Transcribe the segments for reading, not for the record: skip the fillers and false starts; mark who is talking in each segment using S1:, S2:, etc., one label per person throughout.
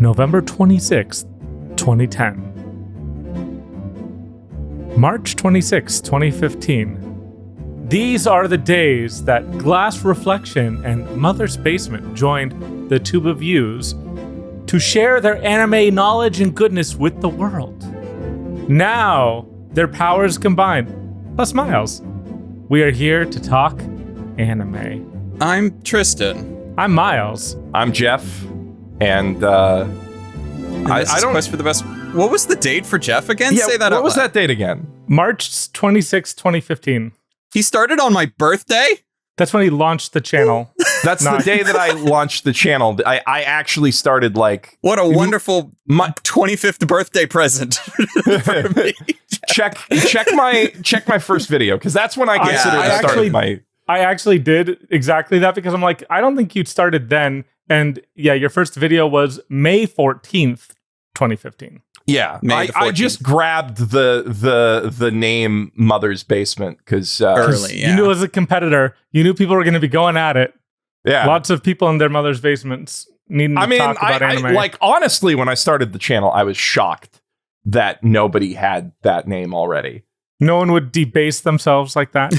S1: November 26th, 2010. March 26, 2015. These are the days that Glass Reflection and Mother's Basement joined the Tube of Views to share their anime knowledge and goodness with the world. Now, their powers combined, plus Miles. We are here to talk anime.
S2: I'm Tristan.
S1: I'm Miles.
S3: I'm Geoff, and
S2: I don't quest for the best. What was the date for Geoff again?
S3: Yeah,
S2: say that.
S3: What was that date again?
S1: March 26, 2015.
S2: He started on my birthday?
S1: That's when he launched the channel.
S3: That's the day that I launched the channel. I actually started like...
S2: What a wonderful 25th birthday present for me.
S3: check my first video, because that's when I considered starting my...
S1: I actually did exactly that, because I'm like, I don't think you'd started then. And yeah, your first video was May 14th, 2015.
S3: Yeah, I just grabbed the name Mother's Basement because
S2: early. Yeah.
S1: You knew as a competitor, you knew people were going to be going at it.
S3: Yeah,
S1: lots of people in their mother's basements needing to talk about anime.
S3: Like, honestly, when I started the channel, I was shocked that nobody had that name already.
S1: No one would debase themselves like that.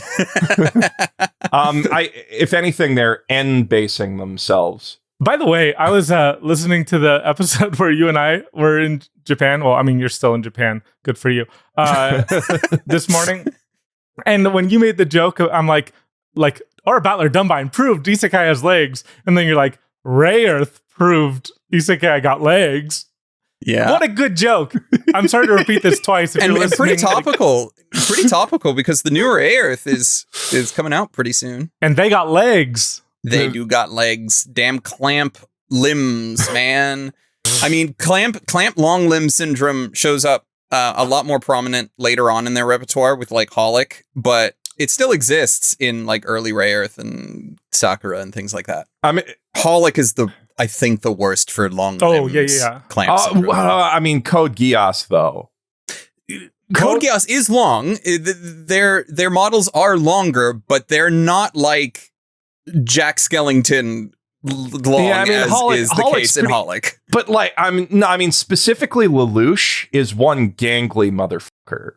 S3: If anything, they're N-basing themselves.
S1: By the way, I was listening to the episode where you and I were in Japan. Well, I mean, you're still in Japan. Good for you. This morning. And when you made the joke, I'm like, our battler Dumbine proved Isekai has legs. And then you're like, Rayearth proved Isekai got legs.
S2: Yeah.
S1: What a good joke. I'm sorry to repeat this twice.
S2: And pretty topical. Pretty topical, because the newer Rayearth is coming out pretty soon.
S1: And they got legs.
S2: They do got legs. Damn clamp limbs, man. I mean, clamp long limb syndrome shows up a lot more prominent later on in their repertoire with like Holic, but it still exists in like early Rayearth and Sakura and things like that.
S3: I mean,
S2: Holic is I think the worst for long limbs. Clamp syndrome.
S3: I mean, Code Geass though.
S2: Code Geass is long. Their models are longer, but they're not like Jack Skellington long, as Holic, is the case in Holic.
S3: But like, I mean, specifically Lelouch is one gangly motherfucker.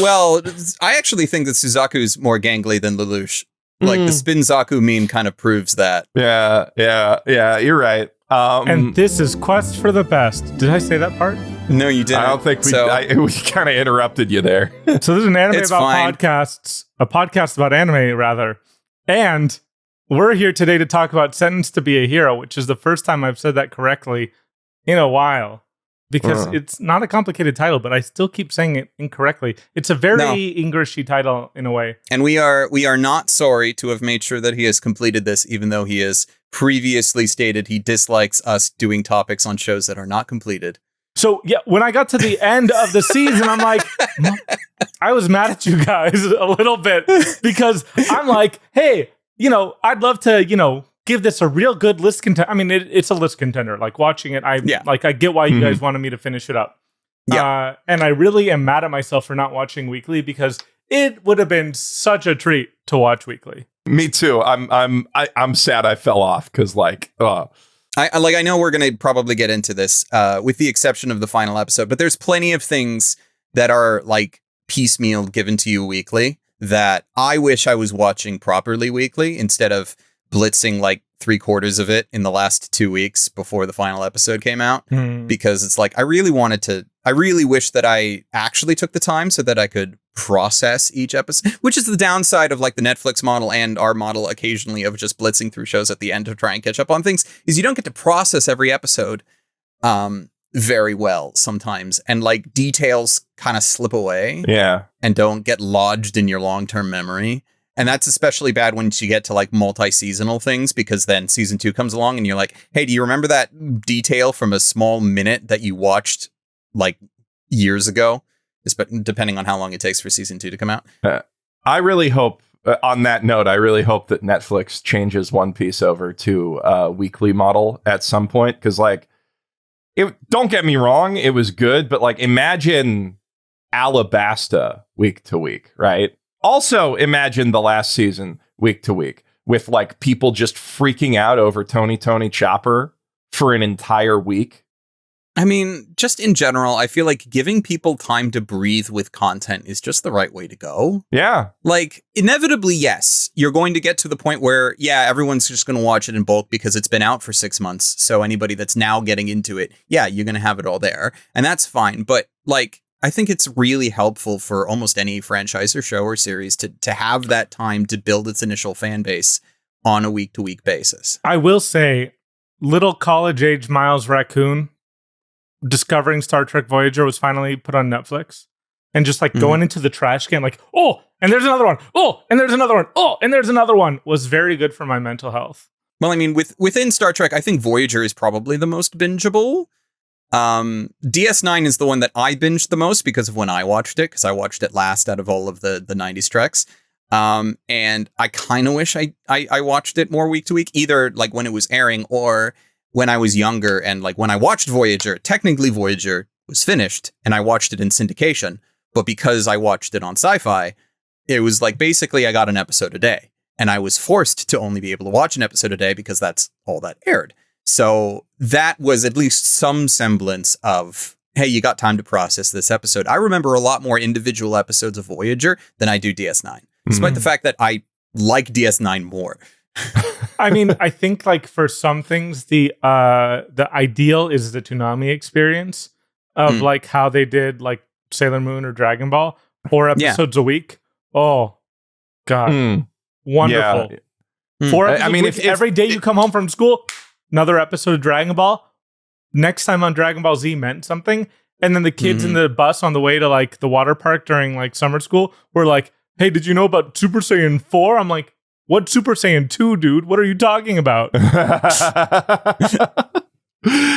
S2: Well, I actually think that Suzaku's more gangly than Lelouch. Like the Spinzaku meme kind of proves that.
S3: Yeah, you're right.
S1: And this is Quest for the Best. Did I say that part?
S2: No, you didn't.
S3: I don't think we kind of interrupted you there.
S1: So this is an anime
S2: It's
S1: about
S2: fine.
S1: podcasts, a podcast about anime rather. And we're here today to talk about Sentenced to Be a Hero, which is the first time I've said that correctly in a while. Because it's not a complicated title, but I still keep saying it incorrectly. It's a very Englishy title in a way.
S2: And we are not sorry to have made sure that he has completed this, even though he has previously stated he dislikes us doing topics on shows that are not completed.
S1: So yeah, when I got to the end of the season, I'm like, I was mad at you guys a little bit, because I'm like, hey, I'd love to, give this a real good list contender. I mean, it's a list contender. Like watching it, I get why you guys wanted me to finish it up. Yeah. And I really am mad at myself for not watching weekly, because it would have been such a treat to watch weekly.
S3: Me too. I'm sad I fell off, because
S2: I know we're going to probably get into this with the exception of the final episode, but there's plenty of things that are like piecemeal given to you weekly that I wish I was watching properly weekly instead of blitzing like 3/4 of it in the last 2 weeks before the final episode came out, because it's like I really wish that I actually took the time so that I could process each episode, which is the downside of like the Netflix model and our model occasionally of just blitzing through shows at the end to try and catch up on things, is you don't get to process every episode very well sometimes, and like details kind of slip away and don't get lodged in your long-term memory. And that's especially bad once you get to like multi-seasonal things, because then season 2 comes along and you're like, hey, do you remember that detail from a small minute that you watched like years ago? Depending on how long it takes for season 2 to come out.
S3: I really hope, on that note, I really hope that Netflix changes One Piece over to a weekly model at some point. Because like, don't get me wrong, it was good, but like imagine Alabasta week to week, right? Also, imagine the last season week to week with like people just freaking out over Tony Chopper for an entire week.
S2: I mean, just in general, I feel like giving people time to breathe with content is just the right way to go.
S3: Yeah.
S2: Like, inevitably, yes, you're going to get to the point where, yeah, everyone's just going to watch it in bulk because it's been out for 6 months. So anybody that's now getting into it, yeah, you're going to have it all there. And that's fine. But, like, I think it's really helpful for almost any franchise or show or series to have that time to build its initial fan base on a week-to-week basis.
S1: I will say, little college-age Miles Raccoon discovering Star Trek Voyager was finally put on Netflix, and just like going into the trash can, like, oh, and there's another one, oh, and there's another one, oh, and there's another one, was very good for my mental health.
S2: Well, I mean, within Star Trek, I think Voyager is probably the most bingeable. DS9 is the one that I binged the most because of when I watched it, because I watched it last out of all of the 90s Treks. And I kind of wish I watched it more week to week, either like when it was airing or when I was younger. And like when I watched Voyager, technically Voyager was finished and I watched it in syndication. But because I watched it on Sci-Fi, it was like basically I got an episode a day, and I was forced to only be able to watch an episode a day because that's all that aired. So that was at least some semblance of, hey, you got time to process this episode. I remember a lot more individual episodes of Voyager than I do DS9, despite the fact that I like DS9 more.
S1: I mean, I think like for some things, the ideal is the Toonami experience of like how they did like Sailor Moon or Dragon Ball, 4 episodes a week. Oh, God. Wonderful.
S3: Yeah.
S1: 4 episodes
S3: I mean,
S1: if every day you come home from school, another episode of Dragon Ball. Next time on Dragon Ball Z meant something. And then the kids in the bus on the way to like the water park during like summer school were like, hey, did you know about Super Saiyan 4? I'm like, what Super Saiyan 2, dude? What are you talking about?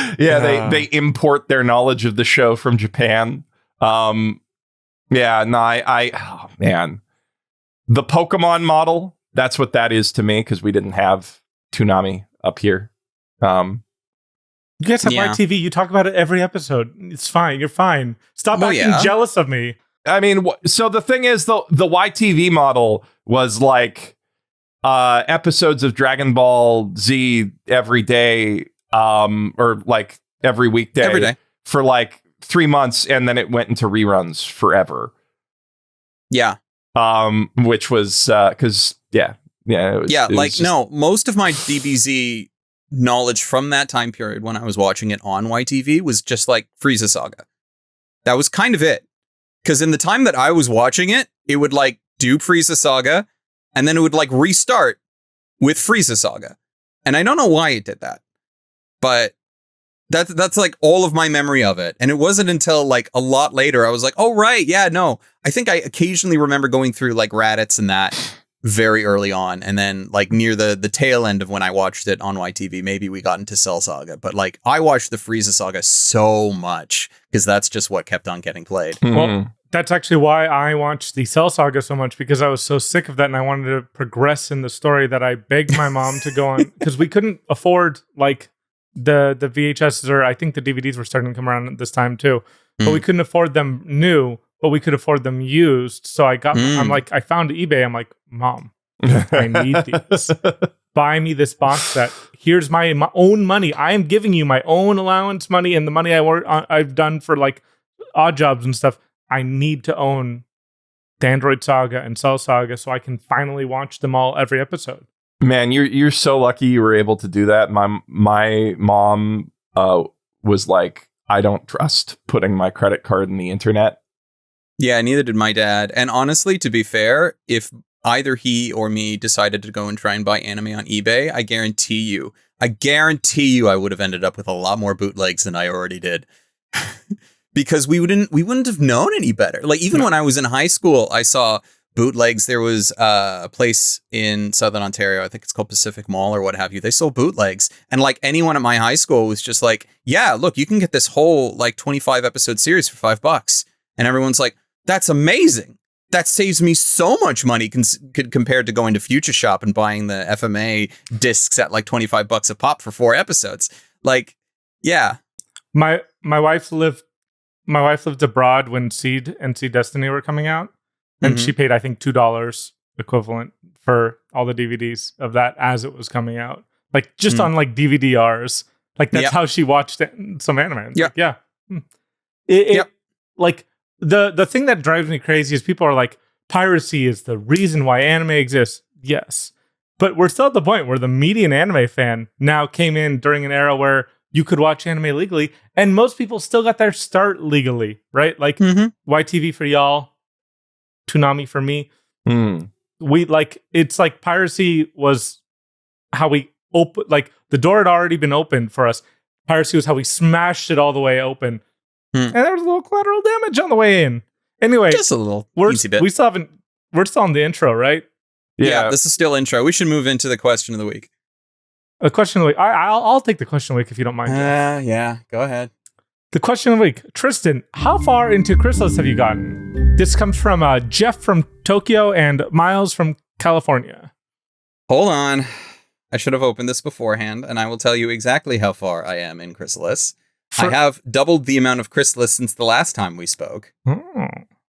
S3: They import their knowledge of the show from Japan. Oh man. The Pokemon model, that's what that is to me, because we didn't have Toonami up here. You
S1: guys have YTV. You talk about it every episode. It's fine. You're fine. Stop acting jealous of me.
S3: I mean, so the thing is, the YTV model was like episodes of Dragon Ball Z every day, or like every weekday,
S2: every day
S3: for like 3 months, and then it went into reruns forever.
S2: Yeah.
S3: Which was because it was
S2: most of my DBZ knowledge from that time period when I was watching it on YTV was just like Frieza Saga. That was kind of it. Because in the time that I was watching it, it would like do Frieza Saga, and then it would like restart with Frieza Saga. And I don't know why it did that, but that's like all of my memory of it. And it wasn't until like a lot later I was like, oh right, yeah, no. I think I occasionally remember going through like Raditz and that very early on, and then like near the tail end of when I watched it on YTV, maybe we got into Cell Saga. But like I watched the Frieza Saga so much because that's just what kept on getting played.
S1: Well, that's actually why I watched the Cell Saga so much, because I was so sick of that and I wanted to progress in the story that I begged my mom to go on, because we couldn't afford like the VHSs, or I think the DVDs were starting to come around at this time too, but we couldn't afford them new, but we could afford them used. So I got, I'm like, I found eBay. I'm like, Mom, I need these. Buy me this box set. Here's my own money. I am giving you my own allowance money and the money I've done for like odd jobs and stuff. I need to own the Android Saga and Cell Saga so I can finally watch them all every episode.
S3: Man, you're so lucky you were able to do that. My mom was like, I don't trust putting my credit card in the internet.
S2: Yeah, neither did my dad. And honestly, to be fair, if either he or me decided to go and try and buy anime on eBay, I guarantee you I would have ended up with a lot more bootlegs than I already did. Because we wouldn't have known any better. Like even when I was in high school, I saw bootlegs. There was a place in Southern Ontario, I think it's called Pacific Mall or what have you. They sold bootlegs. And like anyone at my high school was just like, yeah, look, you can get this whole like 25 episode series for $5. And everyone's like, that's amazing. That saves me so much money compared to going to Future Shop and buying the FMA discs at like $25 a pop for 4 episodes. Like, yeah.
S1: My wife lived abroad when Seed and Seed Destiny were coming out. And she paid, I think, $2 equivalent for all the DVDs of that as it was coming out. Like, just on, like, DVD-Rs. Like that's
S2: Yep.
S1: how she watched some anime. It's
S2: Yep.
S1: like, yeah. It,
S2: Yep.
S1: Like the thing that drives me crazy is people are like, piracy is the reason why anime exists. Yes. But we're still at the point where the median anime fan now came in during an era where you could watch anime legally, and most people still got their start legally, right? Like YTV for y'all, Toonami for me. We like, it's like piracy was how we open, like the door had already been opened for us. Piracy was how we smashed it all the way open. And there was a little collateral damage on the way in. Anyway,
S2: Just a little easy bit.
S1: We're still on the intro, right?
S2: Yeah, this is still intro. We should move into the question of the week.
S1: The question of the week. I'll take the question of the week if you don't mind.
S2: Yeah, go ahead.
S1: The question of the week. Tristan, how far into Chrysalis have you gotten? This comes from Geoff from Tokyo and Miles from California.
S2: Hold on. I should have opened this beforehand, and I will tell you exactly how far I am in Chrysalis. I have doubled the amount of Chrysalis since the last time we spoke.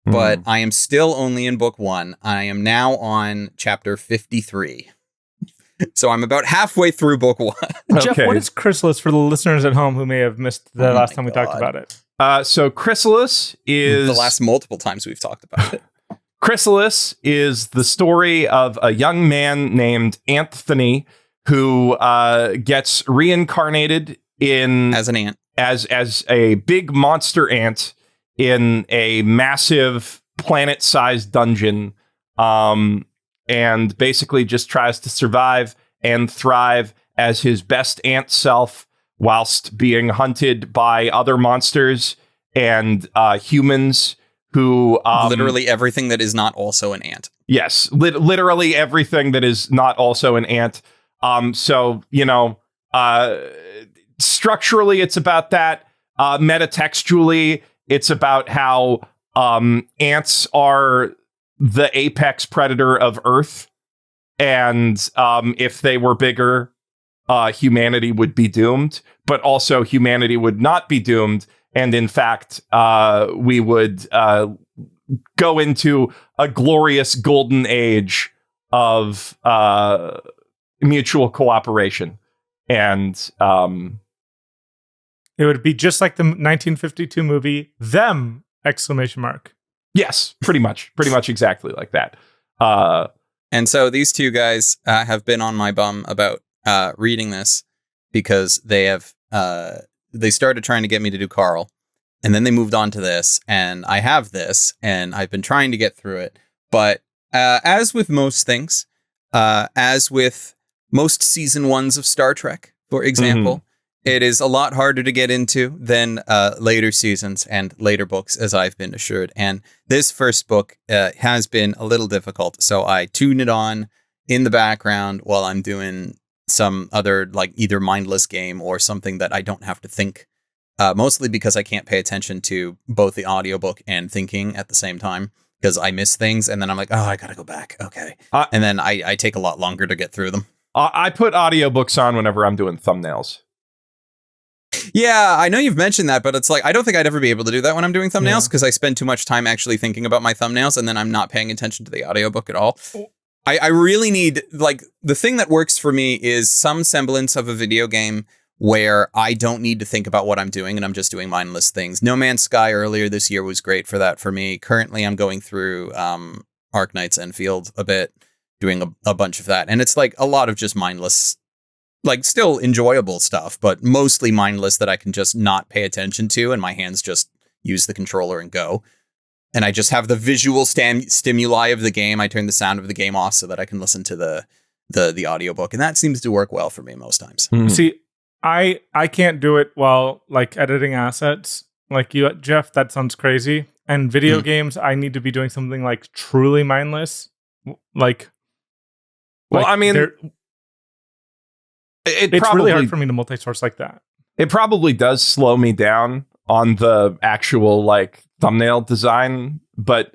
S2: But I am still only in book 1. I am now on chapter 53. So I'm about halfway through book 1.
S1: Geoff, what is Chrysalis for the listeners at home who may have missed the last time we talked about it?
S3: So Chrysalis is...
S2: The last multiple times we've talked about it.
S3: Chrysalis is the story of a young man named Anthony who gets reincarnated
S2: as an ant.
S3: As a big monster ant in a massive planet-sized dungeon, and basically just tries to survive and thrive as his best ant self whilst being hunted by other monsters and humans who...
S2: literally everything that is not also an ant.
S3: Yes, literally everything that is not also an ant. So, structurally, it's about that. Metatextually, it's about how ants are the apex predator of Earth. And if they were bigger, humanity would be doomed. But also humanity would not be doomed. And in fact, we would go into a glorious golden age of mutual cooperation. And
S1: it would be just like the 1952 movie, Them! ! Yes,
S3: pretty much exactly like that.
S2: And so these two guys have been on my bum about reading this because they started trying to get me to do Carl, and then they moved on to this, and I have this, and I've been trying to get through it. But as with most things, as with most season 1s of Star Trek, for example, it is a lot harder to get into than later seasons and later books, as I've been assured. And this first book has been a little difficult. So I tune it on in the background while I'm doing some other, like, either mindless game or something that I don't have to think. Mostly because I can't pay attention to both the audiobook and thinking at the same time, because I miss things. And then I'm like, oh, I got to go back. Okay. And then I take a lot longer to get through them.
S3: I put audiobooks on whenever I'm doing thumbnails.
S2: Yeah, I know you've mentioned that, but it's like, I don't think I'd ever be able to do that when I'm doing thumbnails because I spend too much time actually thinking about my thumbnails, and then I'm not paying attention to the audiobook at all. I really need, like, the thing that works for me is some semblance of a video game where I don't need to think about what I'm doing and I'm just doing mindless things. No Man's Sky earlier this year was great for that for me. Currently, I'm going through Arknight's Enfield a bit, doing a bunch of that. And it's like a lot of just mindless, like, still enjoyable stuff, but mostly mindless that I can just not pay attention to, and my hands just use the controller and go. And I just have the visual stimuli of the game. I turn the sound of the game off so that I can listen to the audiobook, and that seems to work well for me most times.
S1: See, I can't do it while, like, editing assets. Like you, Geoff, that sounds crazy. And video games, I need to be doing something, like, truly mindless.
S3: Well, I mean...
S1: It's really hard for me to multi-source like that.
S3: It probably does slow me down on the actual, like, thumbnail design, but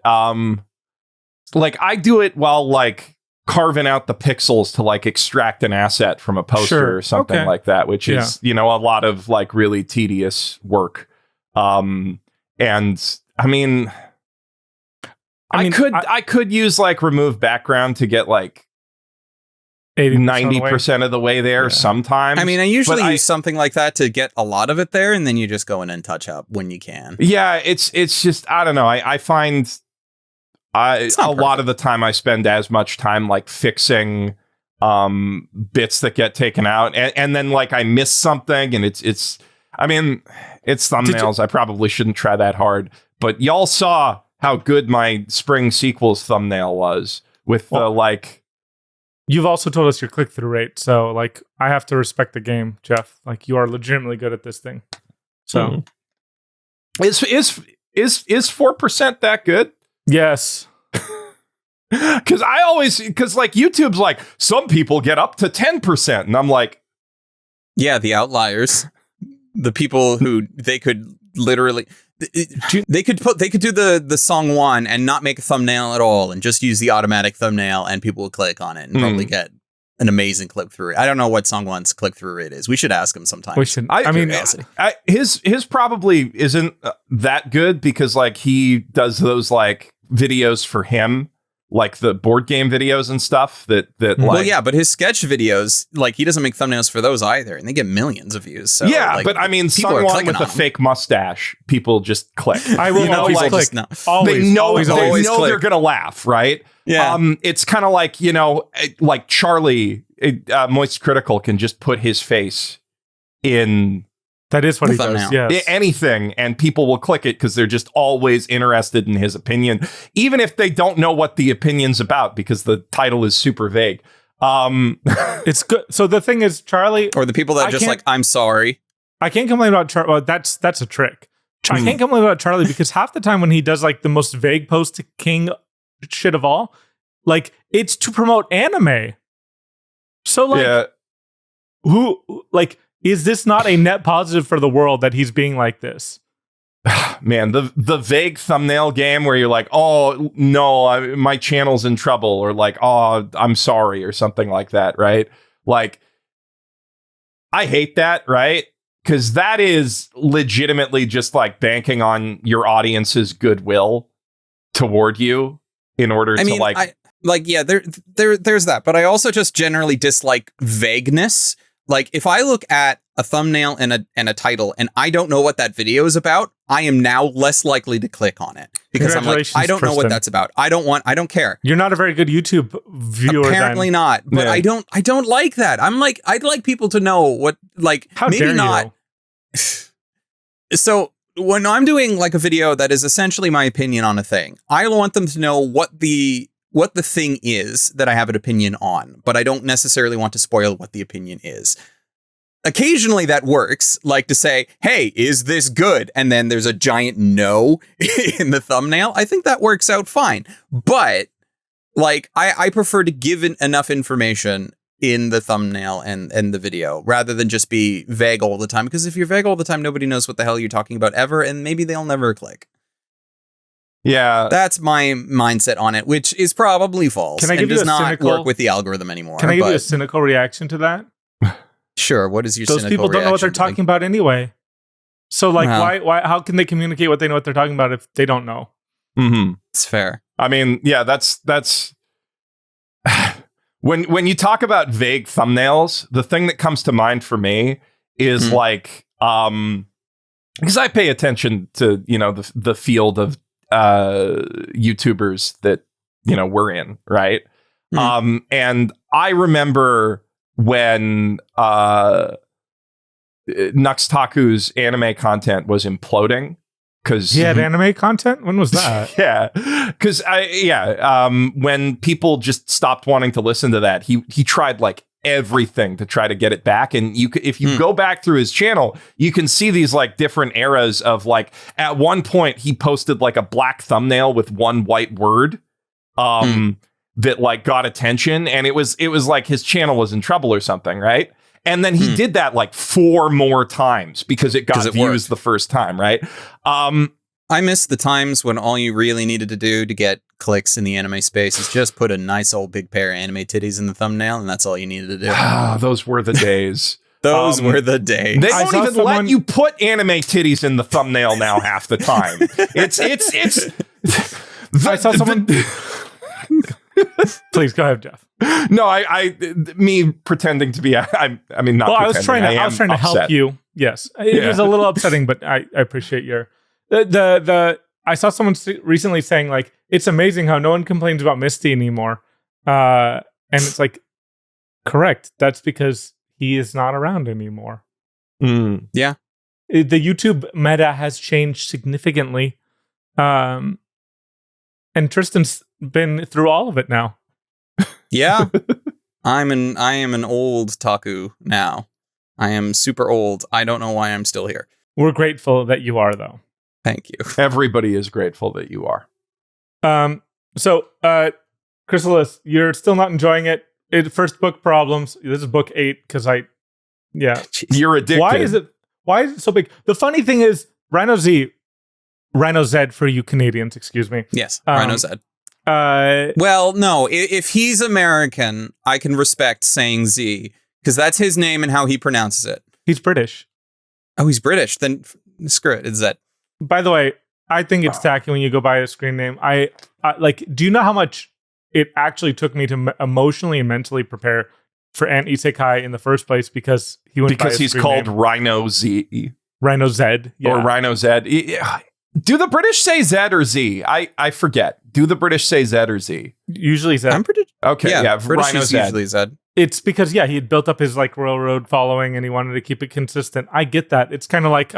S3: like, I do it while, like, carving out the pixels to, like, extract an asset from a poster or something like that, which is, a lot of, like, really tedious work. And I mean, I could use, like, remove background to get, like, 90% of the way there sometimes.
S2: I mean, I usually use something like that to get a lot of it there, and then you just go in and touch up when you can.
S3: Yeah, it's just, I don't know. I find a lot of the time I spend as much time like fixing bits that get taken out, and then like I miss something, and it's I mean, it's thumbnails. I probably shouldn't try that hard, but y'all saw how good my spring sequels thumbnail was with the like.
S1: You've also told us your click-through rate, so like I have to respect the game, Geoff. Like you are legitimately good at this thing. So
S3: is 4% that good?
S1: Yes.
S3: Because like YouTube's like some people get up to 10%, and I'm like,
S2: yeah, the outliers, the people who they could literally. They could do the song one and not make a thumbnail at all and just use the automatic thumbnail, and people will click on it and probably get an amazing click through rate. I don't know what song one's click through rate is. We should ask him sometime.
S1: We should.
S3: His probably isn't that good because like he does those like videos for him, like the board game videos and stuff that like.
S2: Well, yeah, but his sketch videos, like he doesn't make thumbnails for those either, and they get millions of views. So
S3: yeah,
S2: like,
S3: but I mean, someone with a fake mustache, people just click.
S1: I will always click.
S3: They know they're gonna laugh, right?
S2: Yeah.
S3: It's kind of like, you know, like Charlie, Moist Critical can just put his face in.
S1: That is what he does. Yes.
S3: Anything, and people will click it because they're just always interested in his opinion, even if they don't know what the opinion's about because the title is super vague.
S1: It's good. So the thing is, Charlie,
S2: or the people that just like, I'm sorry.
S1: I can't complain about Charlie. Well, that's a trick. I can't complain about Charlie because half the time when he does like the most vague post to King shit of all, like it's to promote anime. So like, who like. Is this not a net positive for the world that he's being like this?
S3: Man, the vague thumbnail game where you're like, oh, no, my channel's in trouble, or like, oh, I'm sorry, or something like that, right? Like, I hate that, right? Because that is legitimately just like banking on your audience's goodwill toward you in order to like...
S2: there's that, but I also just generally dislike vagueness. Like, if I look at a thumbnail and a title and I don't know what that video is about, I am now less likely to click on it because I'm like, I don't know what that's about. I don't care.
S1: You're not a very good YouTube viewer.
S2: Apparently not, but I don't like that. I'm like, I'd like people to know what, like,
S1: how
S2: maybe
S1: dare
S2: not.
S1: You?
S2: So when I'm doing like a video that is essentially my opinion on a thing, I want them to know what the thing is that I have an opinion on, but I don't necessarily want to spoil what the opinion is. Occasionally that works, like to say, hey, is this good? And then there's a giant no in the thumbnail. I think that works out fine. But like, I prefer to give enough information in the thumbnail and the video rather than just be vague all the time. Because if you're vague all the time, nobody knows what the hell you're talking about ever, and maybe they'll never click.
S3: Yeah,
S2: that's my mindset on it, which is probably false.
S1: Can I give
S2: and does not work with the algorithm anymore.
S1: Can I give you a cynical reaction to that?
S2: Sure. What is your cynical reaction?
S1: Those people don't know what they're talking about anyway. So like, why? How can they communicate what they know what they're talking about if they don't know?
S3: Mm-hmm.
S2: It's fair.
S3: I mean, yeah, that's when you talk about vague thumbnails, the thing that comes to mind for me is like, because I pay attention to, you know, the field of YouTubers that, you know, we're in, right? And I remember when Nuxtaku's anime content was imploding because
S1: he had anime content. When was that?
S3: Yeah, because when people just stopped wanting to listen to that, he tried like everything to try to get it back. And if you go back through his channel, you can see these like different eras of like, at one point he posted like a black thumbnail with one white word that like got attention, and it was like his channel was in trouble or something, right? And then he did that like 4 more times because it got views the first time, right?
S2: I miss the times when all you really needed to do to get clicks in the anime space is just put a nice old big pair of anime titties in the thumbnail, and that's all you needed to do.
S3: Those were the days.
S2: Those were the days.
S3: They don't even let you put anime titties in the thumbnail now half the time. I saw someone...
S1: Please go ahead, Geoff.
S3: No, me pretending to be. I mean, not.
S1: Well, I
S3: pretending.
S1: was trying to help you. Yes, it was a little upsetting, but I appreciate your the. I saw someone recently saying like it's amazing how no one complains about Misty anymore, and it's like correct. That's because he is not around anymore.
S2: Yeah,
S1: the YouTube meta has changed significantly, and Tristan's been through all of it now.
S2: Yeah. I am an old taku now. I am super old. I don't know why I'm still here.
S1: We're grateful that you are, though.
S2: Thank you.
S3: Everybody is grateful that you are.
S1: So, Chrysalis, you're still not enjoying it. First book problems. This is book 8 because
S3: you're addicted.
S1: Why is it so big? The funny thing is, Rhino Z for you Canadians, excuse me.
S2: Yes, Rhino Z. Well, no, if he's American, I can respect saying Z because that's his name and how he pronounces it.
S1: He's British.
S2: Oh, he's British. Then screw it. It's Z.
S1: By the way, I think it's tacky when you go by a screen name. I like. Do you know how much it actually took me to emotionally and mentally prepare for Ant Isekai in the first place because
S3: he's called name. Rhino Z.
S1: Rhino Z. Yeah.
S3: Or Rhino Z. Do the British say Z or Z? I forget. Do the British say Z or Z?
S1: Usually Z.
S2: I'm pretty
S3: okay. Yeah,
S2: British
S3: Rhino
S2: is
S3: Z.
S2: usually Z.
S1: It's because he had built up his like railroad following and he wanted to keep it consistent. I get that. It's kind of like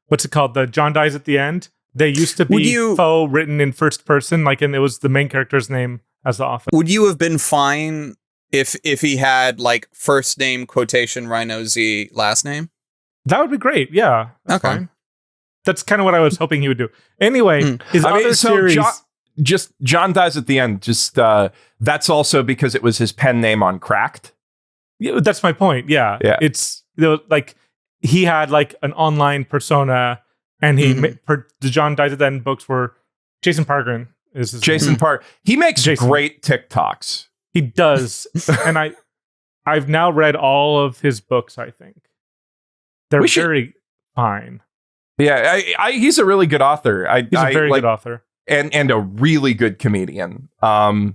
S1: what's it called? The John dies at the end. They used to be faux written in first person, like, and it was the main character's name as the author.
S2: Would you have been fine if he had like first name quotation Rhino Z last name?
S1: That would be great. Yeah. That's
S2: okay.
S1: Fine. That's kind of what I was hoping he would do. Anyway, his other series.
S3: John dies at the end. That's also because it was his pen name on Cracked.
S1: Yeah, that's my point. Yeah. It's like he had like an online persona, and the John dies at the end books were Jason Pargren is his
S3: Jason Park. He makes great TikToks.
S1: He does, and I've now read all of his books. I think they're very fine.
S3: Yeah, he's a really good author.
S1: He's a very good author.
S3: And a really good comedian. He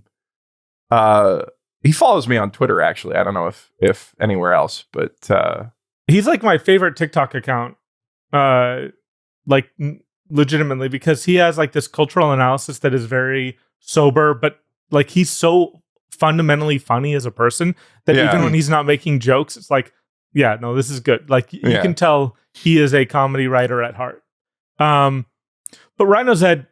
S3: follows me on Twitter, actually. I don't know if anywhere else, but
S1: he's like my favorite TikTok account, legitimately, because he has like this cultural analysis that is very sober, but like he's so fundamentally funny as a person that even when he's not making jokes, it's like, yeah, no, this is good. Like you can tell he is a comedy writer at heart. But Rhino Z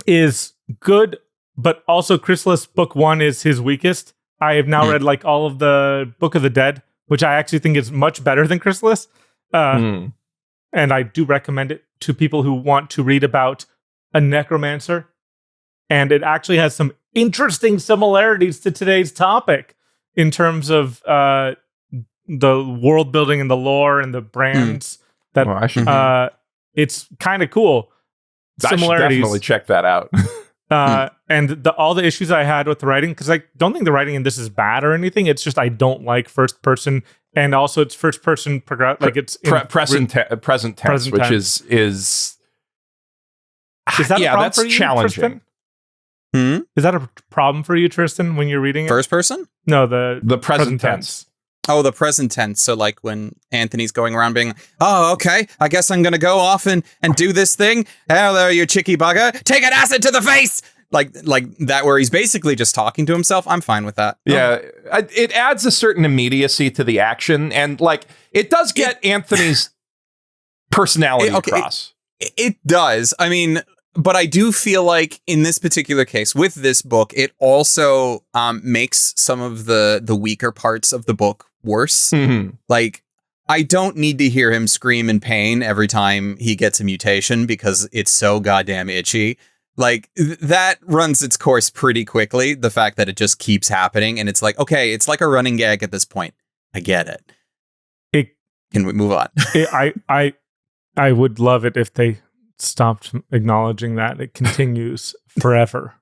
S1: is good, but also Chrysalis book 1 is his weakest. I have now read like all of the Book of the Dead, which I actually think is much better than Chrysalis. And I do recommend it to people who want to read about a necromancer. And it actually has some interesting similarities to today's topic in terms of the world building and the lore and the brands that it's kind of cool. Similarities.
S3: I should definitely check that out.
S1: And all the issues I had with the writing, because I don't think the writing in this is bad or anything. It's just I don't like first person, and also it's first person like it's
S3: present tense, which is
S1: that a problem
S3: that's
S1: for you,
S3: challenging.
S1: Tristan? Is that a problem for you, Tristan, when you're reading it?
S2: First person?
S1: No, the
S3: present tense.
S2: Oh, the present tense. So like when Anthony's going around being, oh, okay, I guess I'm going to go off and do this thing. Hello, you chicky bugger. Take an acid to the face. Like that, where he's basically just talking to himself. I'm fine with that.
S3: Yeah. It adds a certain immediacy to the action. And like, it does get Anthony's personality across.
S2: It does. I mean, but I do feel like in this particular case with this book, it also makes some of the weaker parts of the book worse. Like, I don't need to hear him scream in pain every time he gets a mutation because it's so goddamn itchy. Like, that runs its course pretty quickly. The fact that it just keeps happening and it's like, okay, it's like a running gag at this point. I get it. Can we move on?
S1: I would love it if they stopped acknowledging that it continues forever.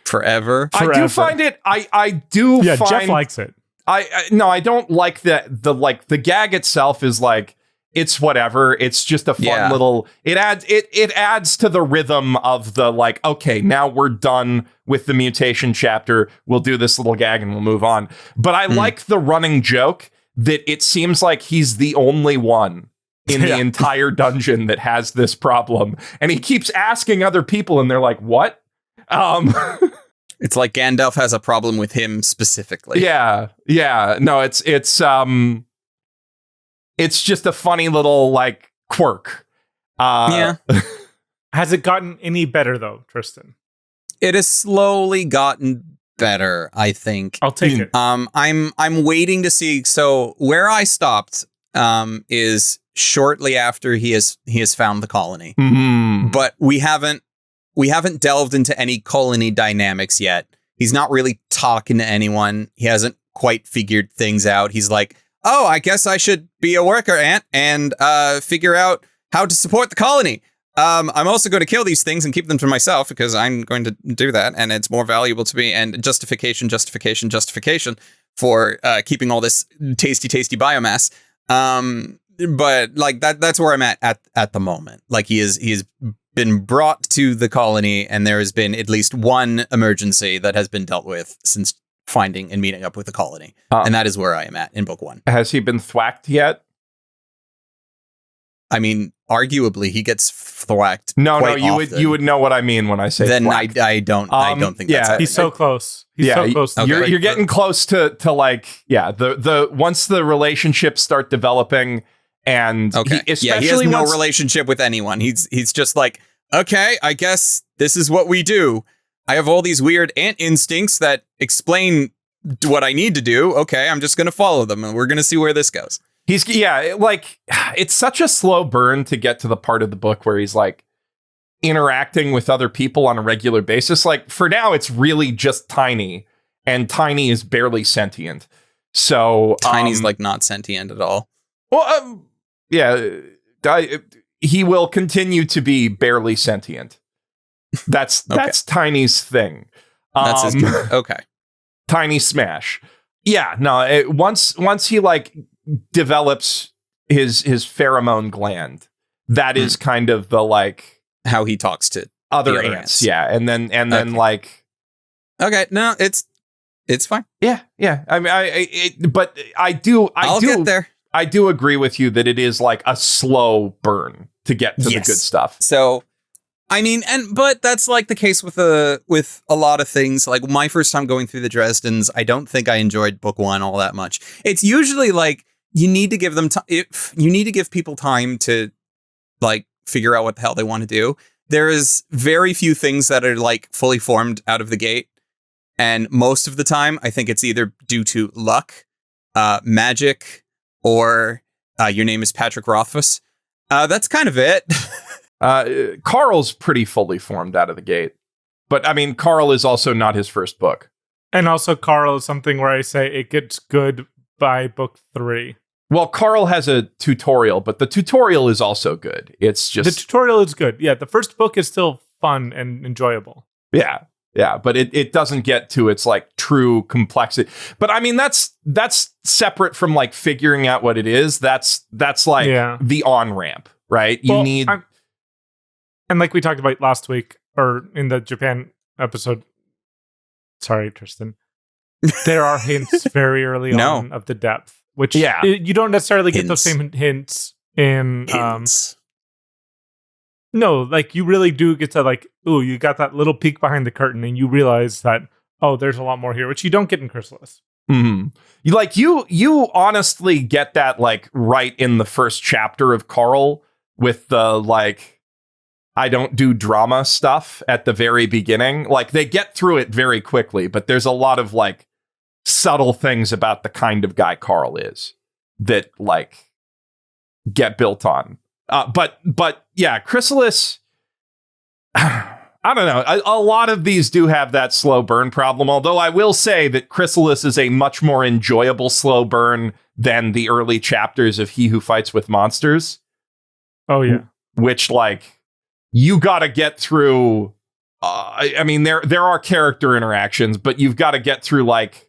S2: Forever.
S3: I do find it. I do.
S1: Yeah,
S3: find,
S1: Geoff likes it.
S3: I don't like the gag itself is like it's whatever. It's just a fun little, it adds to the rhythm of the like, okay, now we're done with the mutation chapter. We'll do this little gag and we'll move on. But I like the running joke that it seems like he's the only one in the entire dungeon that has this problem. And he keeps asking other people and they're like, what?
S2: It's like Gandalf has a problem with him specifically.
S3: Yeah. No, it's just a funny little like quirk.
S1: Has it gotten any better though, Tristan?
S2: It has slowly gotten better, I think.
S1: I'll take it.
S2: I'm waiting to see. So where I stopped is shortly after he has found the colony.
S3: Mm-hmm.
S2: But we haven't delved into any colony dynamics yet. He's not really talking to anyone. He hasn't quite figured things out. He's like, oh, I guess I should be a worker ant and figure out how to support the colony. I'm also going to kill these things and keep them to myself because I'm going to do that. And it's more valuable to me. And justification for keeping all this tasty biomass. But like that's where I'm at the moment. Like he's been brought to the colony and there has been at least one emergency that has been dealt with since finding and meeting up with the colony. And that is where I am at in book 1.
S3: Has he been thwacked yet?
S2: I mean, arguably he gets thwacked.
S3: No, you would know what I mean when I say
S2: then
S3: thwacked.
S2: I don't think that's
S1: he's so close. He's so close.
S3: Okay. You're getting close to like the once the relationships start developing and
S2: he has no relationship with anyone. He's just like, okay, I guess this is what we do. I have all these weird ant instincts that explain what I need to do. Okay, I'm just going to follow them and we're going to see where this goes.
S3: It's such a slow burn to get to the part of the book where he's like interacting with other people on a regular basis. Like for now, it's really just Tiny, and Tiny is barely sentient. So
S2: Tiny's like not sentient at all.
S3: Well, he will continue to be barely sentient. That's Tiny's thing.
S2: That's his okay.
S3: Tiny Smash. Yeah, no. Once he like develops his pheromone gland, that is kind of the like
S2: how he talks to
S3: other ants. Yeah, and then like
S2: okay, no, it's fine.
S3: Yeah. I mean, but I'll
S2: get there.
S3: I do agree with you that it is like a slow burn to get to the good stuff.
S2: So, I mean, but that's like the case with a lot of things. Like my first time going through the Dresdens, I don't think I enjoyed book 1 all that much. It's usually like you need to give them you need to give people time to like figure out what the hell they want to do. There is very few things that are like fully formed out of the gate. And most of the time, I think it's either due to luck, magic, or your name is Patrick Rothfuss. That's kind of it.
S3: Carl's pretty fully formed out of the gate. But I mean, Carl is also not his first book.
S1: And also Carl is something where I say it gets good by book 3.
S3: Well, Carl has a tutorial, but the tutorial is also good. It's just...
S1: The tutorial is good. Yeah, the first book is still fun and enjoyable.
S3: Yeah, but it doesn't get to its like true complexity. But I mean, that's separate from like figuring out what it is. That's like the on-ramp, right? You need...
S1: And like we talked about last week, or in the Japan episode, sorry, Tristan, there are hints very early on of the depth, which you don't necessarily get those same hints in... No, like you really do get to like, ooh, you got that little peek behind the curtain and you realize that, oh, there's a lot more here, which you don't get in Chrysalis.
S3: Mm-hmm. You honestly get that like right in the first chapter of Carl with the like, I don't do drama stuff at the very beginning. Like they get through it very quickly, but there's a lot of like subtle things about the kind of guy Carl is that like get built on. But yeah, Chrysalis, I don't know. A lot of these do have that slow burn problem, although I will say that Chrysalis is a much more enjoyable slow burn than the early chapters of He Who Fights with Monsters.
S1: Oh, yeah.
S3: Which, like, you got to get through... I mean, there are character interactions, but you've got to get through, like...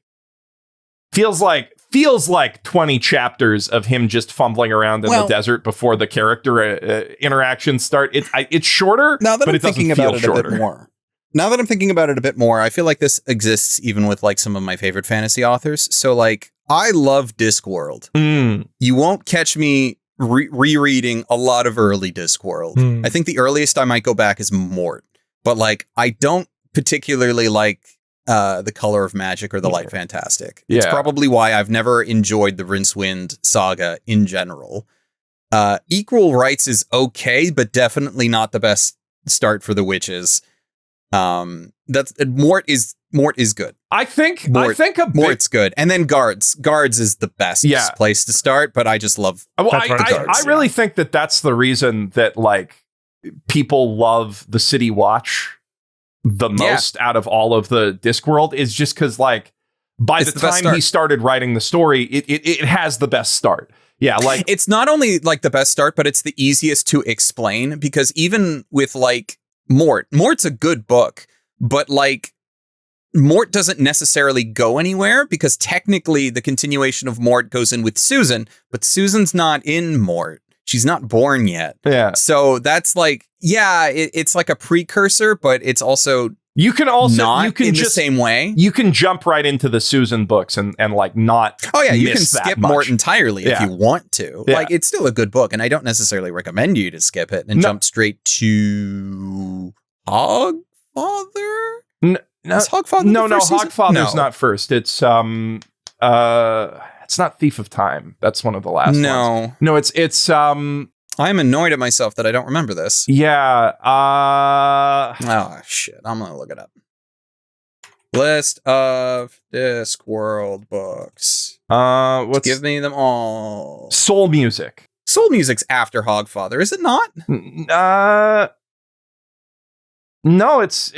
S3: Feels like feels like 20 chapters of him just fumbling around in the desert before the character interactions start. It's shorter,
S2: now that
S3: but
S2: I'm
S3: it doesn't
S2: thinking
S3: feel
S2: about it
S3: shorter.
S2: a bit more. Now that I'm thinking about it a bit more, I feel like this exists even with like some of my favorite fantasy authors. So like, I love Discworld. You won't catch me rereading a lot of early Discworld. I think the earliest I might go back is Mort, but like, I don't particularly like The Color of Magic or The Light Fantastic. It's probably why I've never enjoyed the Rincewind saga in general. Equal Rights is okay, but definitely not the best start for the witches. Mort is good.
S3: I think
S2: Mort's good, and then Guards is the best place to start. But I just love.
S3: Well, I really think that's the reason that like people love the City Watch the most out of all of the Discworld is just because like by the time he started writing the story, it has the best start. Yeah, like
S2: it's not only like the best start, but it's the easiest to explain because even with like Mort's a good book, but like Mort doesn't necessarily go anywhere because technically the continuation of Mort goes in with Susan, but Susan's not in Mort. She's not born yet. Yeah. So that's like, it's like a precursor, but it's also
S3: you can
S2: the same way.
S3: You can jump right into the Susan books and like not.
S2: Oh yeah, you can skip Mort entirely if you want to. Yeah. Like it's still a good book, and I don't necessarily recommend you to skip it and jump straight to Hogfather.
S3: No,
S2: Hogfather.
S3: No, Hogfather's not first. It's not Thief of Time. That's one of the last ones. No, it's
S2: I'm annoyed at myself that I don't remember this.
S3: Yeah.
S2: Oh shit! I'm gonna look it up. List of Discworld books. Give me them all.
S3: Soul Music.
S2: Soul Music's after Hogfather, is it not?
S3: No, it's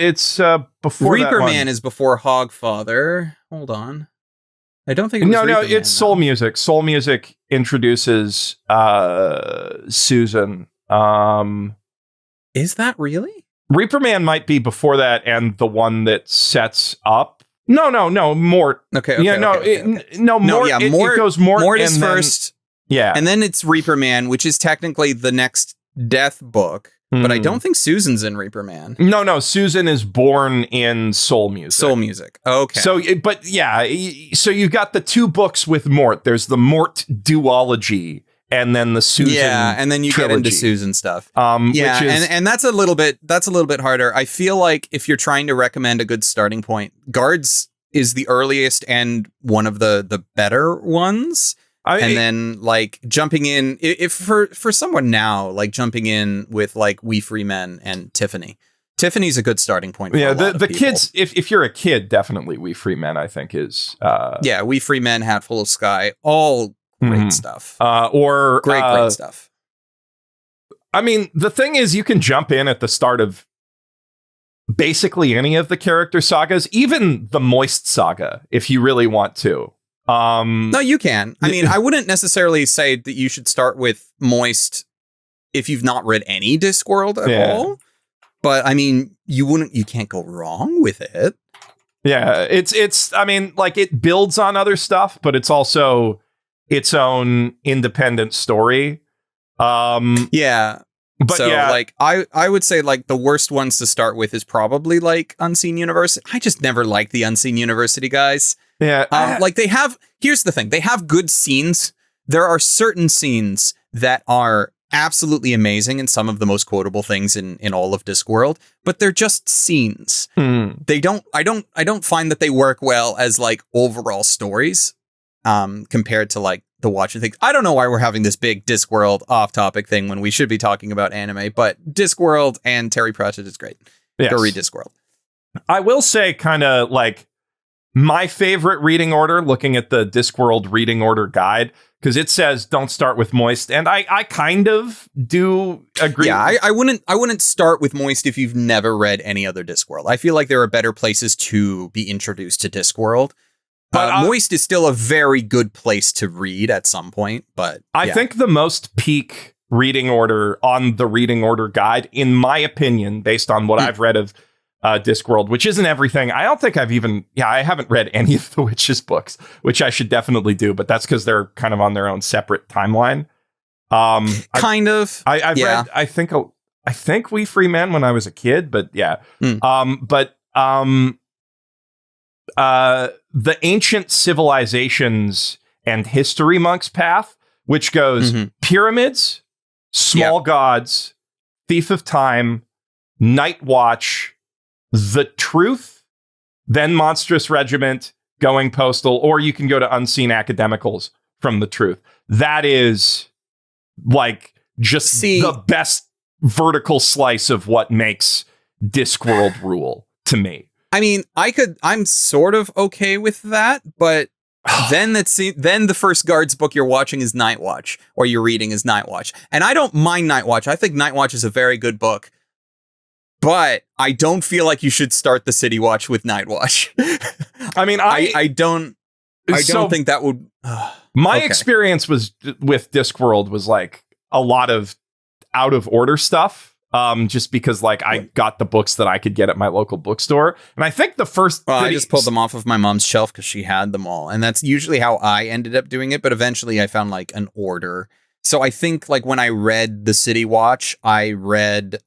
S3: before
S2: Reaper
S3: that one.
S2: Man is before Hogfather. Hold on. I don't think it was
S3: No,
S2: Reaper
S3: it's
S2: Man,
S3: Soul Music. Soul Music introduces Susan.
S2: Is that really?
S3: Reaper Man might be before that and the one that sets up. No, Mort.
S2: Okay.
S3: Mort. It goes
S2: Mort is first.
S3: Yeah.
S2: And then it's Reaper Man, which is technically the next Death book. But I don't think Susan's in Reaper Man.
S3: No, Susan is born in Soul Music.
S2: Soul Music. Okay.
S3: So you've got the two books with Mort. There's the Mort duology, and then the Susan.
S2: Yeah, and then you
S3: trilogy.
S2: get into Susan stuff.
S3: Which is,
S2: and that's a little bit harder. I feel like if you're trying to recommend a good starting point, Guards is the earliest and one of the better ones. Then like jumping in if for someone now, like jumping in with like We Free Men and Tiffany's a good starting point. For a lot of
S3: the
S2: people.
S3: kids, if you're a kid, definitely We Free Men, I think is,
S2: We Free Men, Hatful of Sky, all great stuff.
S3: Or
S2: great stuff.
S3: I mean, the thing is you can jump in at the start of basically any of the character sagas, even the Moist saga, if you really want to.
S2: No, you can. I mean, I wouldn't necessarily say that you should start with Moist if you've not read any Discworld at all. But I mean, you can't go wrong with it.
S3: Yeah, it's I mean, like it builds on other stuff, but it's also its own independent story.
S2: But like I would say like the worst ones to start with is probably like Unseen University. I just never liked the Unseen University guys.
S3: Yeah.
S2: Like here's the thing. They have good scenes. There are certain scenes that are absolutely amazing and some of the most quotable things in all of Discworld, but they're just scenes. I don't find that they work well as like overall stories compared to like the Watcher thing. I don't know why we're having this big Discworld off-topic thing when we should be talking about anime, but Discworld and Terry Pratchett is great.
S3: Yes.
S2: Go read Discworld.
S3: I will say kind of like my favorite reading order, looking at the Discworld reading order guide, because it says don't start with Moist, and I kind of do agree.
S2: Yeah, I wouldn't start with Moist if you've never read any other Discworld. I feel like there are better places to be introduced to Discworld. But Moist is still a very good place to read at some point. But
S3: I think the most peak reading order on the reading order guide, in my opinion, based on what I've read of Discworld, which isn't everything. I don't think I haven't read any of the Witches books, which I should definitely do, but that's because they're kind of on their own separate timeline. I've read, I think We Free Men when I was a kid, but yeah. The Ancient Civilizations and History Monks path, which goes pyramids, small gods, Thief of Time, Night Watch, The Truth, then Monstrous Regiment, going postal, or you can go to Unseen Academicals from The Truth. That is like just the best vertical slice of what makes Discworld rule to me.
S2: I mean, I'm sort of okay with that, but then the first Guards book you're watching is Night Watch, or you're reading is Night Watch. And I don't mind Night Watch. I think Night Watch is a very good book. But I don't feel like you should start the City Watch with Night Watch.
S3: I mean,
S2: I don't think that would.
S3: My experience with Discworld was like a lot of out of order stuff. Just because like I got the books that I could get at my local bookstore, and I think the first
S2: I just pulled them off of my mom's shelf because she had them all, and that's usually how I ended up doing it. But eventually, I found like an order. So I think like when I read the City Watch, I read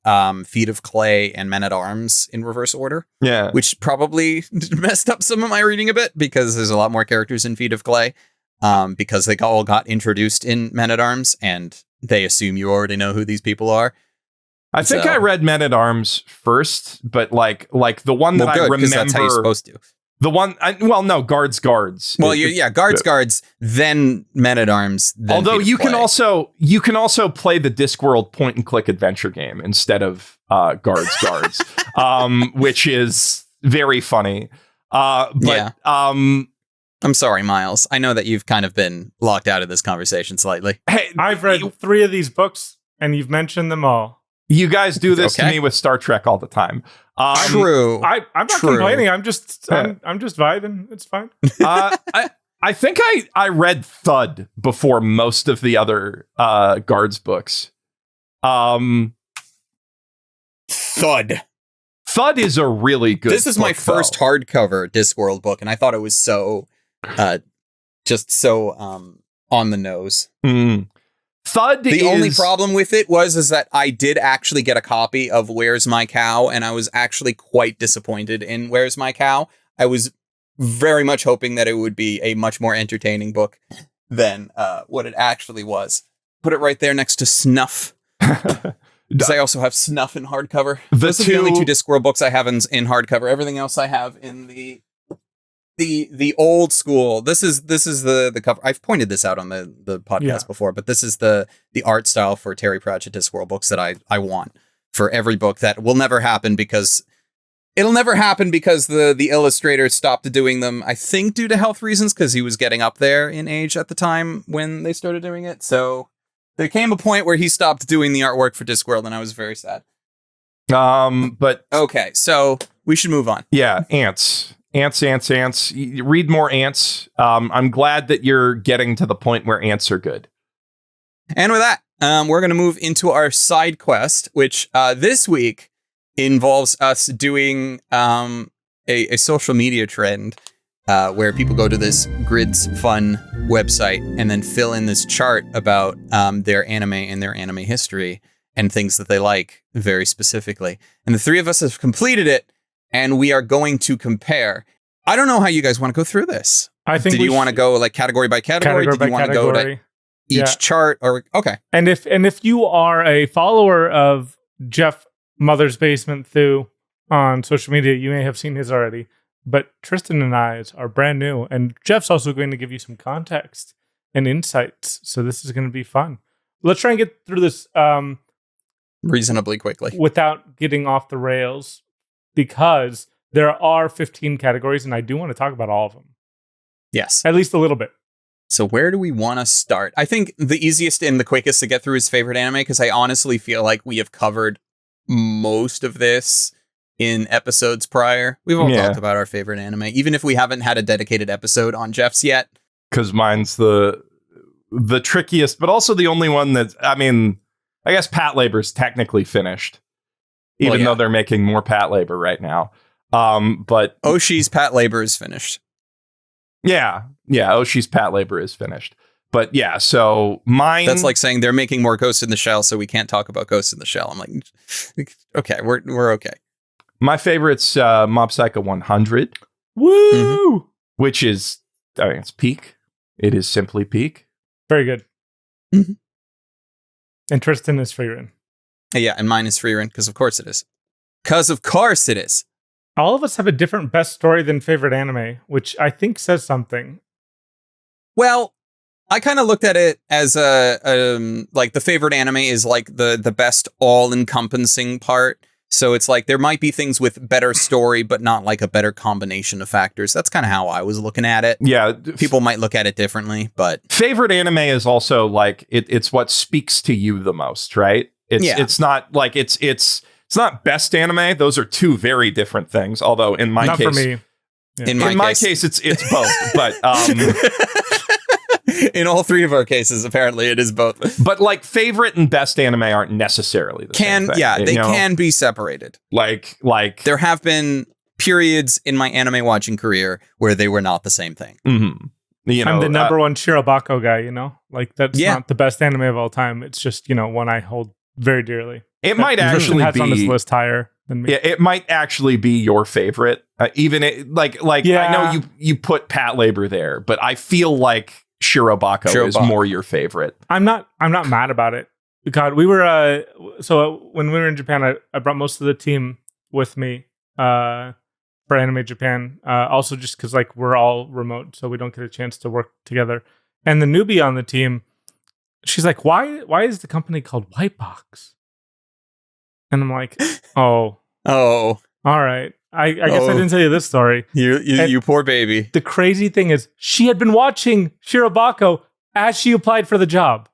S2: Feet of Clay and Men at Arms in reverse order.
S3: Yeah.
S2: Which probably messed up some of my reading a bit because there's a lot more characters in Feet of Clay because they all got introduced in Men at Arms and they assume you already know who these people are.
S3: I think I read Men at Arms first, but like the one that I remember.
S2: That's how you're supposed to.
S3: The one, Guards.
S2: Well, Guards, then Men at Arms. Then
S3: although you can also play the Discworld point and click adventure game instead of Guards, which is very funny. I'm
S2: sorry, Miles. I know that you've kind of been locked out of this conversation slightly.
S1: Hey, I've read 3 of these books, and you've mentioned them all.
S3: You guys do this to me with Star Trek all the time.
S2: True.
S1: I'm not complaining. I'm just vibing. It's fine.
S3: I think I read Thud before most of the other Guards books.
S2: Thud
S3: is a really good.
S2: This is my first hardcover Discworld book, and I thought it was so on the nose.
S3: Thud.
S2: The only problem with it is that I did actually get a copy of Where's My Cow, and I was actually quite disappointed in Where's My Cow. I was very much hoping that it would be a much more entertaining book than what it actually was. Put it right there next to Snuff. Because I also have Snuff in hardcover. Those are the only 2 Discworld books I have in hardcover. Everything else I have in the old school. This is the cover. I've pointed this out on the podcast before, but this is the art style for Terry Pratchett Discworld books that I want for every book. That will never happen because the illustrator stopped doing them, I think due to health reasons, because he was getting up there in age at the time when they started doing it. So there came a point where he stopped doing the artwork for Discworld, and I was very sad.
S3: But
S2: okay, so we should move on.
S3: Yeah, ants. Read more ants. I'm glad that you're getting to the point where ants are good.
S2: And with that, we're going to move into our side quest, which this week involves us doing a social media trend where people go to this Grids Fun website and then fill in this chart about their anime and their anime history and things that they like very specifically. And the 3 of us have completed it. And we are going to compare. I don't know how you guys want to go through this.
S1: I think
S2: Did you want to go like category by category? Did you want to go to each chart? Or okay.
S1: And if you are a follower of Geoff Mother's Basement Thew on social media, you may have seen his already. But Tristan and I's are brand new, and Geoff's also going to give you some context and insights. So this is going to be fun. Let's try and get through this
S2: reasonably quickly
S1: without getting off the rails. Because there are 15 categories, and I do want to talk about all of them.
S2: Yes.
S1: At least a little bit.
S2: So where do we want to start? I think the easiest and the quickest to get through is favorite anime, because I honestly feel like we have covered most of this in episodes prior. We've all talked about our favorite anime, even if we haven't had a dedicated episode on Geoff's yet.
S3: Because mine's the trickiest, but also the only one that, I mean, I guess Pat Labor's technically finished. even though they're making more pat labor right now. But
S2: Oshi's pat labor is finished.
S3: Yeah, Oshi's pat labor is finished. But yeah, so mine...
S2: That's like saying they're making more Ghost in the Shell, so we can't talk about Ghost in the Shell. I'm like, okay, we're okay.
S3: My favorite's Mob Psycho 100.
S1: Woo! Mm-hmm.
S3: Which is, I mean, it's peak. It is simply peak.
S1: Very good. Mm-hmm. And Tristan is Freerin.
S2: Yeah, and mine is Freerin, because of course it is. Because of course it is.
S1: All of us have a different best story than favorite anime, which I think says something.
S2: Well, I kind of looked at it as like the favorite anime is like the best all-encompassing part. So it's like there might be things with better story, but not like a better combination of factors. That's kind of how I was looking at it.
S3: Yeah.
S2: People might look at it differently, but...
S3: Favorite anime is also like, it's what speaks to you the most, right? It's not like, it's not best anime. Those are two very different things. Although in my
S1: not
S3: case...
S1: for me.
S2: Yeah.
S3: In my case, it's both. But...
S2: in all three of our cases, apparently it is both.
S3: But like favorite and best anime aren't necessarily the same thing.
S2: Yeah, they can be separated.
S3: Like
S2: there have been periods in my anime watching career where they were not the same thing.
S3: Mm-hmm.
S1: I'm the number one Shirobako guy, like that's not the best anime of all time. It's just, one I hold very dearly.
S3: It might actually
S1: be on this list higher than me.
S3: Yeah, it might actually be your favorite. I know you put Pat Labor there, but I feel like Shirobako is more your favorite.
S1: I'm not mad about it. God, we were so when we were in Japan, I brought most of the team with me for Anime Japan. Also just because like we're all remote, so we don't get a chance to work together. And the newbie on the team, she's like, "Why is the company called White Box?" And I'm like, "Oh, all right. I guess I didn't tell you this story.
S2: You poor baby."
S1: The crazy thing is, she had been watching Shirobako as she applied for the job.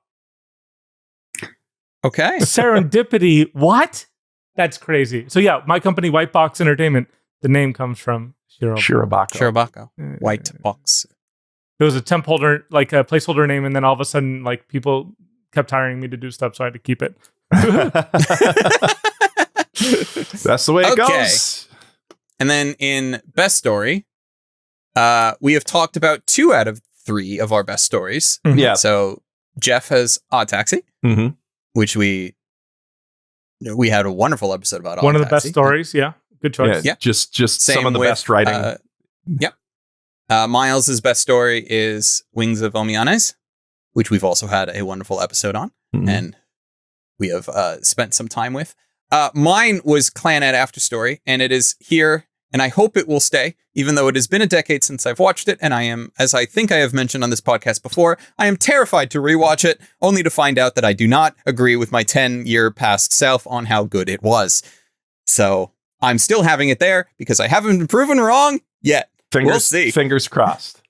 S2: Okay.
S1: Serendipity. What? That's crazy. So yeah, my company, White Box Entertainment, the name comes from
S3: Shirobako.
S2: White Box.
S1: It was a temp holder, like a placeholder name, and then all of a sudden, like people kept hiring me to do stuff, so I had to keep it.
S3: That's the way it goes.
S2: And then in best story, we have talked about 2 out of 3 of our best stories.
S3: Mm-hmm. Yeah.
S2: So Geoff has Odd Taxi, which we had a wonderful episode about.
S1: One of the best stories. Yeah. Good choice.
S3: Yeah. Just some of the best writing.
S2: Yep. Miles' best story is Wings of Omianes, which we've also had a wonderful episode on. Mm-hmm. And we have spent some time with. Mine was Clannad After Story, and it is here, and I hope it will stay, even though it has been a decade since I've watched it, and I am, as I think I have mentioned on this podcast before, I am terrified to rewatch it, only to find out that I do not agree with my 10-year past self on how good it was. So I'm still having it there, because I haven't been proven wrong yet. We'll see.
S3: Fingers crossed.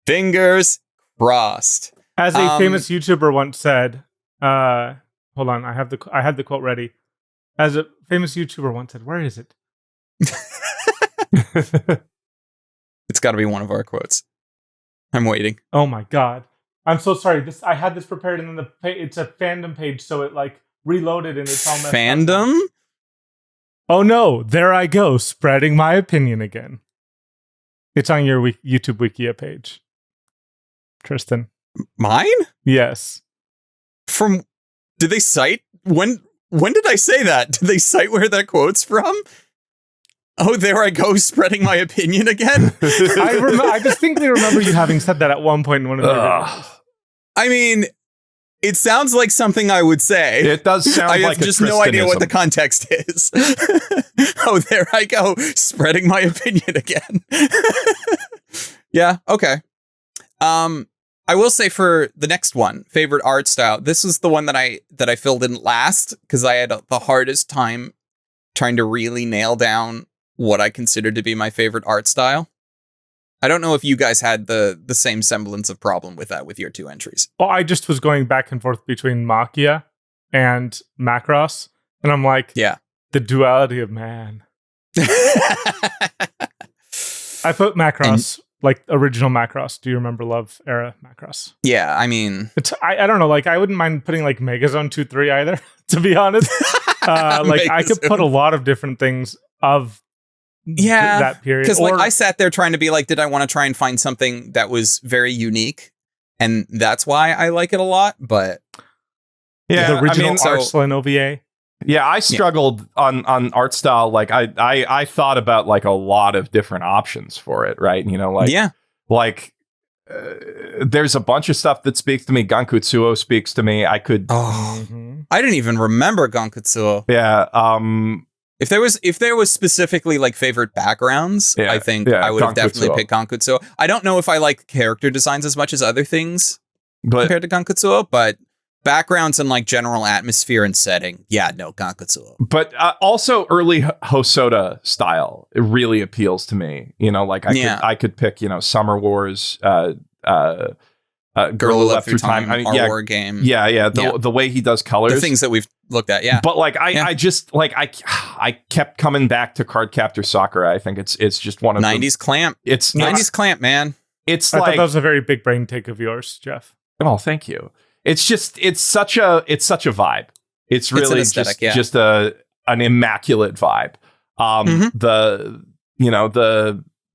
S2: Fingers crossed.
S1: As a famous YouTuber once said, hold on, I had the quote ready. As a famous YouTuber once said, where is it?
S2: It's got to be one of our quotes. I'm waiting.
S1: Oh my God. I'm so sorry. I had this prepared, and then it's a fandom page, so it like reloaded and it's all messed
S2: Fandom?
S1: up. Oh no, there I go, spreading my opinion again. It's on your YouTube Wikia page. Tristan.
S2: Mine?
S1: Yes.
S2: Did they cite when did I say that? Did they cite where that quote's from? Oh, there I go, spreading my opinion again.
S1: I distinctly remember you having said that at one point in one of the videos.
S2: I mean, it sounds like something I would say.
S3: It does sound like
S2: I have just no idea what the context is. Oh, there I go, spreading my opinion again. Yeah, okay. I will say for the next one, favorite art style, this was the one that I filled in last because I had the hardest time trying to really nail down what I considered to be my favorite art style. I don't know if you guys had the same semblance of problem with that with your 2 entries.
S1: Well, I just was going back and forth between Makia and Macross, and I'm like,
S2: yeah,
S1: the duality of man. I put Macross. Like original Macross. Do you remember Love era Macross?
S2: Yeah, I mean...
S1: I don't know, like I wouldn't mind putting like Megazone 2-3 either, to be honest. Like I could put a lot of different things of that period.
S2: Because like I sat there trying to be like, did I want to try and find something that was very unique? And that's why I like it a lot. But
S1: the original Arslan OVA.
S3: Yeah, I struggled on art style. Like I thought about like a lot of different options for it, right? You know, like there's a bunch of stuff that speaks to me. Gankutsuo speaks to me. I could.
S2: I didn't even remember Gankutsuo.
S3: Yeah.
S2: If there was specifically like favorite backgrounds, I think I would have definitely picked Gankutsuo. I don't know if I like character designs as much as other things compared to Gankutsuo, but backgrounds and like general atmosphere and setting, Gankutsuo.
S3: But also early Hosoda style, it really appeals to me. You know, like I could pick, you know, Summer Wars, Girl Who Left Through Time,
S2: our war game.
S3: The way he does colors,
S2: the things that we've looked at, But like I just like I kept coming back to Cardcaptor Sakura. I think it's just one of 90s clamp.
S3: It's
S2: 90s clamp, man.
S1: I thought that was a very big brain take of yours, Geoff.
S3: Oh, thank you. It's such a vibe. It's really just an immaculate vibe. The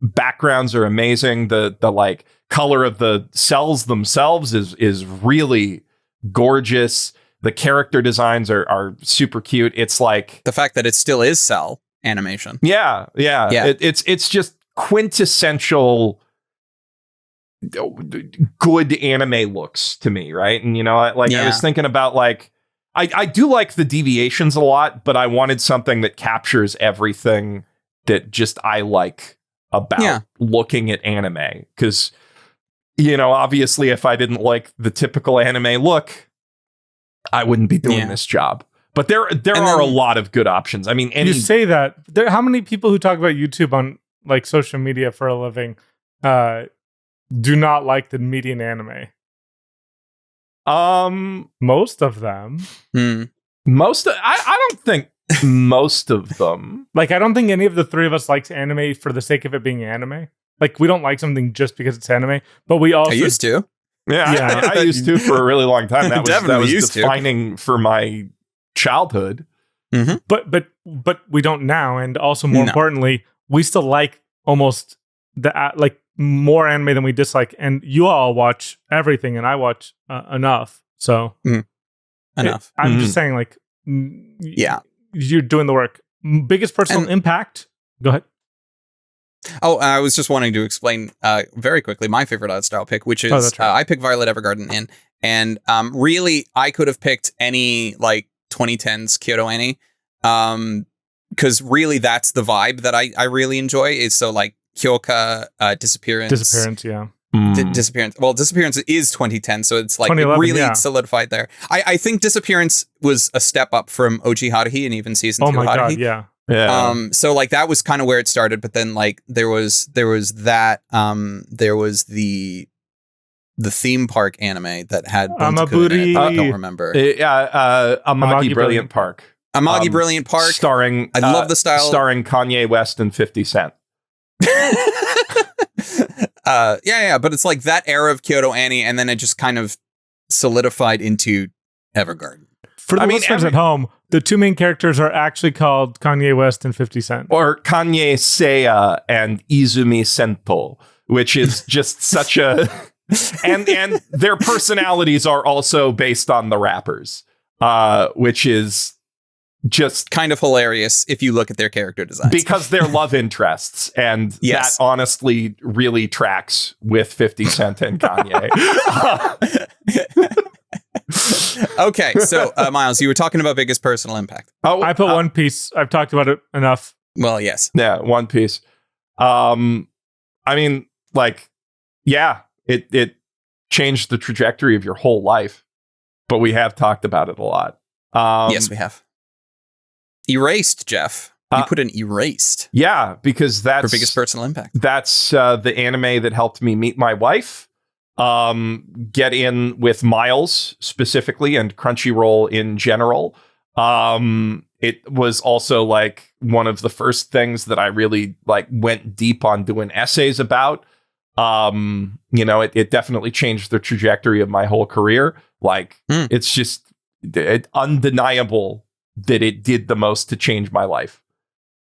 S3: backgrounds are amazing. The like color of the cells themselves is really gorgeous. The character designs are super cute. It's like
S2: the fact that it still is cell animation.
S3: Yeah. It's just quintessential good anime looks to me, right? And you know, I was thinking about like I do like the deviations a lot, but I wanted something that captures everything that just I like about looking at anime. Because, you know, obviously if I didn't like the typical anime look, I wouldn't be doing this job. But there are a lot of good options. I mean,
S1: you say that. How many people who talk about YouTube on like social media for a living do not like the median anime? Most of them.
S3: I don't think most of them.
S1: Like, I don't think any of the three of us likes anime for the sake of it being anime. Like, we don't like something just because it's anime. But we also
S2: I used to.
S3: Yeah, I used to for a really long time. That was defining for my childhood.
S2: Mm-hmm.
S1: But we don't now. And also, more importantly, we still like almost like more anime than we dislike. And you all watch everything, and I watch enough. So
S2: enough.
S1: I'm just saying, like, you're doing the work. Biggest personal impact. Go ahead.
S2: Oh, I was just wanting to explain very quickly my favorite art style pick, which is I picked Violet Evergarden in, and really I could have picked any like 2010s Kyoto Annie, because really that's the vibe that I really enjoy. Is so like Hyoka, Disappearance,
S1: yeah.
S2: Disappearance. Well, Disappearance is 2010, so it's like really solidified there. I think Disappearance was a step up from OG Haruhi and even season 2
S1: Oh my
S2: Haruhi.
S1: god, yeah.
S2: So like that was kind of where it started, but then like there was that there was the theme park anime that had
S1: Amaburi.
S2: I don't remember.
S3: Amagi Brilliant Park.
S2: Amagi Brilliant Park,
S3: starring.
S2: I love the style,
S3: starring Kanye West and 50 Cent.
S2: But it's like that era of Kyoto Annie, and then it just kind of solidified into Evergarden.
S1: For the listeners at home, the two main characters are actually called Kanye West and 50 Cent.
S3: Or Kanye Seiya and Izumi Sento, which is just such a... and their personalities are also based on the rappers, which is just...
S2: kind of hilarious if you look at their character designs.
S3: Because they're love interests, and that honestly really tracks with 50 Cent and Kanye.
S2: Okay, so Miles, you were talking about biggest personal impact.
S1: Oh, I put One Piece. I've talked about it enough.
S2: Well, yes.
S3: Yeah, One Piece. I mean, like, it changed the trajectory of your whole life, but we have talked about it a lot.
S2: Yes, we have. Erased, Geoff. You put an Erased.
S3: Yeah, because that's...
S2: for biggest personal impact.
S3: That's the anime that helped me meet my wife. Get in with Miles specifically and Crunchyroll in general. It was also like one of the first things that I really like went deep on doing essays about. You know, it definitely changed the trajectory of my whole career. Like it's just undeniable that it did the most to change my life.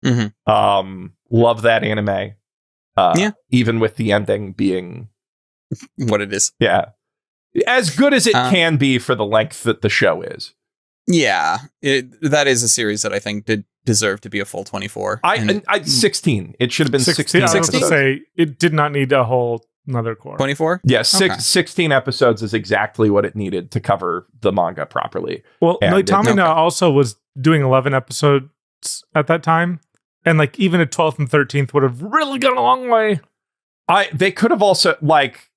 S2: Mm-hmm.
S3: Love that anime. Even with the ending being
S2: what it is.
S3: Yeah. As good as it can be for the length that the show is.
S2: Yeah. That is a series that I think did deserve to be a full 24.
S3: 16. It should have been 16
S1: I was
S3: episodes.
S1: going to say, it did not need a whole another core.
S2: 24?
S3: Yeah, 16 episodes is exactly what it needed to cover the manga properly.
S1: Well, Tamina also was doing 11 episodes at that time. And like even a 12th and 13th would have really gone a long way.
S3: They could have also, like,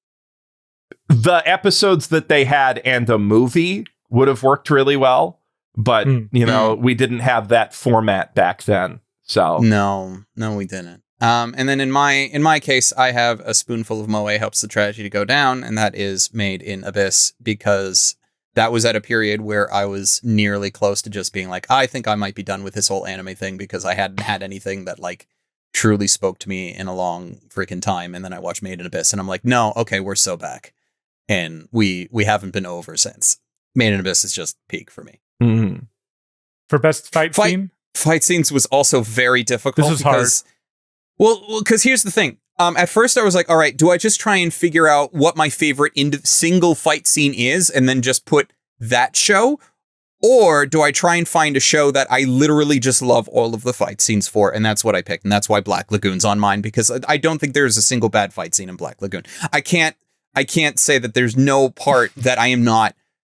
S3: the episodes that they had and a movie would have worked really well. But, we didn't have that format back then. So
S2: No, we didn't. And then in my case, I have a spoonful of moe helps the tragedy go down, and that is Made in Abyss, because that was at a period where I was nearly close to just being like, I think I might be done with this whole anime thing, because I hadn't had anything that like truly spoke to me in a long freaking time. And then I watched Made in Abyss, and I'm like, no, okay, we're so back, and we haven't been over since. Made in Abyss is just peak for me.
S3: Mm-hmm.
S1: For best fight scene?
S2: Fight scenes was also very difficult.
S1: This is hard.
S2: Well, because here's the thing. At first, I was like, all right, do I just try and figure out what my favorite single fight scene is and then just put that show? Or do I try and find a show that I literally just love all of the fight scenes for? And that's what I picked. And that's why Black Lagoon's on mine, because I don't think there's a single bad fight scene in Black Lagoon. I can't say that there's no part that I am not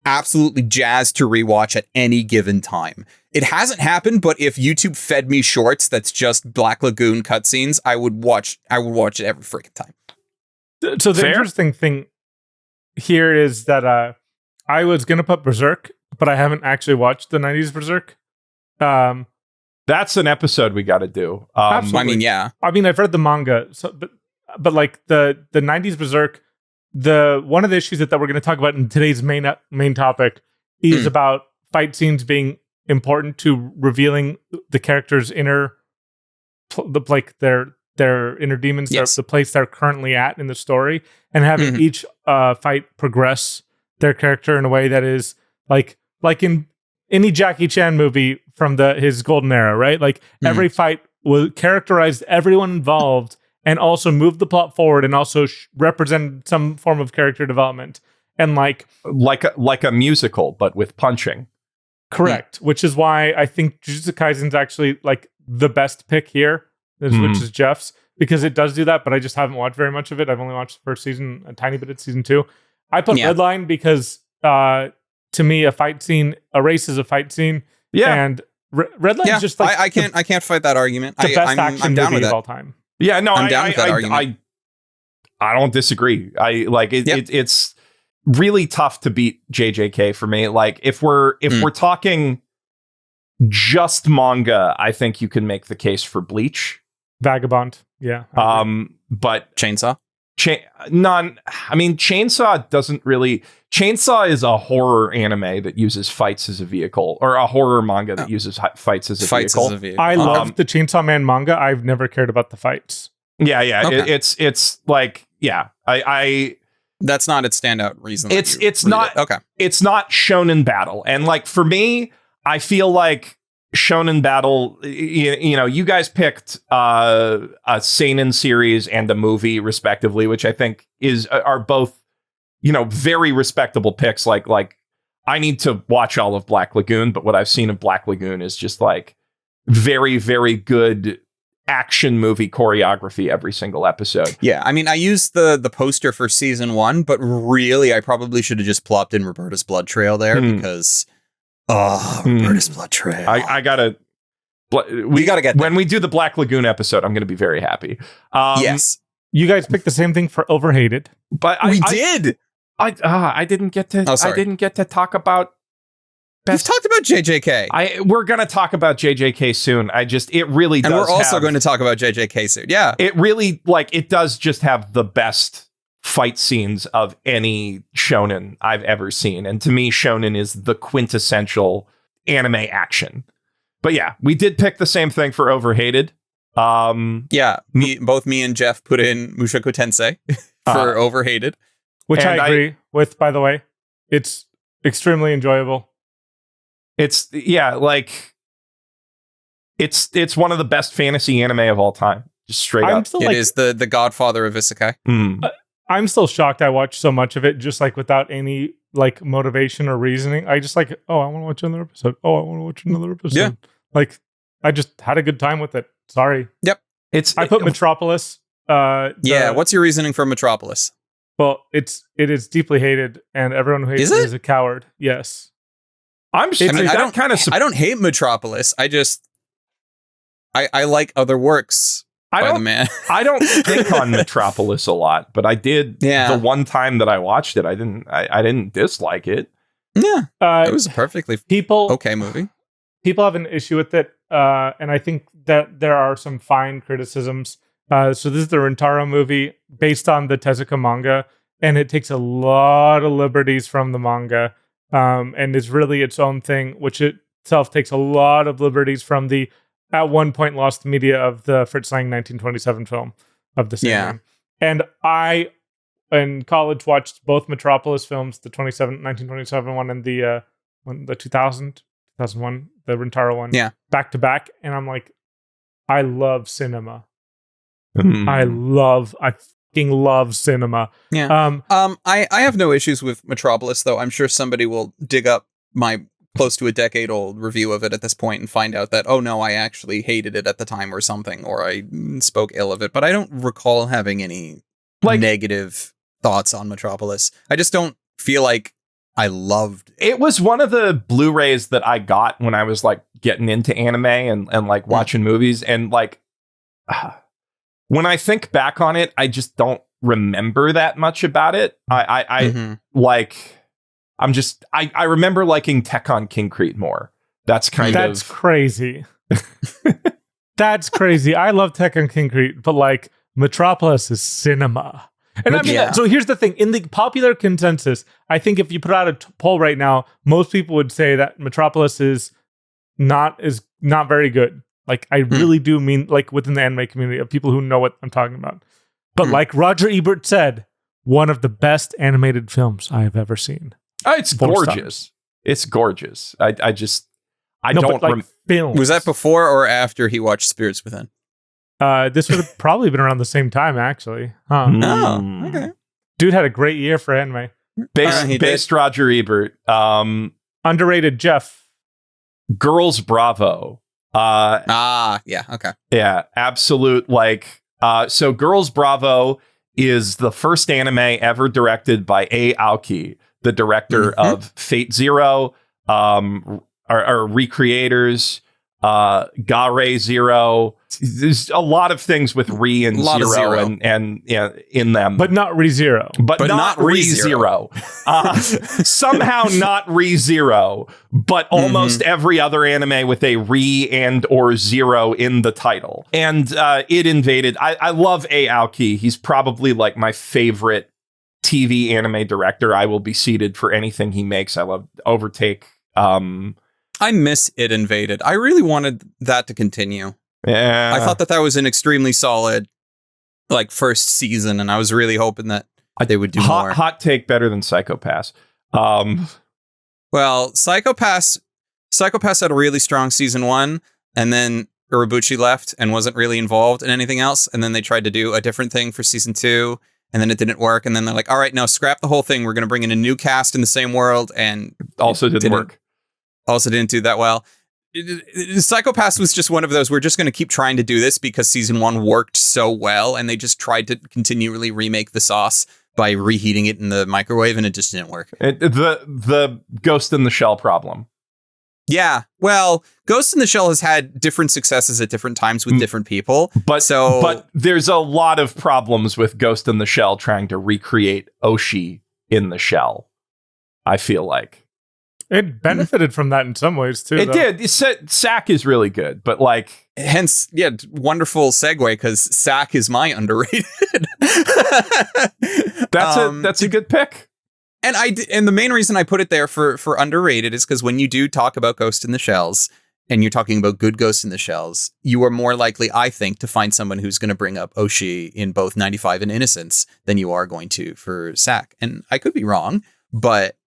S2: absolutely jazzed to rewatch at any given time. It hasn't happened, but if YouTube fed me shorts that's just Black Lagoon cutscenes, I would watch it every freaking time.
S1: So the interesting thing here is that I was going to put Berserk, but I haven't actually watched the 90s Berserk.
S3: That's an episode we got to do.
S1: Absolutely.
S2: I mean, yeah.
S1: I mean, I've read the manga, so but like the 90s Berserk, one of the issues that we're going to talk about in today's main topic is about fight scenes being important to revealing the character's inner, like their inner demons, the place they're currently at in the story, and having each fight progress their character in a way that is like in any Jackie Chan movie from his golden era, right? Like every fight will characterize everyone involved and also move the plot forward and also represent some form of character development. And like
S3: a musical, but with punching.
S1: Correct. Which is why I think Jujutsu Kaisen's actually like the best pick here, which is Geoff's, because it does do that, but I just haven't watched very much of it. I've only watched the first season, a tiny bit of season 2. I put Redline because to me, a race is a fight scene. Yeah. And Redline's just like
S2: I can't fight that argument.
S1: The best action movie of all time.
S3: Yeah, no,
S2: I'm down with that argument.
S3: I don't disagree. I like it. It's really tough to beat JJK for me. Like if we're talking just manga, I think you can make the case for Bleach.
S1: Vagabond. Yeah.
S3: But
S2: Chainsaw.
S3: Chainsaw doesn't really. Chainsaw is a horror anime that uses fights as a vehicle, or a horror manga that uses fights as a vehicle.
S1: I love the Chainsaw Man manga. I've never cared about the fights.
S3: Yeah. Okay. It's like, yeah. I
S2: that's not its standout reason.
S3: It's not
S2: okay.
S3: It's not shonen battle, and like for me, I feel like shonen battle. You guys picked a seinen series and a movie respectively, which I think are both very respectable picks. Like I need to watch all of Black Lagoon, but what I've seen of Black Lagoon is just like very, very good action movie choreography every single episode.
S2: Yeah, I mean, I used the poster for season 1, but really I probably should have just plopped in Roberta's Blood Trail there because Roberta's Blood Trail.
S3: I gotta
S2: we gotta get there.
S3: When we do the Black Lagoon episode, I'm gonna be very happy.
S2: Yes.
S1: You guys picked the same thing for Overhated.
S3: But
S2: we did.
S3: I didn't get to I didn't get to talk about
S2: We've talked about JJK.
S3: We're going to talk about JJK soon. It really does.
S2: And we're also going to talk about JJK soon. Yeah.
S3: It really, it does just have the best fight scenes of any shonen I've ever seen. And to me, shonen is the quintessential anime action. But yeah, we did pick the same thing for Overhated.
S2: Yeah. Both me and Geoff put in Mushoku Tensei for Overhated.
S1: Which I agree with, by the way. It's extremely enjoyable.
S3: It's, yeah, like, It's one of the best fantasy anime of all time. Just straight up.
S2: It is the godfather of isekai.
S1: I'm still shocked I watched so much of it just like without any like motivation or reasoning. I just like, oh, I want to watch another episode. Oh, I want to watch another episode.
S2: Yeah.
S1: Like I just had a good time with it. Sorry.
S2: Yep.
S1: I put Metropolis.
S2: What's your reasoning for Metropolis?
S1: Well, it is deeply hated, and everyone who hates it is a coward. Yes.
S2: I don't hate Metropolis. I like other works by the man.
S3: I don't pick on Metropolis a lot, but I did the one time that I watched it. I didn't dislike it.
S2: Yeah, it was a perfectly okay movie.
S1: People have an issue with it, and I think that there are some fine criticisms. So this is the Rintaro movie based on the Tezuka manga, and it takes a lot of liberties from the manga, and is really its own thing, which itself takes a lot of liberties from the at one point lost media of the Fritz Lang 1927 film of the same name. And I, in college, watched both Metropolis films, the 1927 one and the 2001, the Rintaro one, back to back. And I'm like, I love cinema. I fucking love cinema.
S2: Yeah. I have no issues with Metropolis, though. I'm sure somebody will dig up my close to a decade old review of it at this point and find out that, oh no, I actually hated it at the time or something, or I spoke ill of it. But I don't recall having any negative thoughts on Metropolis. I just don't feel like I loved it.
S3: It was one of the Blu-rays that I got when I was like getting into anime and like watching movies, and like when I think back on it, I just don't remember that much about it. I remember liking Tekkon Kincrete more. That's
S1: crazy. That's crazy. I love Tekkon Kincrete, but like Metropolis is cinema. And I mean, so here's the thing. In the popular consensus, I think if you put out a poll right now, most people would say that Metropolis is not very good. Like, I really do mean, like, within the anime community of people who know what I'm talking about. But like Roger Ebert said, one of the best animated films I have ever seen.
S3: It's gorgeous. It's gorgeous. I don't remember.
S2: Was that before or after he watched Spirits Within?
S1: This would have probably been around the same time, actually. Huh.
S2: Oh, okay.
S1: Dude had a great year for anime.
S3: Based Roger Ebert.
S1: Underrated Geoff.
S3: Girls Bravo.
S2: Yeah, okay.
S3: Yeah, absolute, like, so Girls Bravo is the first anime ever directed by Aoki, the director of Fate Zero, our Recreators, Gare Zero. There's a lot of things with Re and Zero and in them.
S1: But not Re-Zero.
S3: But not Re-Zero. Somehow not Re-Zero, but almost every other anime with a Re and or Zero in the title. And it invaded. I love Aoki. He's probably like my favorite TV anime director. I will be seated for anything he makes. I love Overtake.
S2: I miss It Invaded. I really wanted that to continue.
S3: Yeah.
S2: I thought that was an extremely solid like first season, and I was really hoping that they would do more.
S3: Hot take, better than Psycho-Pass.
S2: Well, Psycho-Pass had a really strong season 1, and then Urabuchi left and wasn't really involved in anything else, and then they tried to do a different thing for season 2, and then it didn't work, and then they're like, all right, no, scrap the whole thing. We're going to bring in a new cast in the same world, and
S3: also didn't work.
S2: Also didn't do that well. Psycho-Pass was just one of those, we're just going to keep trying to do this because season 1 worked so well, and they just tried to continually remake the sauce by reheating it in the microwave, and it just didn't work.
S3: The Ghost in the Shell problem.
S2: Yeah, well, Ghost in the Shell has had different successes at different times with different people.
S3: But there's a lot of problems with Ghost in the Shell trying to recreate Oshi in the shell, I feel like.
S1: It benefited from that in some ways, too.
S3: It did. Sack is really good, but like...
S2: Hence, wonderful segue, because Sack is my underrated.
S3: That's a good pick.
S2: And the main reason I put it there for underrated is because when you do talk about Ghost in the Shells, and you're talking about good Ghost in the Shells, you are more likely, I think, to find someone who's going to bring up Oshi in both 95 and Innocence than you are going to for Sack. And I could be wrong, but...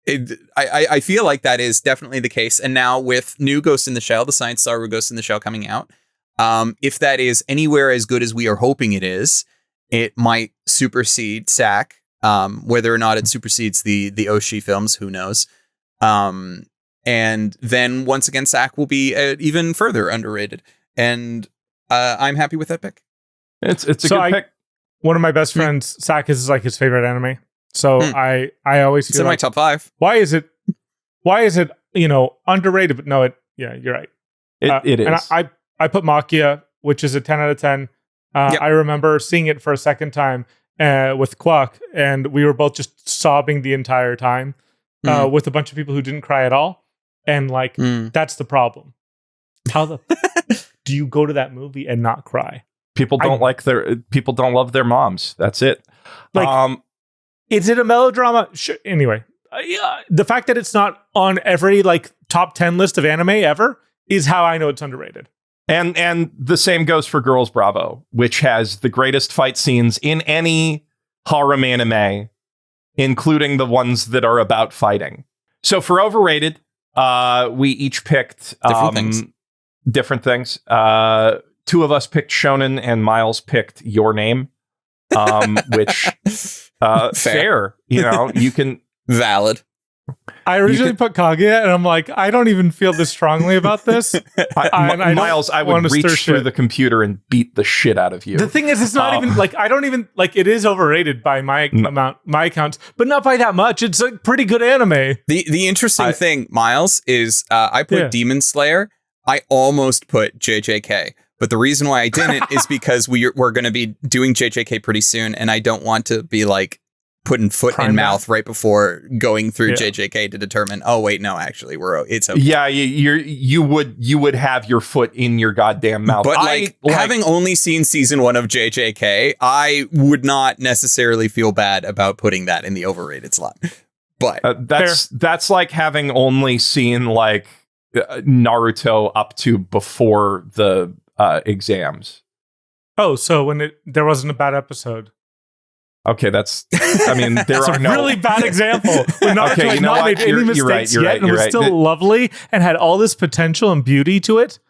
S2: I feel like that is definitely the case. And now with new Ghost in the Shell, the Science Star Ghost in the Shell coming out, if that is anywhere as good as we are hoping it is, it might supersede SAC. Whether or not it supersedes the Oshii films, who knows? And then once again, SAC will be even further underrated. And I'm happy with that pick.
S3: It's a good pick.
S1: One of my best friends, SAC, is like his favorite anime. So I always feel
S2: it's in my top 5.
S1: Why is it underrated? But no, you're right.
S3: It is.
S1: And I put Makia, which is a 10 out of 10. Yep. I remember seeing it for a second time with Quack, and we were both just sobbing the entire time with a bunch of people who didn't cry at all. And that's the problem. How the do you go to that movie and not cry?
S3: People don't love their moms. That's it.
S1: Is it a melodrama? Sure. Anyway, the fact that it's not on every top 10 list of anime ever is how I know it's underrated.
S3: And the same goes for Girls Bravo, which has the greatest fight scenes in any harem anime, including the ones that are about fighting. So for overrated, we each picked different things. 2 of us picked Shonen, and Miles picked Your Name, which fair. You can
S2: valid.
S1: I originally put Kaguya, and I'm like, I don't even feel this strongly about this.
S3: Miles, I would reach through the computer and beat the shit out of you.
S1: The thing is, it's not even I don't even it is overrated by my accounts, but not by that much. It's a pretty good anime.
S2: The interesting thing, Miles, is I put Demon Slayer. I almost put JJK. But the reason why I didn't is because we're going to be doing JJK pretty soon, and I don't want to be putting foot in mouth right before going through JJK to determine, oh wait, no, actually it's okay.
S3: Yeah, you would have your foot in your goddamn mouth.
S2: But having only seen season 1 of JJK, I would not necessarily feel bad about putting that in the overrated slot. But
S3: that's like having only seen Naruto up to before the exams.
S1: Oh, so when there wasn't a bad episode.
S3: Okay, there are
S1: a really bad example. When Naruto had not made any mistakes yet, and was still lovely and had all this potential and beauty to it.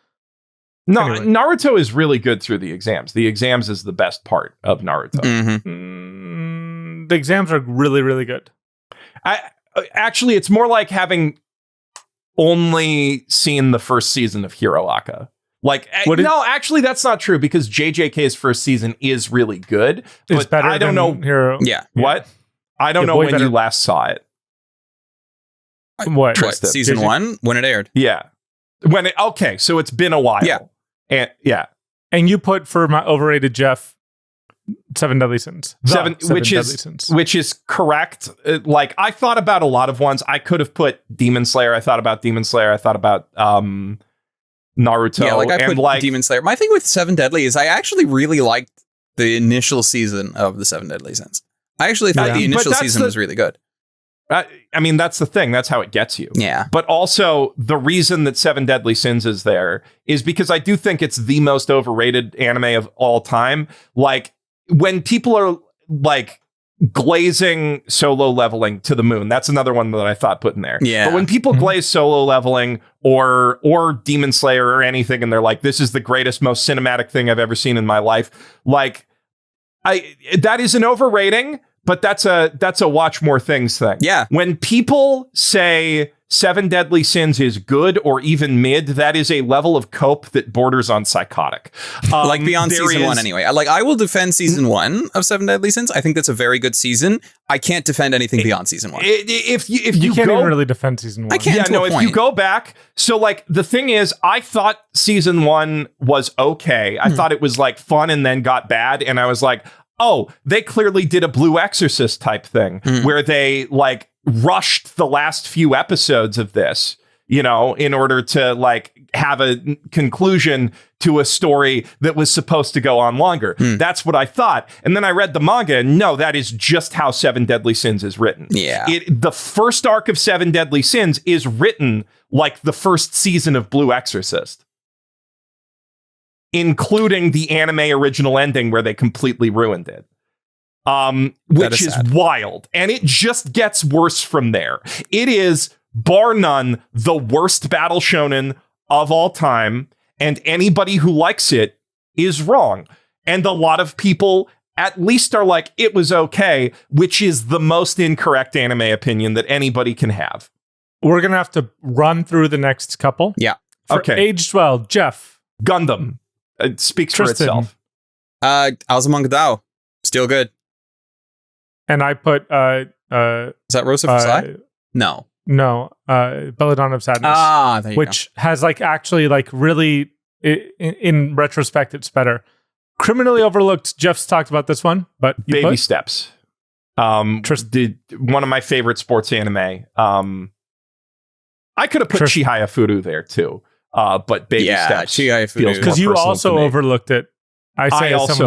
S3: No, anyway. Naruto is really good through the exams. The exams is the best part of Naruto.
S1: Mm-hmm. The exams are really, really good.
S3: Actually, it's more like having only seen the first season of Hero Aka. Actually, that's not true, because JJK's first season is really good. But
S1: it's better.
S3: I don't know.
S1: Hero.
S2: Yeah.
S3: What? I don't know when you last saw it.
S1: What?
S2: Season 1 when it aired?
S3: Yeah. Okay, so it's been a while.
S2: Yeah.
S1: And you put for my overrated Geoff, 7 Deadly Sins. Which is correct.
S3: I thought about a lot of ones. I could have put Demon Slayer. I thought about Demon Slayer. I thought about Naruto.
S2: Yeah, I put Demon Slayer. My thing with 7 Deadly is I actually really liked the initial season of the 7 Deadly Sins. I actually thought the initial season was really good.
S3: That's the thing. That's how it gets you.
S2: Yeah.
S3: But also, the reason that 7 Deadly Sins is there is because I do think it's the most overrated anime of all time. When people are glazing Solo Leveling to the moon, that's another one that I thought put in there.
S2: Yeah.
S3: But when people glaze Solo Leveling or Demon Slayer or anything, and they're like, this is the greatest, most cinematic thing I've ever seen in my life, that is an overrating, but that's a watch more things thing.
S2: Yeah.
S3: When people say 7 Deadly Sins is good or even mid, that is a level of cope that borders on psychotic.
S2: Beyond season 1 anyway. I will defend season 1 of 7 Deadly Sins. I think that's a very good season. I can't defend anything beyond season 1.
S3: If you
S1: can't even really defend season 1.
S2: I can't.
S3: If you go back, so the thing is, I thought season 1 was okay. I thought it was fun and then got bad, and I was like, oh, they clearly did a Blue Exorcist type thing where they rushed the last few episodes of this, in order to have a conclusion to a story that was supposed to go on longer. That's what I thought. And then I read the manga, and no, that is just how 7 Deadly Sins is written.
S2: Yeah.
S3: The first arc of 7 Deadly Sins is written like the first season of Blue Exorcist, including the anime original ending where they completely ruined it. which is wild. And it just gets worse from there. It is, bar none, the worst battle shonen of all time. And anybody who likes it is wrong. And a lot of people at least are like, it was okay, which is the most incorrect anime opinion that anybody can have.
S1: We're going to have to run through the next couple.
S2: Yeah.
S1: For age 12, Geoff.
S3: Gundam. It speaks
S1: Tristan.
S3: for itself.
S2: Azumanga Dao. Still good.
S1: And I put...
S2: Is that Rosa Fasai? No.
S1: No. Belladonna of Sadness.
S2: There you
S1: which has like actually like really... In retrospect, it's better. Criminally Overlooked. Jeff's talked about this one, but
S3: Baby Steps. Did one of my favorite sports anime. I could have put Chihaya Furu there too, but Baby Steps.
S2: Chihaya Furu.
S1: Because you also overlooked it. I also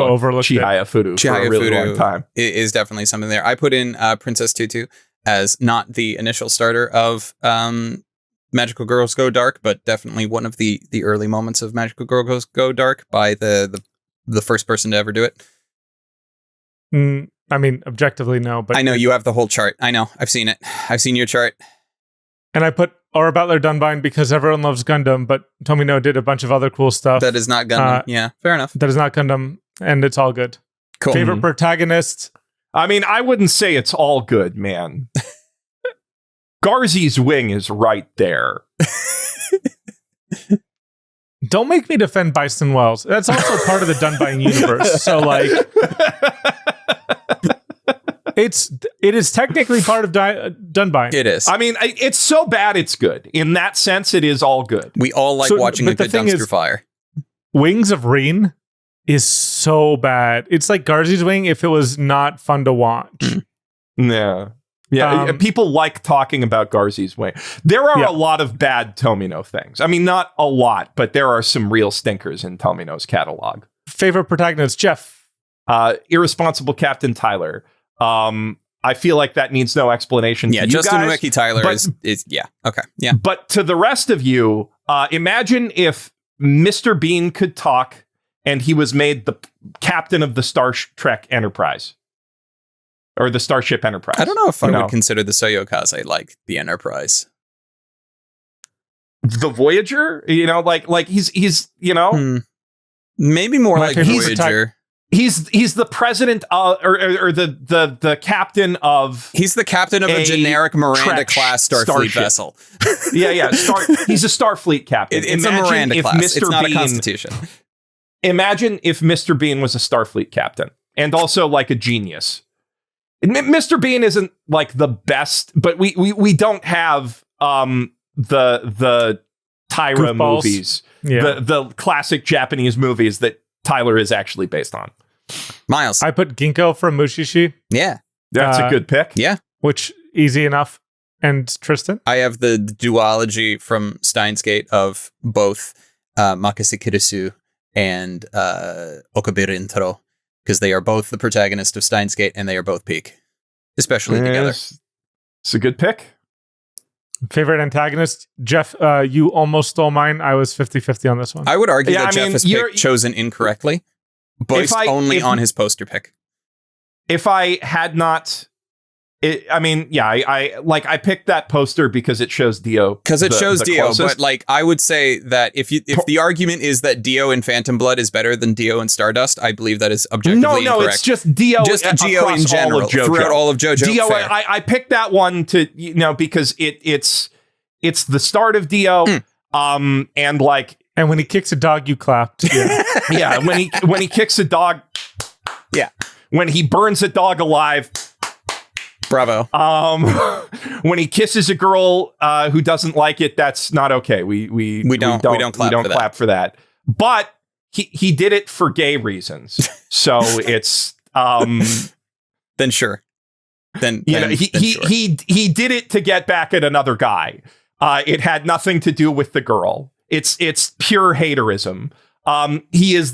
S1: overlooked
S3: Chihaya Furu for a really long time.
S2: It is definitely something there. I put in Princess Tutu as not the initial starter of Magical Girls Go Dark, but definitely one of the early moments of Magical Girls Go Dark by the first person to ever do it.
S1: I mean, objectively, no. But
S2: I know you have the whole chart. I know. I've seen it. I've seen your chart.
S1: And I put Aura Butler Dunbine because everyone loves Gundam, but Tomino did a bunch of other cool stuff.
S2: That is not Gundam. Yeah, fair enough.
S1: That is not Gundam, and it's all good.
S2: Cool.
S1: Favorite protagonist?
S3: I mean, I wouldn't say it's all good, man. Garzy's wing is right there.
S1: Don't make me defend Bison Wells. That's also part of the Dunbine universe. So, like, it is technically part of Dunbine.
S2: It is.
S3: I mean, it's so bad it's good. In that sense, it is all good.
S2: We all like watching a good dumpster fire.
S1: Wings of Reen is so bad. It's like Garzy's wing if it was not fun to watch.
S3: Yeah. Yeah, people like talking about Garzy's wing. There are a lot of bad Tomino things. I mean, not a lot, but there are some real stinkers in Tomino's catalog.
S1: Favorite protagonist, Geoff?
S3: Irresponsible Captain Tyler. I feel like that needs no explanation to you
S2: Justin
S3: guys.
S2: Ueki Tyler is okay. Yeah.
S3: But to the rest of you, imagine if Mr. Bean could talk and he was made the captain of the Star Trek Enterprise. Or the Starship Enterprise.
S2: I don't know if I would consider the Soyokaze like the Enterprise.
S3: The Voyager? You know, like he's
S2: maybe more like Voyager.
S3: He's the president of, or the captain of.
S2: He's the captain of a generic Miranda-class Starfleet vessel.
S3: Yeah. He's a Starfleet captain.
S2: It's a Miranda class. It's not a Constitution.
S3: Imagine if Mr. Bean was a Starfleet captain and also like a genius. Mr. Bean isn't like the best, but we don't have the Tyra
S1: Goofballs.
S3: movies, the classic Japanese movies that Tyler is actually based on.
S2: Miles,
S1: I put Ginkgo from Mushishi.
S2: Yeah,
S3: that's a good pick.
S2: Yeah,
S1: which easy enough. And Tristan,
S2: I have the duology from Steins Gate of both Makase Kirisu and Okabiri Intro. Because they are both the protagonist of Steins Gate and they are both peak, especially together.
S3: It's a good pick.
S1: Favorite antagonist? Geoff, you almost stole mine. I was 50-50 on this one.
S2: I would argue that Geoff has chosen incorrectly, based only on his poster pick.
S3: If I had not... I picked that poster because it shows Dio.
S2: Because it shows Dio, but like I would say that if the argument is that Dio in Phantom Blood is better than Dio in Stardust, I believe that is objectively incorrect.
S3: No, it's just Dio.
S2: Just Dio in general, throughout all of JoJo.
S3: Dio, I picked that one to because it's the start of Dio, and like,
S1: and when he kicks a dog, you clapped. Yeah,
S3: yeah. When he kicks a dog,
S2: yeah.
S3: When he burns a dog alive.
S2: Bravo.
S3: When he kisses a girl who doesn't like it, that's not okay. We don't clap for that. But he did it for gay reasons. So it's
S2: then sure. Then
S3: he did it to get back at another guy. It had nothing to do with the girl. It's pure haterism. He is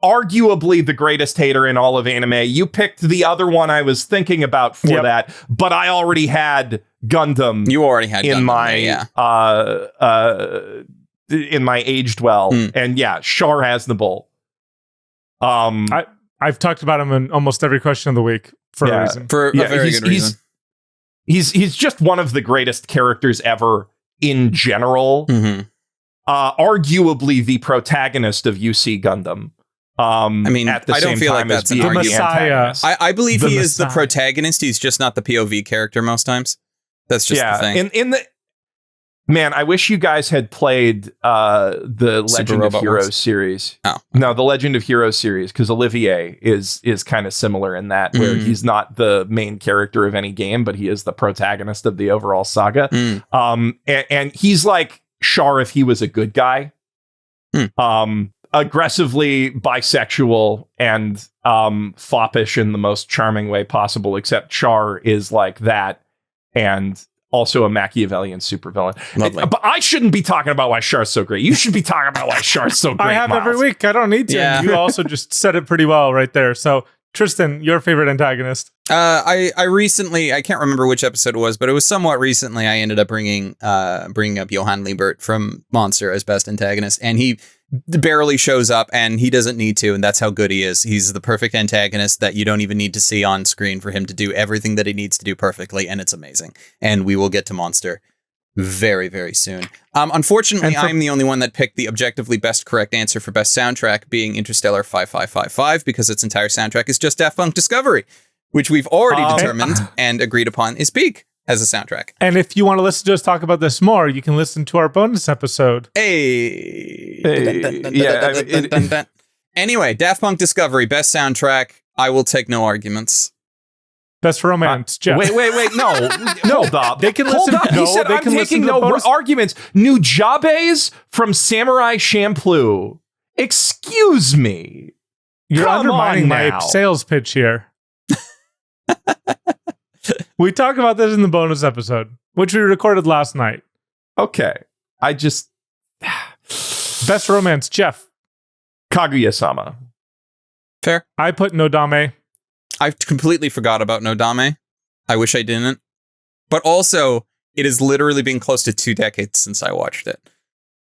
S3: arguably the greatest hater in all of anime. You picked the other one I was thinking about for that, but I already had Gundam.
S2: You already had
S3: in
S2: Gundam,
S3: in my aged well, and Char Aznable.
S1: I've talked about him in almost every question of the week for a reason.
S2: For a very good reason.
S3: He's just one of the greatest characters ever in general.
S2: Mm-hmm.
S3: Arguably the protagonist of UC Gundam.
S2: I mean,
S3: at the
S2: I don't
S3: same
S2: feel like
S3: time as
S2: that's an
S3: being
S1: the
S3: the
S1: Messiah.
S3: antagonist.
S2: I believe
S1: The
S2: he is the
S1: Messiah.
S2: protagonist. He's just not the POV character most times. That's just the thing.
S3: Man, I wish you guys had played the Legend of
S2: Robot
S3: Heroes
S2: Wars.
S3: series.
S2: Oh.
S3: No, the Legend of Heroes series, because Olivier is kind of similar in that, where he's not the main character of any game, but he is the protagonist of the overall saga. And he's like Char if he was a good guy. Aggressively bisexual and foppish in the most charming way possible, except Char is like that and also a Machiavellian supervillain.
S2: Lovely.
S3: But I shouldn't be talking about why Char's so great. You should be talking about why Char's so great.
S1: I have
S3: Miles.
S1: every week. I don't need to.
S2: Yeah.
S1: You also just said it pretty well right there. So, Tristan, your favorite antagonist?
S2: I recently, I can't remember which episode it was, but it was somewhat recently. I ended up bringing up Johann Liebert from Monster as best antagonist, and he barely shows up, and he doesn't need to, and that's how good he is. He's the perfect antagonist that you don't even need to see on screen for him to do everything that he needs to do perfectly, and it's amazing. And we will get to Monster very, very soon. Unfortunately, I'm the only one that picked the objectively best correct answer for best soundtrack, being Interstellar 5555, because its entire soundtrack is just Daft Punk Discovery, which we've already determined and agreed upon is peak as a soundtrack.
S1: And if you want to listen to us talk about this more, you can listen to our bonus episode.
S2: Anyway, Daft Punk Discovery, best soundtrack. I will take no arguments.
S1: Best romance, Geoff.
S3: Wait, no. Hold up.
S1: They can
S3: Hold
S1: listen.
S3: up.
S1: No,
S3: He said
S1: they
S3: I'm
S1: can listen
S3: taking
S1: to the
S3: no
S1: bonus.
S3: arguments. Nujabes from Samurai Champloo. Excuse me.
S1: You're
S3: Come
S1: undermining
S3: on
S1: my
S3: now.
S1: sales pitch here. We talk about this in the bonus episode, which we recorded last night.
S3: Okay. I just...
S1: Best romance, Geoff.
S3: Kaguya-sama.
S2: Fair.
S1: I put Nodame.
S2: I completely forgot about Nodame. I wish I didn't. But also, it has literally been close to 2 decades since I watched it.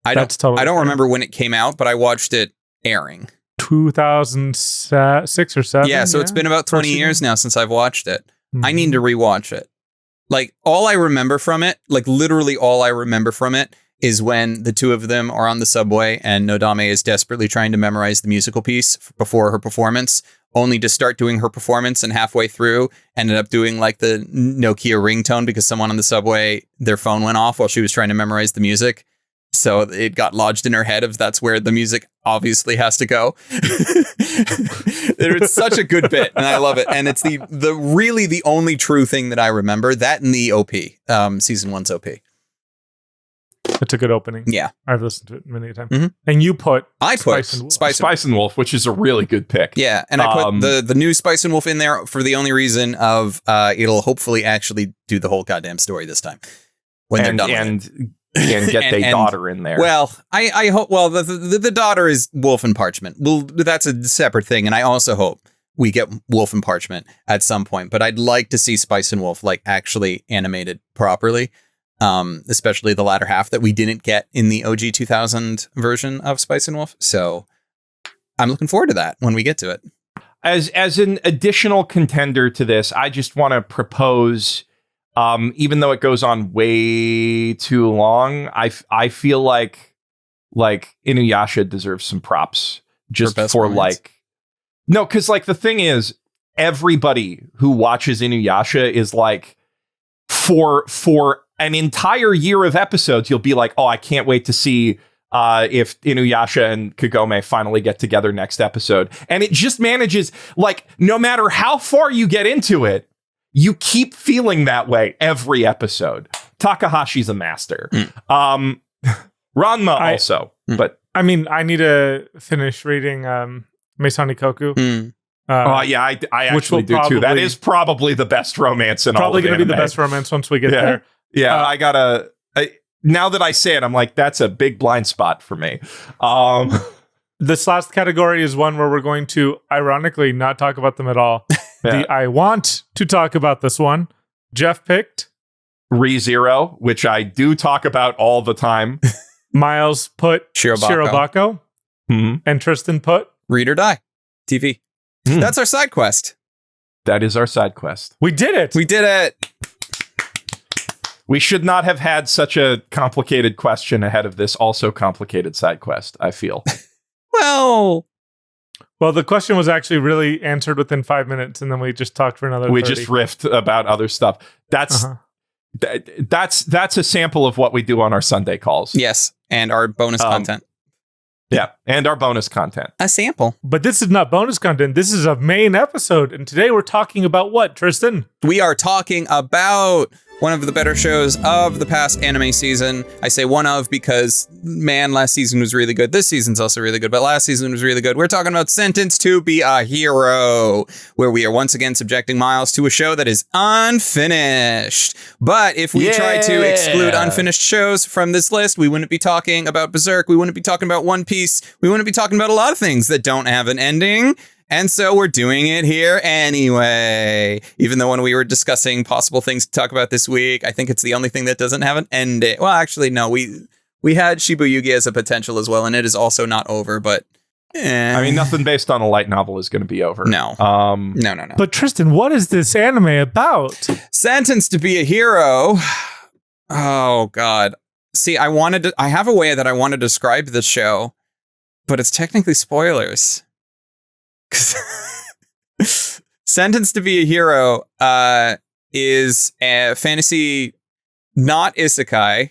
S2: I don't remember when it came out, but I watched it airing.
S1: 2006 or 7.
S2: Yeah, so it's been about 20 years now since I've watched it.
S1: Mm-hmm.
S2: I need to rewatch it. Like, all I remember from it, like literally all I remember from it, is when the two of them are on the subway and Nodame is desperately trying to memorize the musical piece before her performance, only to start doing her performance and halfway through ended up doing like the Nokia ringtone because someone on the subway, their phone went off while she was trying to memorize the music. So it got lodged in her head of that's where the music obviously has to go. It's such a good bit and I love it. And it's the really the only true thing that I remember, that and the OP, season 1's OP.
S1: It's a good opening.
S2: Yeah.
S1: I've listened to it many a time.
S2: Mm-hmm.
S1: And you put
S3: Spice and Wolf, which is a really good pick.
S2: Yeah, and I put the new Spice and Wolf in there for the only reason of it'll hopefully actually do the whole goddamn story this time. When they're done with it.
S3: And get their daughter in there.
S2: Well, I hope. Well, the daughter is Wolf and Parchment. Well, that's a separate thing, and I also hope we get Wolf and Parchment at some point. But I'd like to see Spice and Wolf like actually animated properly, especially the latter half that we didn't get in the OG 2000 version of Spice and Wolf. So I'm looking forward to that when we get to it.
S3: As an additional contender to this, I just want to propose. Even though it goes on way too long, I feel like Inuyasha deserves some props just for like, no, because like the thing is, everybody who watches Inuyasha is like, for an entire year of episodes, you'll be like, oh, I can't wait to see if Inuyasha and Kagome finally get together next episode. And it just manages, like, no matter how far you get into it, you keep feeling that way every episode. Takahashi's a master. Ranma also. But
S1: I mean, I need to finish reading Meisani Koku.
S3: I actually do too. That is probably the best romance in all of
S1: Probably going to be the
S3: anime.
S1: best romance once we get there.
S3: Yeah, now that I say it, I'm like, that's a big blind spot for me.
S1: This last category is one where we're going to, ironically, not talk about them at all. I want to talk about this one. Geoff picked
S3: ReZero, which I do talk about all the time.
S1: Miles put
S2: Shirobako.
S1: And Tristan put
S2: Read or Die TV. That's our side quest.
S3: That is our side quest.
S1: We did it.
S2: We did it.
S3: We should not have had such a complicated question ahead of this also complicated side quest, I feel.
S2: Well,
S1: the question was actually really answered within 5 minutes, and then we just talked for another 30.
S3: We just riffed about other stuff. That's a sample of what we do on our Sunday calls.
S2: yes, and our bonus content.
S3: Yeah, and our bonus content.
S2: A sample.
S1: But this is not bonus content. This is a main episode, and today we're talking about what, Tristan?
S2: We are talking about one of the better shows of the past anime season. I say one of because, man, last season was really good. This season's also really good, but last season was really good. We're talking about Sentenced to be a Hero, where we are once again subjecting Miles to a show that is unfinished. But if we try to exclude unfinished shows from this list, we wouldn't be talking about Berserk. We wouldn't be talking about One Piece. We wouldn't be talking about a lot of things that don't have an ending. And so we're doing it here anyway. Even though when we were discussing possible things to talk about this week, I think it's the only thing that doesn't have an ending. Well, actually, no, we had Shibu Yugi as a potential as well, and it is also not over, but
S3: I mean, nothing based on a light novel is going to be over.
S2: No. No.
S1: But Tristan, what is this anime about?
S2: Sentenced to be a Hero. Oh, God. See, I have a way that I want to describe this show, but it's technically spoilers. Sentenced to be a Hero is a fantasy, not isekai,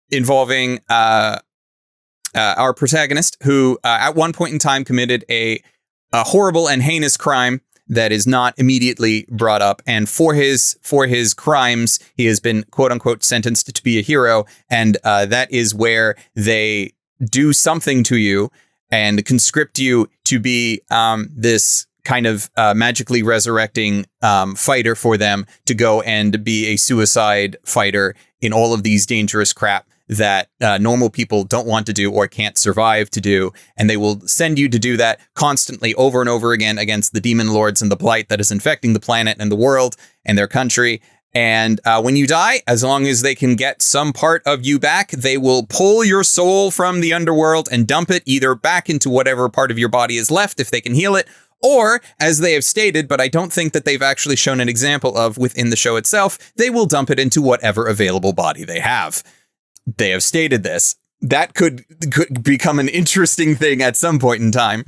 S2: involving our protagonist who at one point in time committed a horrible and heinous crime that is not immediately brought up, and for his crimes he has been quote unquote sentenced to be a hero, and that is where they do something to you and conscript you to be this kind of magically resurrecting fighter for them to go and be a suicide fighter in all of these dangerous crap that normal people don't want to do or can't survive to do. And they will send you to do that constantly over and over again against the demon lords and the blight that is infecting the planet and the world and their country. And when you die, as long as they can get some part of you back, they will pull your soul from the underworld and dump it either back into whatever part of your body is left, if they can heal it, or, as they have stated, but I don't think that they've actually shown an example of within the show itself, they will dump it into whatever available body they have. They have stated this. That could become an interesting thing at some point in time.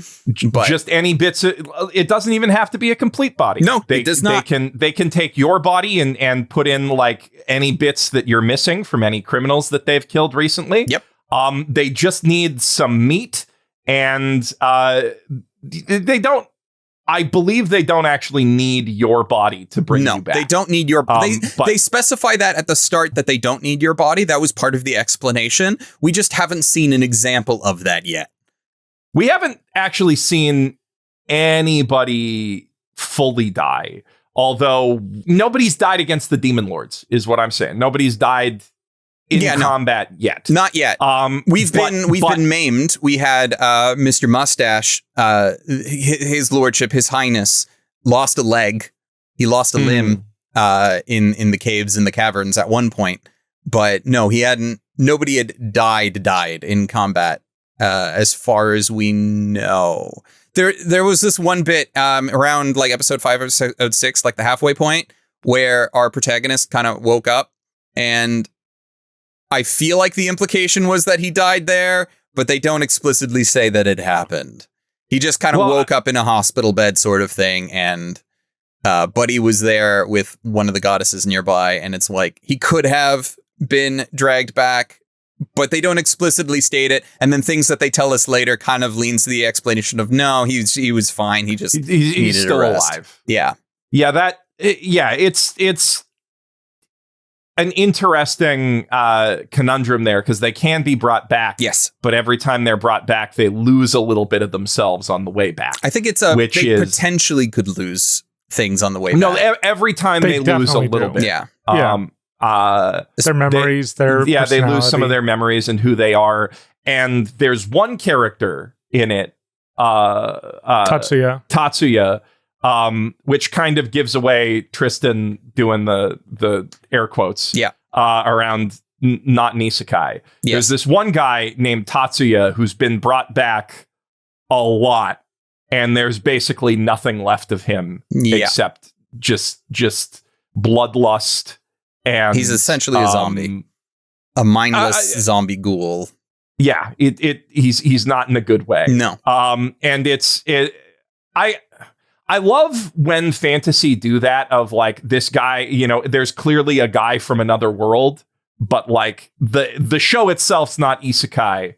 S2: But
S3: just any bits. It doesn't even have to be a complete body.
S2: No, it does not.
S3: They can take your body and put in like any bits that you're missing from any criminals that they've killed recently.
S2: Yep.
S3: They just need some meat, and they don't. I believe they don't actually need your body to bring you back.
S2: They don't need your body. They specify that at the start that they don't need your body. That was part of the explanation. We just haven't seen an example of that yet.
S3: We haven't actually seen anybody fully die, although nobody's died against the demon lords, is what I'm saying. Nobody's died in combat yet.
S2: Not yet. We've been maimed. We had Mr. Mustache, his lordship, his highness, lost a leg. He lost a limb in the caves in the caverns at one point. But no, he hadn't. Nobody had died in combat, as far as we know. There was this one bit around like episode 5 or 6, like the halfway point, where our protagonist kind of woke up, and I feel like the implication was that he died there, but they don't explicitly say that it happened. He just kind of woke up in a hospital bed sort of thing, and Buddy was there with one of the goddesses nearby, and it's like he could have been dragged back, but they don't explicitly state it. And then things that they tell us later kind of leans to the explanation of no, he was fine. He just
S3: he's still alive.
S2: Yeah.
S3: It's an interesting conundrum there, because they can be brought back.
S2: Yes.
S3: But every time they're brought back, they lose a little bit of themselves on the way back.
S2: I think they potentially could lose things on the way back.
S3: No, every time they lose a little bit.
S2: Yeah.
S1: Their memories, they
S3: lose some of their memories and who they are. And there's one character in it, Tatsuya, which kind of gives away Tristan doing the air quotes around not an isekai. Yes. There's this one guy named Tatsuya who's been brought back a lot and there's basically nothing left of him except just bloodlust, and
S2: he's essentially a zombie, a mindless zombie ghoul.
S3: Yeah, he's not in a good way.
S2: No.
S3: And I love when fantasy do that, of like, this guy, you know, there's clearly a guy from another world, but like the show itself's not isekai,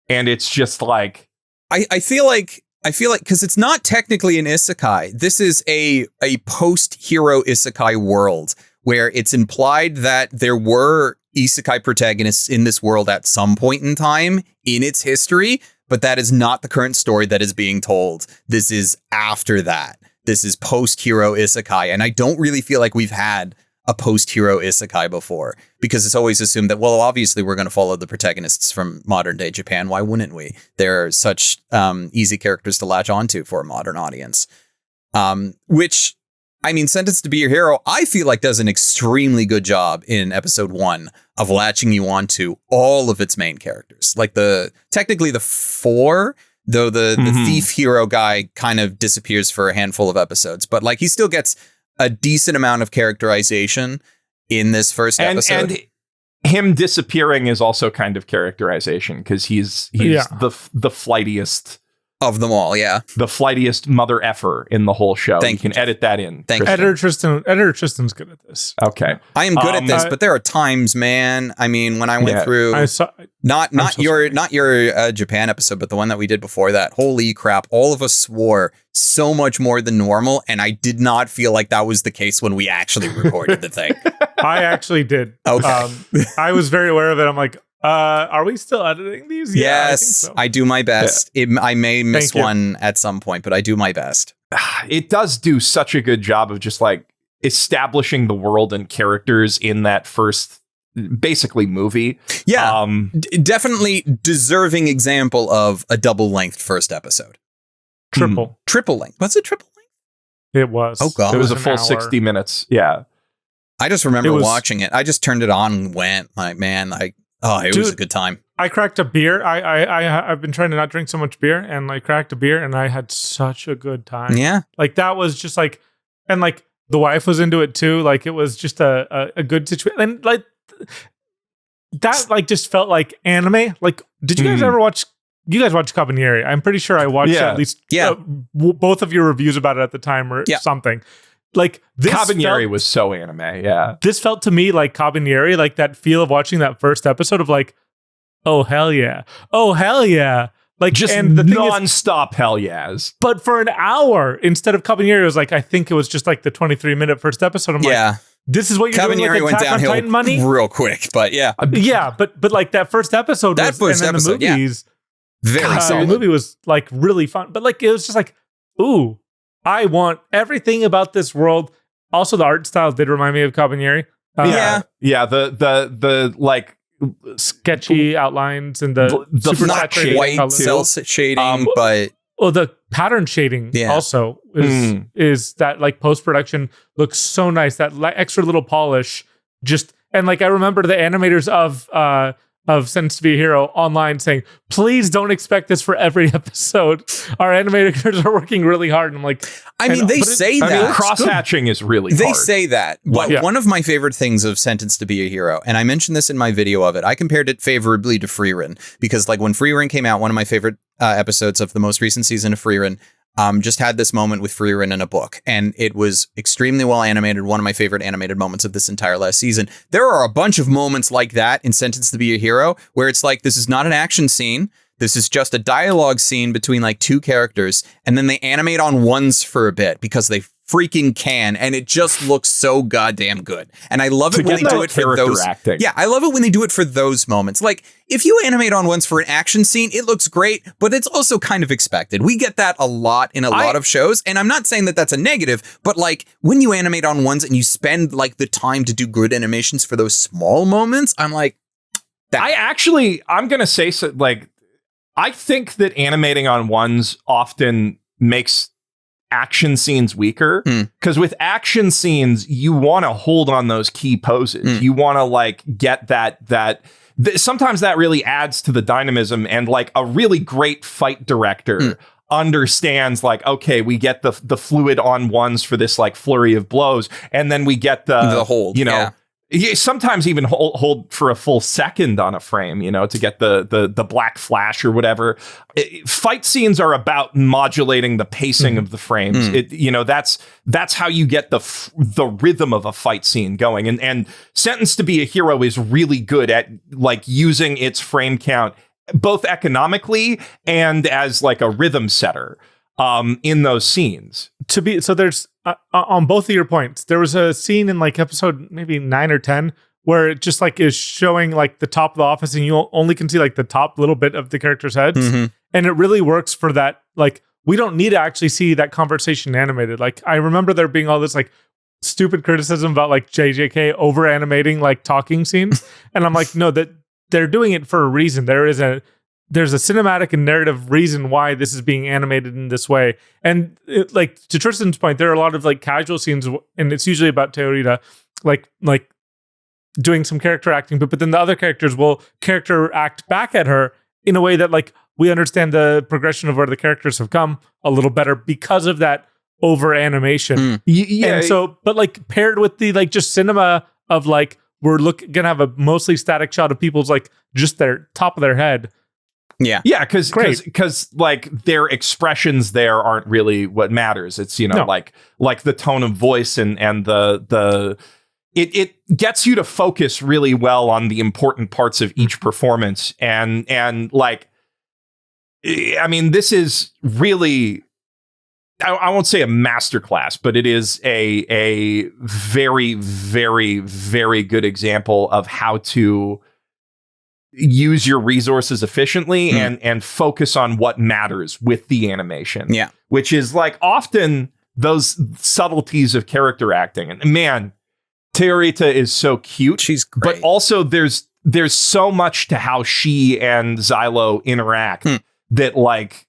S3: and it's just like,
S2: I feel like because it's not technically an isekai. This is a post-hero isekai world where it's implied that there were isekai protagonists in this world at some point in time in its history, but that is not the current story that is being told. This is after that. This is post-hero isekai, and I don't really feel like we've had a post-hero isekai before, because it's always assumed that, well, obviously we're going to follow the protagonists from modern-day Japan. Why wouldn't we? They're such easy characters to latch onto for a modern audience. Which, I mean, Sentenced to Be Your Hero, I feel like does an extremely good job in episode 1 of latching you onto all of its main characters. Like technically the 4, though the thief hero guy kind of disappears for a handful of episodes, but like he still gets a decent amount of characterization in this first episode. And
S3: him disappearing is also kind of characterization, because he's the flightiest
S2: of them all, yeah.
S3: The flightiest mother effer in the whole show.
S2: Thank
S3: you. Can edit that in.
S2: Thank you.
S1: Editor Tristan's good at this.
S3: Okay.
S2: I am good at this, but there are times, man. I mean, when I went through not your Japan episode, but the one that we did before that, holy crap, all of us swore so much more than normal, and I did not feel like that was the case when we actually recorded the thing.
S1: I actually did.
S2: Okay.
S1: I was very aware of it. I'm like, are we still editing these?
S2: Yes,
S1: yeah, I think so.
S2: I do my best. I may miss one at some point, but I do my best.
S3: It does do such a good job of just like establishing the world and characters in that first, basically, movie.
S2: Yeah, definitely deserving example of a double-length first episode. Triple length. Was it triple length?
S1: It was.
S2: Oh god,
S3: it was a full 60 minutes. Yeah,
S2: I just remember watching it. I just turned it on and went like, man, it was a good time.
S1: I cracked a beer. I've been trying to not drink so much beer, and I cracked a beer, and I had such a good time.
S2: Yeah,
S1: like that was just like, and like the wife was into it too. Like it was just a good situation, and like that like just felt like anime. Like, did you guys ever watch? You guys watched Caballeriere? I'm pretty sure I watched at least both of your reviews about it at the time or something. Like this
S3: Caballeriere was so anime, yeah.
S1: This felt to me like Caballeriere, like that feel of watching that first episode of like, oh hell yeah, like
S3: just
S1: and the
S3: non-stop hell yes.
S1: But for an hour instead of Caballeriere, it was like I think it was just like the 23-minute first episode. I'm like, this is what you're doing with Attack on Titan money
S2: real quick, but
S1: but like that first episode, and then the movies,
S2: very solid.
S1: The movie was like really fun, but like it was just like, ooh. I want everything about this world. Also, the art style did remind me of Caballeriere.
S3: The like
S1: sketchy outlines and the super
S2: not white cell shading, but
S1: the pattern shading also is that like post production looks so nice. That extra little polish, and like I remember the animators of Sentenced to Be a Hero online saying, please don't expect this for every episode. Our animators are working really hard. And I'm like,
S2: they say that.
S3: Cross-hatching is really hard.
S2: They say that. But one of my favorite things of Sentenced to Be a Hero, and I mentioned this in my video of it, I compared it favorably to Frieren, because like when Frieren came out, one of my favorite episodes of the most recent season of Frieren, just had this moment with Frieren in a book, and it was extremely well animated. One of my favorite animated moments of this entire last season. There are a bunch of moments like that in Sentenced to Be a Hero where it's like, this is not an action scene. This is just a dialogue scene between like two characters, and then they animate on ones for a bit because they freaking can, and it just looks so goddamn good. And I love it when they do it for those acting. Yeah, I love it when they do it for those moments. Like if you animate on ones for an action scene, it looks great, but it's also kind of expected. We get that a lot in a lot of shows, and I'm not saying that that's a negative, but like when you animate on ones and you spend like the time to do good animations for those small moments, I'm like,
S3: I'm gonna say so, like I think that animating on ones often makes action scenes weaker, because with action scenes you want to hold on those key poses. You want to like get that sometimes that really adds to the dynamism, and like a really great fight director understands like, okay, we get the fluid on ones for this like flurry of blows, and then we get the
S2: hold,
S3: sometimes even hold for a full second on a frame, to get the black flash or whatever. Fight scenes are about modulating the pacing of the frames. That's how you get the rhythm of a fight scene going. And Sentenced to Be a Hero is really good at like using its frame count both economically and as like a rhythm setter in those scenes.
S1: So there's on both of your points, there was a scene in like episode maybe 9 or 10 where it just like is showing like the top of the office and you only can see like the top little bit of the characters' heads. And it really works for that. Like, we don't need to actually see that conversation animated. Like, I remember there being all this like stupid criticism about like JJK over animating like talking scenes. And I'm like, no, that they're doing it for a reason. There's a cinematic and narrative reason why this is being animated in this way. And like to Tristan's point, there are a lot of like casual scenes, and it's usually about Theorita, like doing some character acting, but then the other characters will character act back at her in a way that like we understand the progression of where the characters have come a little better because of that over animation. And so, but like paired with the like just cinema of like, we're gonna have a mostly static shot of people's like just their top of their head.
S3: Yeah, because like their expressions there aren't really what matters. It's like the tone of voice and the it gets you to focus really well on the important parts of each performance. And like, I mean, this is really, I won't say a masterclass, but it is a very, very, very good example of how to use your resources efficiently and focus on what matters with the animation. Yeah. Which is like often those subtleties of character acting. And man, Theorita is so cute.
S2: She's great.
S3: But also there's so much to how she and Xylo interact that like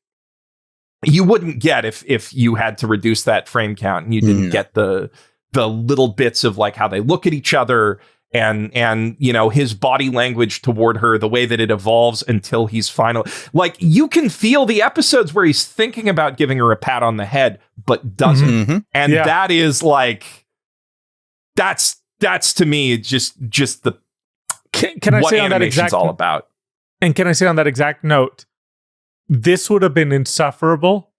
S3: you wouldn't get if you had to reduce that frame count and you didn't get the little bits of like how they look at each other and his body language toward her, the way that it evolves until he's finally like, you can feel the episodes where he's thinking about giving her a pat on the head but doesn't. And that is like, that's to me just the
S1: can I say on that exact
S3: all about.
S1: And can I say on that exact note, this would have been insufferable.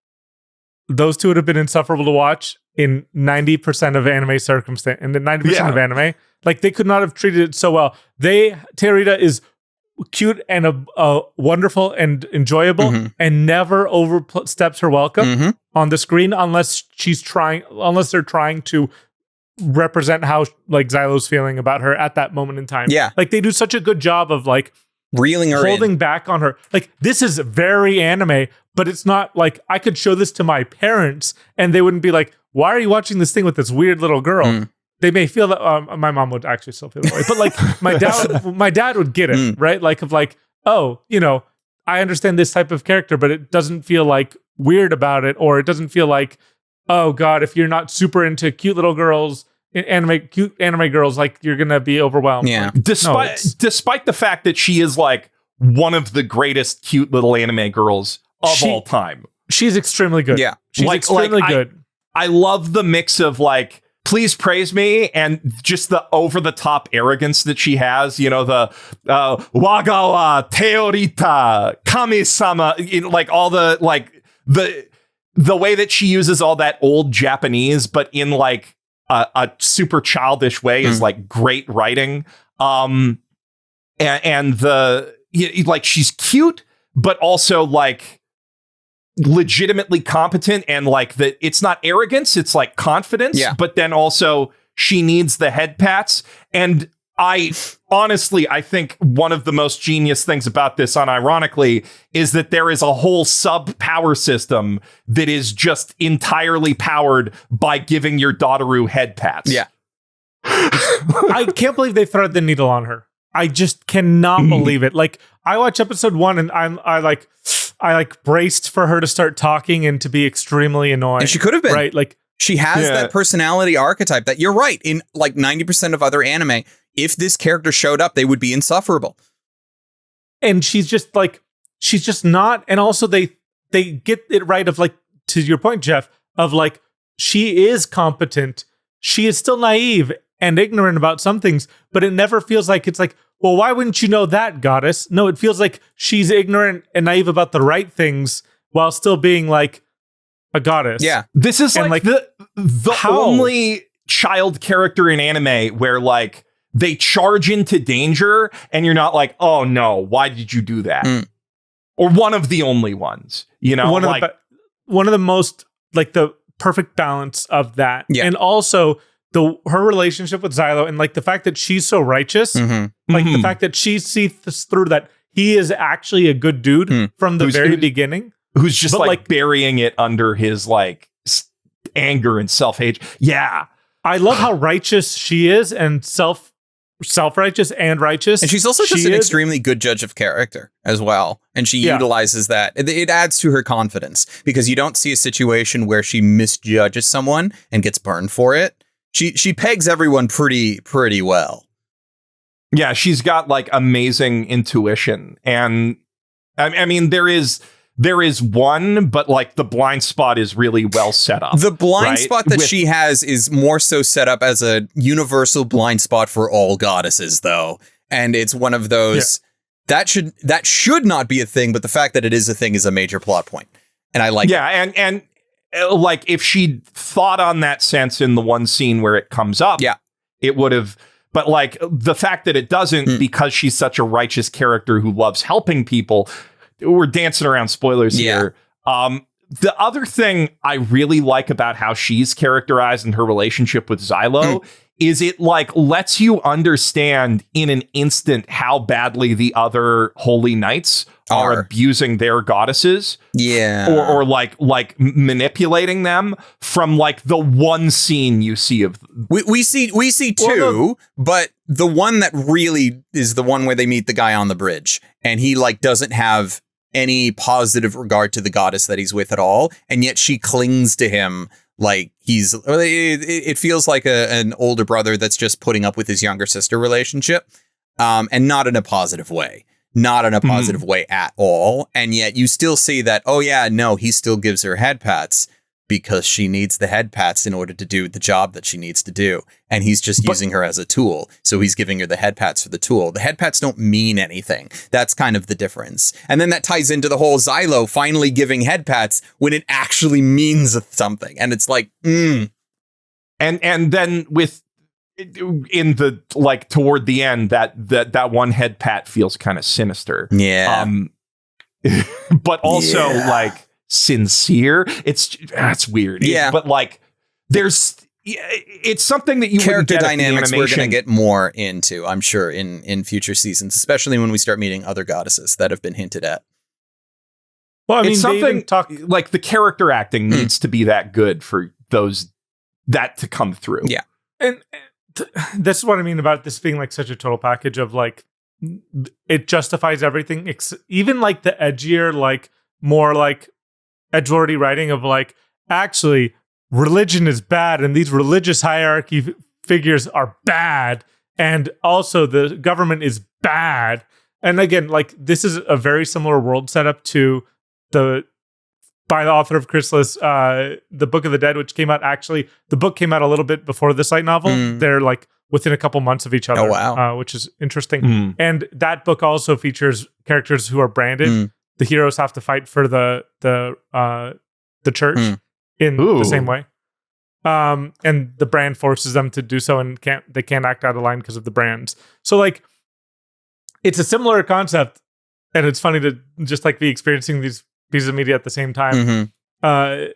S1: Those two would have been insufferable to watch in 90% of anime circumstance. And the 90% of anime, like they could not have treated it so well. Theorita is cute and wonderful and enjoyable and never oversteps her welcome on the screen unless they're trying to represent how like Xylo's feeling about her at that moment in time. Yeah. Like they do such a good job of like
S2: reeling her
S1: holding back on her. Like this is very anime, but it's not like I could show this to my parents and they wouldn't be like, why are you watching this thing with this weird little girl? They may feel that my mom would actually still feel that way, but like my dad would get it, right? Like of like, oh, I understand this type of character, but it doesn't feel like weird about it, or it doesn't feel like, oh God, if you're not super into cute little girls, cute anime girls, like you're gonna be overwhelmed.
S2: Yeah.
S1: Like,
S3: despite the fact that she is like one of the greatest cute little anime girls of all time.
S1: She's extremely good.
S2: Yeah.
S1: She's extremely good.
S3: I love the mix of like, please praise me, and just the over the top arrogance that she has. The Wagawa Theorita Kami-sama, like all the like the way that she uses all that old Japanese, but in like a super childish way is like great writing. And like she's cute, but also like legitimately competent, and like that it's not arrogance, it's like confidence. Yeah. But then also she needs the head pats. And I think one of the most genius things about this, unironically, is that there is a whole sub power system that is just entirely powered by giving your Dautaru head pats.
S2: Yeah.
S1: I can't believe they threaded the needle on her. I just cannot believe it. Like I watched episode 1 and I braced for her to start talking and to be extremely annoying.
S2: And she could have been.
S1: Right? Like
S2: she has that personality archetype that you're right. In like 90% of other anime, if this character showed up, they would be insufferable.
S1: And she's just not. And also they they get it right of like, to your point, Geoff, of like, she is competent. She is still naive and ignorant about some things, but it never feels like it's like, well, why wouldn't you know that, goddess? No, it feels like she's ignorant and naive about the right things while still being like a goddess.
S3: Yeah. This is
S1: and
S3: like the only child character in anime where like they charge into danger and you're not like, oh no, why did you do that? Or one of the only ones, you know,
S1: one of the most like the perfect balance of that.
S2: Yeah.
S1: And also her relationship with Xylo and like the fact that she's so righteous, like the fact that she sees through that he is actually a good dude from the very beginning.
S3: Who's just like burying it under his like anger and self-hate. Yeah.
S1: I love how righteous she is and self-righteous and righteous.
S2: And she's also just an extremely good judge of character as well. And she utilizes that. It adds to her confidence because you don't see a situation where she misjudges someone and gets burned for it. She pegs everyone pretty well.
S3: Yeah, she's got like amazing intuition. And I mean, there is one, but like the blind spot is really well set up.
S2: The blind spot that she has is more so set up as a universal blind spot for all goddesses, though. And it's one of those that should not be a thing, but the fact that it is a thing is a major plot point. And I like
S3: and like if she'd thought on that sense in the one scene where it comes up, it would have. But like the fact that it doesn't because she's such a righteous character who loves helping people. We're dancing around spoilers here. The other thing I really like about how she's characterized in her relationship with Xylo is it like lets you understand in an instant how badly the other holy knights are abusing their goddesses.
S2: Yeah.
S3: Or like manipulating them from like the one scene you see of
S2: we see two, but the one that really is the one where they meet the guy on the bridge and he like doesn't have any positive regard to the goddess that he's with at all, and yet she clings to him like he's. It feels like an older brother that's just putting up with his younger sister relationship, and not in a positive way, at all. And yet you still see that. Oh yeah, no, he still gives her head pats because she needs the head pats in order to do the job that she needs to do. And he's just using her as a tool. So he's giving her the head pats for the tool. The head pats don't mean anything. That's kind of the difference. And then that ties into the whole Xylo finally giving head pats when it actually means something. And it's like, And
S3: then with in the like toward the end, that one head pat feels kind of sinister.
S2: Yeah.
S3: But also like sincere. It's weird.
S2: Yeah.
S3: But like it's something that you
S2: character
S3: get
S2: dynamics we're going to get more into, I'm sure, in future seasons, especially when we start meeting other goddesses that have been hinted at.
S1: Well, I mean,
S3: it's something like the character acting needs to be that good for that to come through.
S2: Yeah.
S1: And this is what I mean about this being like such a total package of like, it justifies everything. Even like the edgier, like more like edgelordy writing of like, actually, religion is bad and these religious hierarchy figures are bad. And also the government is bad. And again, like this is a very similar world setup to by the author of Chrysalis, the Book of the Dead, which came out the book came out a little bit before this light novel. They're like within a couple months of each other.
S2: Oh, wow.
S1: Which is interesting. And that book also features characters who are branded. The heroes have to fight for the church in the same way. And the brand forces them to do so, and they can't act out of line because of the brands. So like, it's a similar concept, and it's funny to just like be experiencing these pieces of media at the same time. But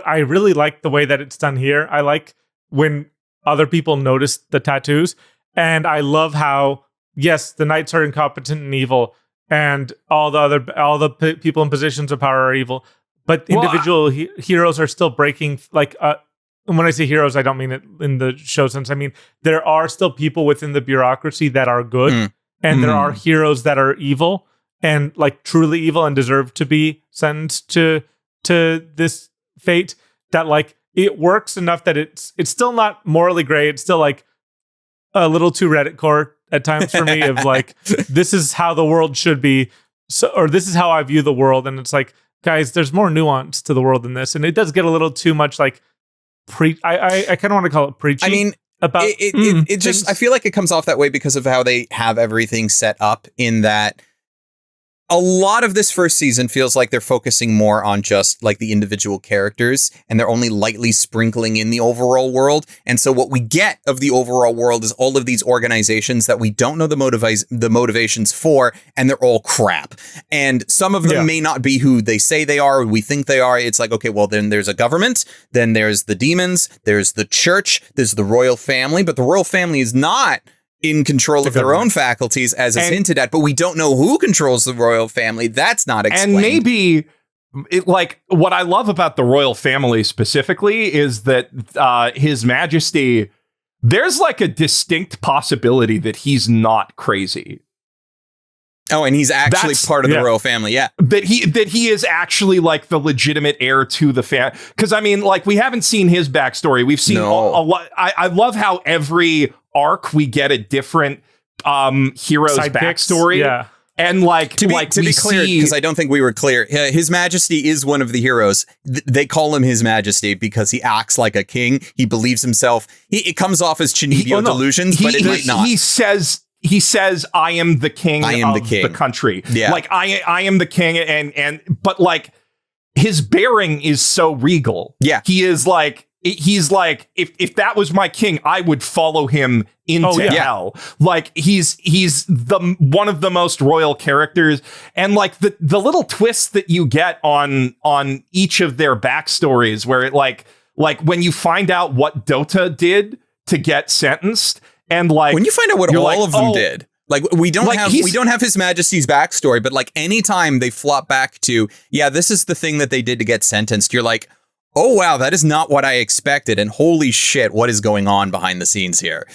S1: I really like the way that it's done here. I like when other people notice the tattoos, and I love how yes, the knights are incompetent and evil, and all the people in positions of power are evil. But individual heroes are still breaking, like, and when I say heroes, I don't mean it in the show sense. I mean, there are still people within the bureaucracy that are good, and there are heroes that are evil, and like truly evil and deserve to be sentenced to this fate. That like, it works enough that it's still not morally gray. It's still like a little too Reddit core at times for me of like, this is how the world should be. So, or this is how I view the world. And it's like, guys, there's more nuance to the world than this, and it does get a little too much like I kind of want to call it preachy.
S2: I mean,
S1: about
S2: it just, I feel like it comes off that way because of how they have everything set up, in that a lot of this first season feels like they're focusing more on just like the individual characters, and they're only lightly sprinkling in the overall world. And so what we get of the overall world is all of these organizations that we don't know the motivations for, and they're all crap. And some of them may not be who they say they are, or we think they are. It's like, okay, well, then there's a government, then there's the demons, there's the church, there's the royal family, but the royal family is not in control of their own faculties, as is hinted at, but we don't know who controls the royal family. That's not explained.
S3: And maybe, like, what I love about the royal family specifically is that His Majesty, there's like a distinct possibility that he's not crazy.
S2: Oh, and he's actually part of the royal family,
S3: That he is actually like the legitimate heir to the family. Because I mean, like, we haven't seen his backstory. We've seen a lot. I love how every arc we get a different hero's backstory.
S1: Yeah.
S3: And like
S2: to be clear, because I don't think we were clear, His Majesty is one of the heroes. They call him His Majesty because he acts like a king. He believes himself. It comes off as Chinibyo delusions, but it might not.
S3: He says, I am the king of the country. Yeah. Like, I am the king, and but like, his bearing is so regal.
S2: Yeah.
S3: He's like, if that was my king, I would follow him into hell. Like, he's the one of the most royal characters. And like the little twists that you get on each of their backstories, where it like when you find out what Dota did to get sentenced, and like
S2: when you find out what all of them did. Like, we don't have His Majesty's backstory, but like anytime they flop back to, this is the thing that they did to get sentenced, you're like, oh wow, that is not what I expected, and holy shit, what is going on behind the scenes here?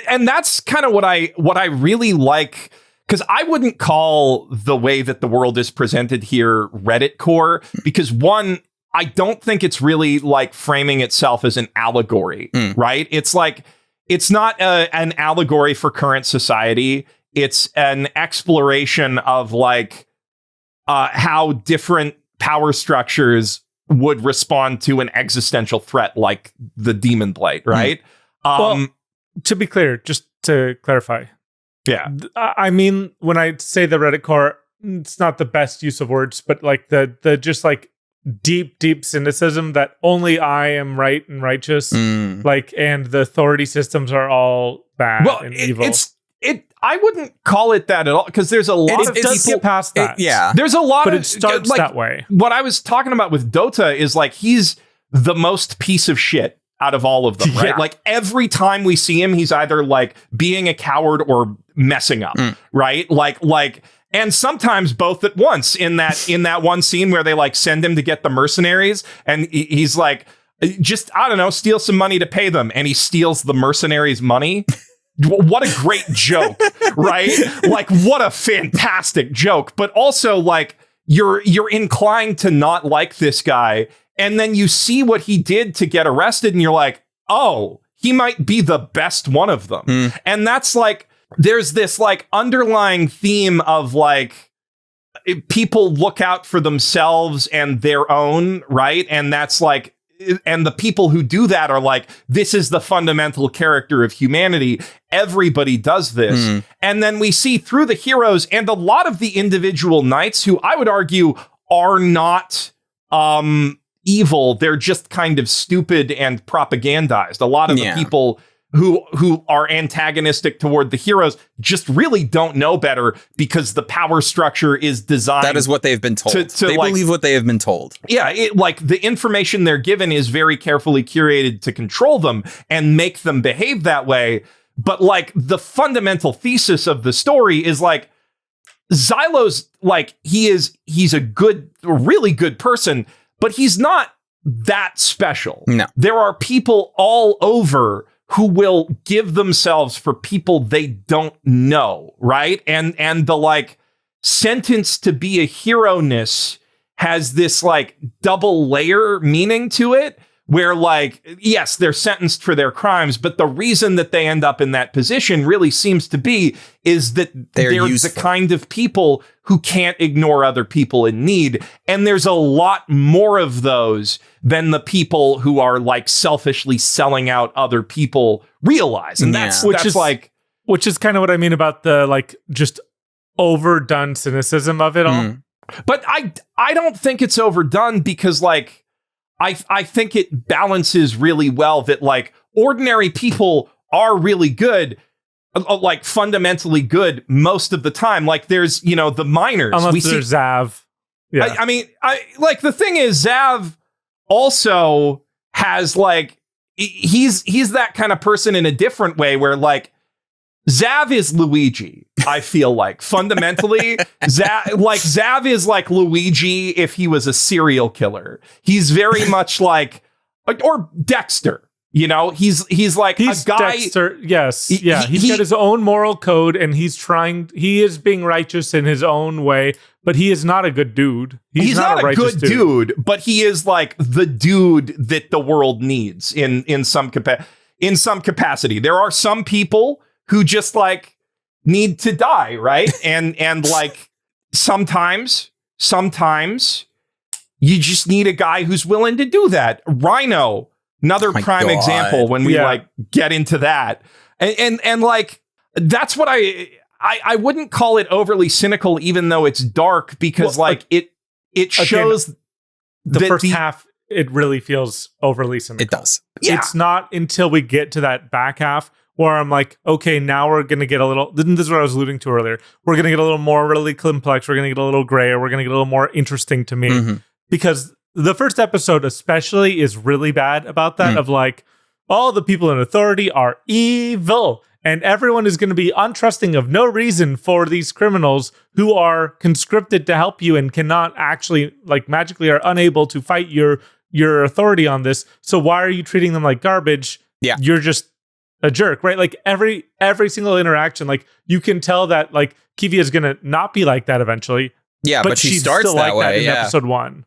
S3: And that's kind of what I really like, because I wouldn't call the way that the world is presented here Reddit core, because one, I don't think it's really like framing itself as an allegory, right? It's like, it's not an allegory for current society. It's an exploration of like how different power structures would respond to an existential threat like the Demon Blight, right?
S1: Well, to be clear, just to clarify.
S3: Yeah.
S1: I mean, when I say the Reddit core, it's not the best use of words, but like the just like deep cynicism that only I am right and righteous, like, and the authority systems are all bad and evil.
S3: I wouldn't call it that at all, because there's a lot of people
S1: get past that.
S3: There's a lot
S1: but
S3: of
S1: it starts
S3: like,
S1: that way.
S3: What I was talking about with Dota is like, he's the most piece of shit out of all of them, right? Like, every time we see him, he's either like being a coward or messing up, right? Like, and sometimes both at once. In that one scene where they like send him to get the mercenaries, and he's like, just, I don't know, steal some money to pay them, and he steals the mercenaries' money. What a great joke, right? Like, what a fantastic joke. But also, like, you're inclined to not like this guy, and then you see what he did to get arrested, and you're like, oh, he might be the best one of them. And that's like, there's this like underlying theme of like, people look out for themselves and their own, right? And that's like, and the people who do that are like, this is the fundamental character of humanity. Everybody does this. And then we see through the heroes and a lot of the individual knights, who I would argue are not evil. They're just kind of stupid and propagandized. A lot of the people who are antagonistic toward the heroes just really don't know better, because the power structure is designed. That
S2: is what they've been told. They like, believe what they have been told.
S3: Yeah, like the information they're given is very carefully curated to control them and make them behave that way. But like, the fundamental thesis of the story is like, Xylo's like, he's a really good person, but he's not that special.
S2: No.
S3: There are people all over who will give themselves for people they don't know, right? And the like sentence to be a hero-ness has this like double layer meaning to it, where like, yes, they're sentenced for their crimes, but the reason that they end up in that position really seems to be is that they're the kind of people who can't ignore other people in need. And there's a lot more of those than the people who are like selfishly selling out other people realize. And which is kind of what I mean about the like just overdone cynicism of it all. But I don't think it's overdone because like I think it balances really well that like ordinary people are really good, like fundamentally good most of the time. Like there's, you know, the miners.
S1: Unless there's Zav. Yeah.
S3: I mean, like the thing is Zav also has like, he's that kind of person in a different way where like Zav is Luigi, I feel like. Fundamentally, Zav is like Luigi if he was a serial killer. He very much like, or Dexter. You know, he's like a guy.
S1: Dexter, yes. He's got his own moral code and he is being righteous in his own way, but he is not a good dude. He's not a good dude,
S3: but he is like the dude that the world needs in some capacity. There are some people who just like need to die, right? And like sometimes you just need a guy who's willing to do that. Rhino, another prime example when we like get into that. And like that's what I wouldn't call it overly cynical, even though it's dark, because like it shows
S1: the first half, it really feels overly cynical.
S2: It does.
S1: Yeah. It's not until we get to that back half where I'm like, okay, now we're going to get a little, this is what I was alluding to earlier. We're going to get a little more really complex. We're going to get a little grayer. We're going to get a little more interesting to me because the first episode especially is really bad about that of like, all the people in authority are evil and everyone is going to be untrusting of no reason for these criminals who are conscripted to help you and cannot actually like magically are unable to fight your authority on this. So why are you treating them like garbage?
S2: Yeah.
S1: You're just a jerk, right? Like every single interaction, like you can tell that like Kivia is going to not be like that eventually.
S2: Yeah, but she starts
S1: still
S2: that
S1: like
S2: way
S1: that in episode 1.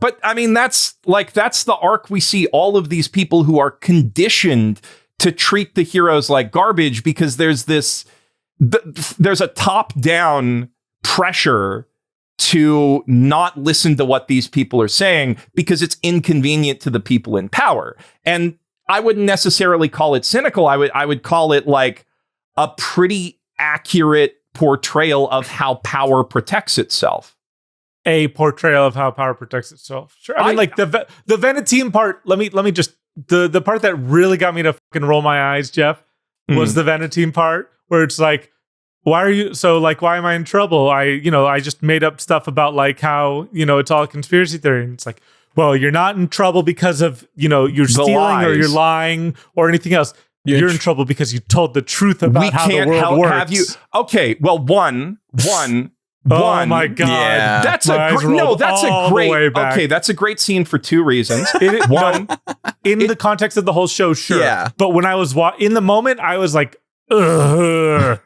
S3: But I mean, that's the arc we see all of these people who are conditioned to treat the heroes like garbage because there's a top-down pressure to not listen to what these people are saying because it's inconvenient to the people in power. And I wouldn't necessarily call it cynical. I would call it like a pretty accurate portrayal of how power protects itself.
S1: A portrayal of how power protects itself. Sure. I mean, like the Venetine part. Let me just the part that really got me to fucking roll my eyes, Geoff, was the Venetine part where it's like, why am I in trouble? I just made up stuff about like how it's all a conspiracy theory, and it's like, well, you're not in trouble because of you're stealing or you're lying or anything else. You're in trouble because you told the truth about how the world works. Have you?
S3: Okay, well, one.
S1: Oh my god!
S2: Yeah.
S3: That's a great. Okay, that's a great scene for 2 reasons. One,
S1: in the context of the whole show, sure.
S2: Yeah.
S1: But when I was in the moment, I was like, ugh.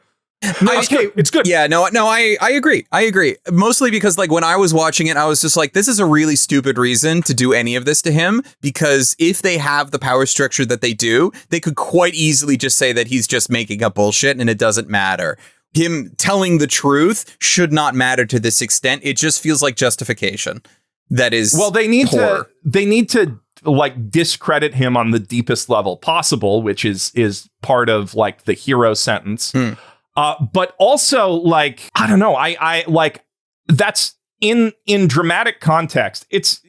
S1: No, it's good.
S2: Yeah, no, I agree. I agree. Mostly because like when I was watching it, I was just like, this is a really stupid reason to do any of this to him, because if they have the power structure that they do, they could quite easily just say that he's just making up bullshit and it doesn't matter. Him telling the truth should not matter to this extent. It just feels like justification. That is
S3: they need to like discredit him on the deepest level possible, which is part of like the hero sentence. But also, like, I don't know, I like that's in dramatic context. It's,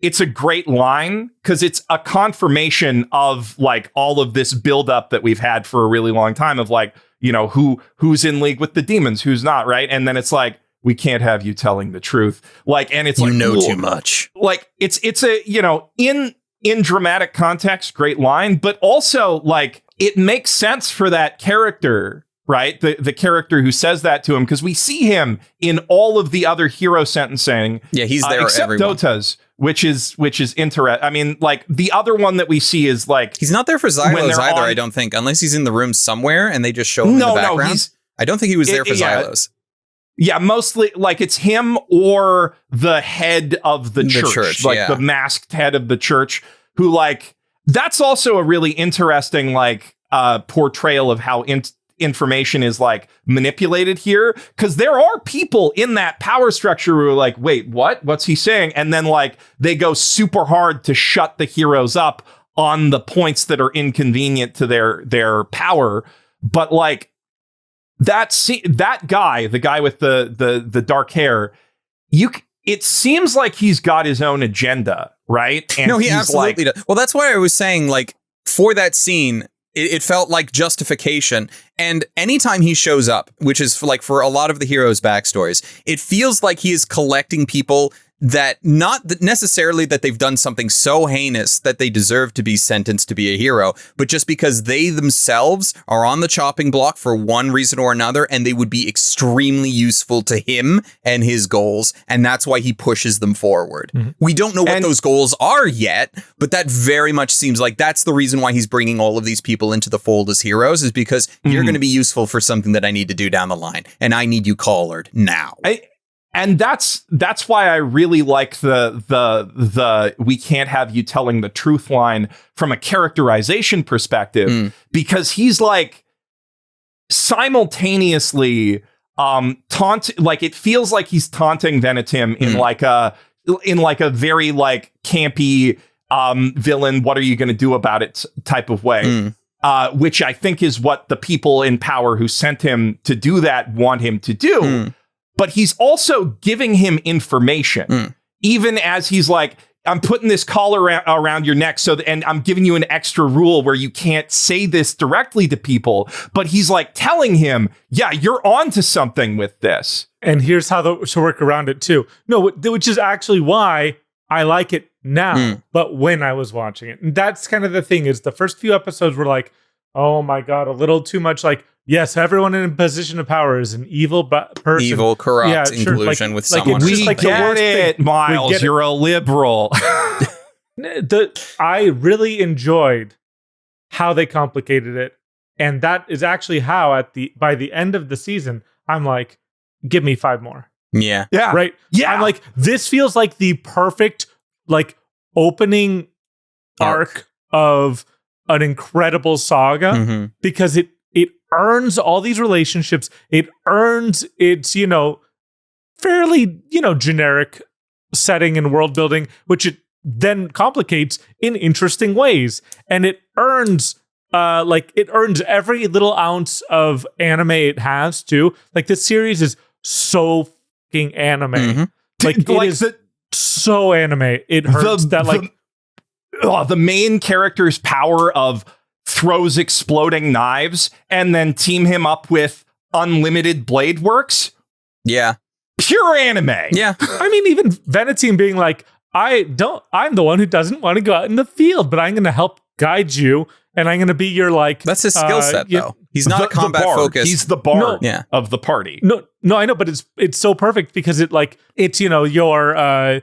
S3: it's a great line because it's a confirmation of like all of this buildup that we've had for a really long time of like, who's in league with the demons, who's not, right? And then it's like, we can't have you telling the truth. Like, and it's like,
S2: too much.
S3: Like, it's a, in dramatic context, great line, but also like it makes sense for that character. Right, the character who says that to him, because we see him in all of the other hero sentencing.
S2: Yeah, he's there
S3: except
S2: everyone.
S3: Dota's, which is interesting. I mean, like the other one that we see is like
S2: he's not there for Xylos either. I don't think, unless he's in the room somewhere and they just show him in the background. I don't think he was there for Xylos.
S3: Yeah, mostly like it's him or the head of the church, like the masked head of the church, who like that's also a really interesting like portrayal of how information is like manipulated here, because there are people in that power structure who are like, wait, what's he saying? And then like they go super hard to shut the heroes up on the points that are inconvenient to their power. But like that guy, the guy with the dark hair, it seems like he's got his own agenda, right? And
S2: no, he absolutely does. Well, that's why I was saying, like, for that scene, it felt like justification. And anytime he shows up, which is for a lot of the heroes' backstories, it feels like he is collecting people that not necessarily that they've done something so heinous that they deserve to be sentenced to be a hero, but just because they themselves are on the chopping block for one reason or another, and they would be extremely useful to him and his goals, and that's why he pushes them forward. Mm-hmm. We don't know what those goals are yet, but that very much seems like that's the reason why he's bringing all of these people into the fold as heroes, is because you're going to be useful for something that I need to do down the line, and I need you collared now.
S3: And that's why I really like the we can't have you telling the truth line from a characterization perspective, because he's like simultaneously like it feels like he's taunting Venetim in like a very like campy villain, what are you going to do about it type of way, which I think is what the people in power who sent him to do that want him to do. But he's also giving him information, even as he's like, I'm putting this collar around your neck, and I'm giving you an extra rule where you can't say this directly to people. But he's like telling him, yeah, you're onto something with this.
S1: And here's how to work around it too. No, which is actually why I like it now, but when I was watching it. And that's kind of the thing, is the first few episodes were like, oh my God, a little too much like, yes, everyone in a position of power is an evil person.
S2: Evil, corrupt, inclusion with someone.
S3: We get it, Miles. You're a liberal.
S1: I really enjoyed how they complicated it. And that is actually how by the end of the season, I'm like, give me 5 more.
S2: Yeah.
S3: Yeah.
S1: Right? Yeah. I'm like, this feels like the perfect like opening arc of an incredible saga, because it earns all these relationships. It earns its, fairly, generic setting and world building, which it then complicates in interesting ways. And it earns every little ounce of anime it has too. Like, this series is so fucking anime. Like, it is so anime. It hurts
S3: the main character's power of throws exploding knives and then team him up with unlimited blade works.
S2: Yeah.
S3: Pure anime.
S2: Yeah.
S1: I mean, even Venetim being like, I'm the one who doesn't want to go out in the field, but I'm going to help guide you. And I'm going to be your like...
S2: That's his skill set, though. He's not a combat focused.
S3: He's the bard of the party.
S1: No, I know, but it's so perfect because it's your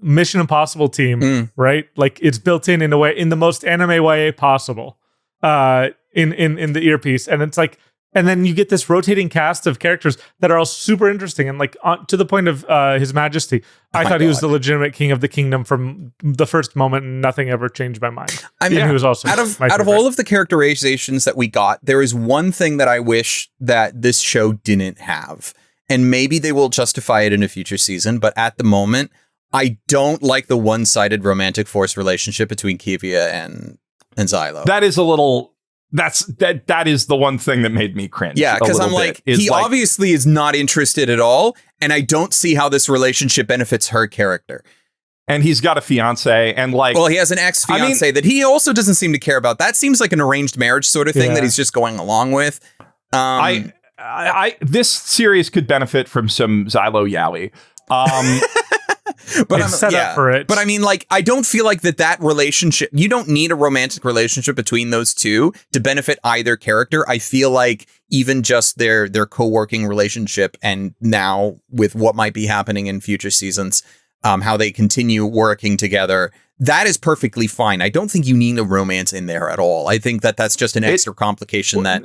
S1: Mission Impossible team, right? Like, it's built in a way, in the most anime way possible, in the earpiece, and it's like, and then you get this rotating cast of characters that are all super interesting, and like to the point of His Majesty. I thought he was the legitimate king of the kingdom from the first moment, and nothing ever changed my mind. I mean, he was also
S2: out of all of the characterizations that we got, there is one thing that I wish that this show didn't have. And maybe they will justify it in a future season, but at the moment, I don't like the one-sided romantic force relationship between Kivia and Xylo.
S3: That is a little... That is the one thing that made me cringe.
S2: Yeah, because I'm like, he obviously is not interested at all, and I don't see how this relationship benefits her character.
S3: And he's got a fiance, and like...
S2: Well, he has an ex-fiance that he also doesn't seem to care about. That seems like an arranged marriage sort of thing that he's just going along with.
S3: This series could benefit from some Xylo yaoi.
S1: But I'm set up for it.
S2: But I mean, like, I don't feel like that relationship, you don't need a romantic relationship between those two to benefit either character. I feel like even just their co-working relationship, and now with what might be happening in future seasons, how they continue working together, that is perfectly fine. I don't think you need a romance in there at all. I think that's just an extra complication that...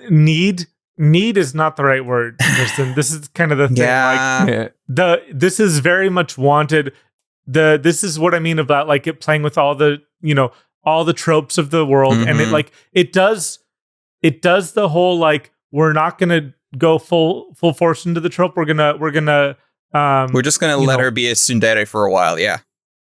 S1: need is not the right word, Tristan. This is kind of the thing.
S2: Yeah.
S1: Like this is very much wanted. This is what I mean about like it playing with all the, all the tropes of the world. And it does the whole, like, we're not going to go full force into the trope. We're just going to
S2: let her be a tsundere for a while. Yeah.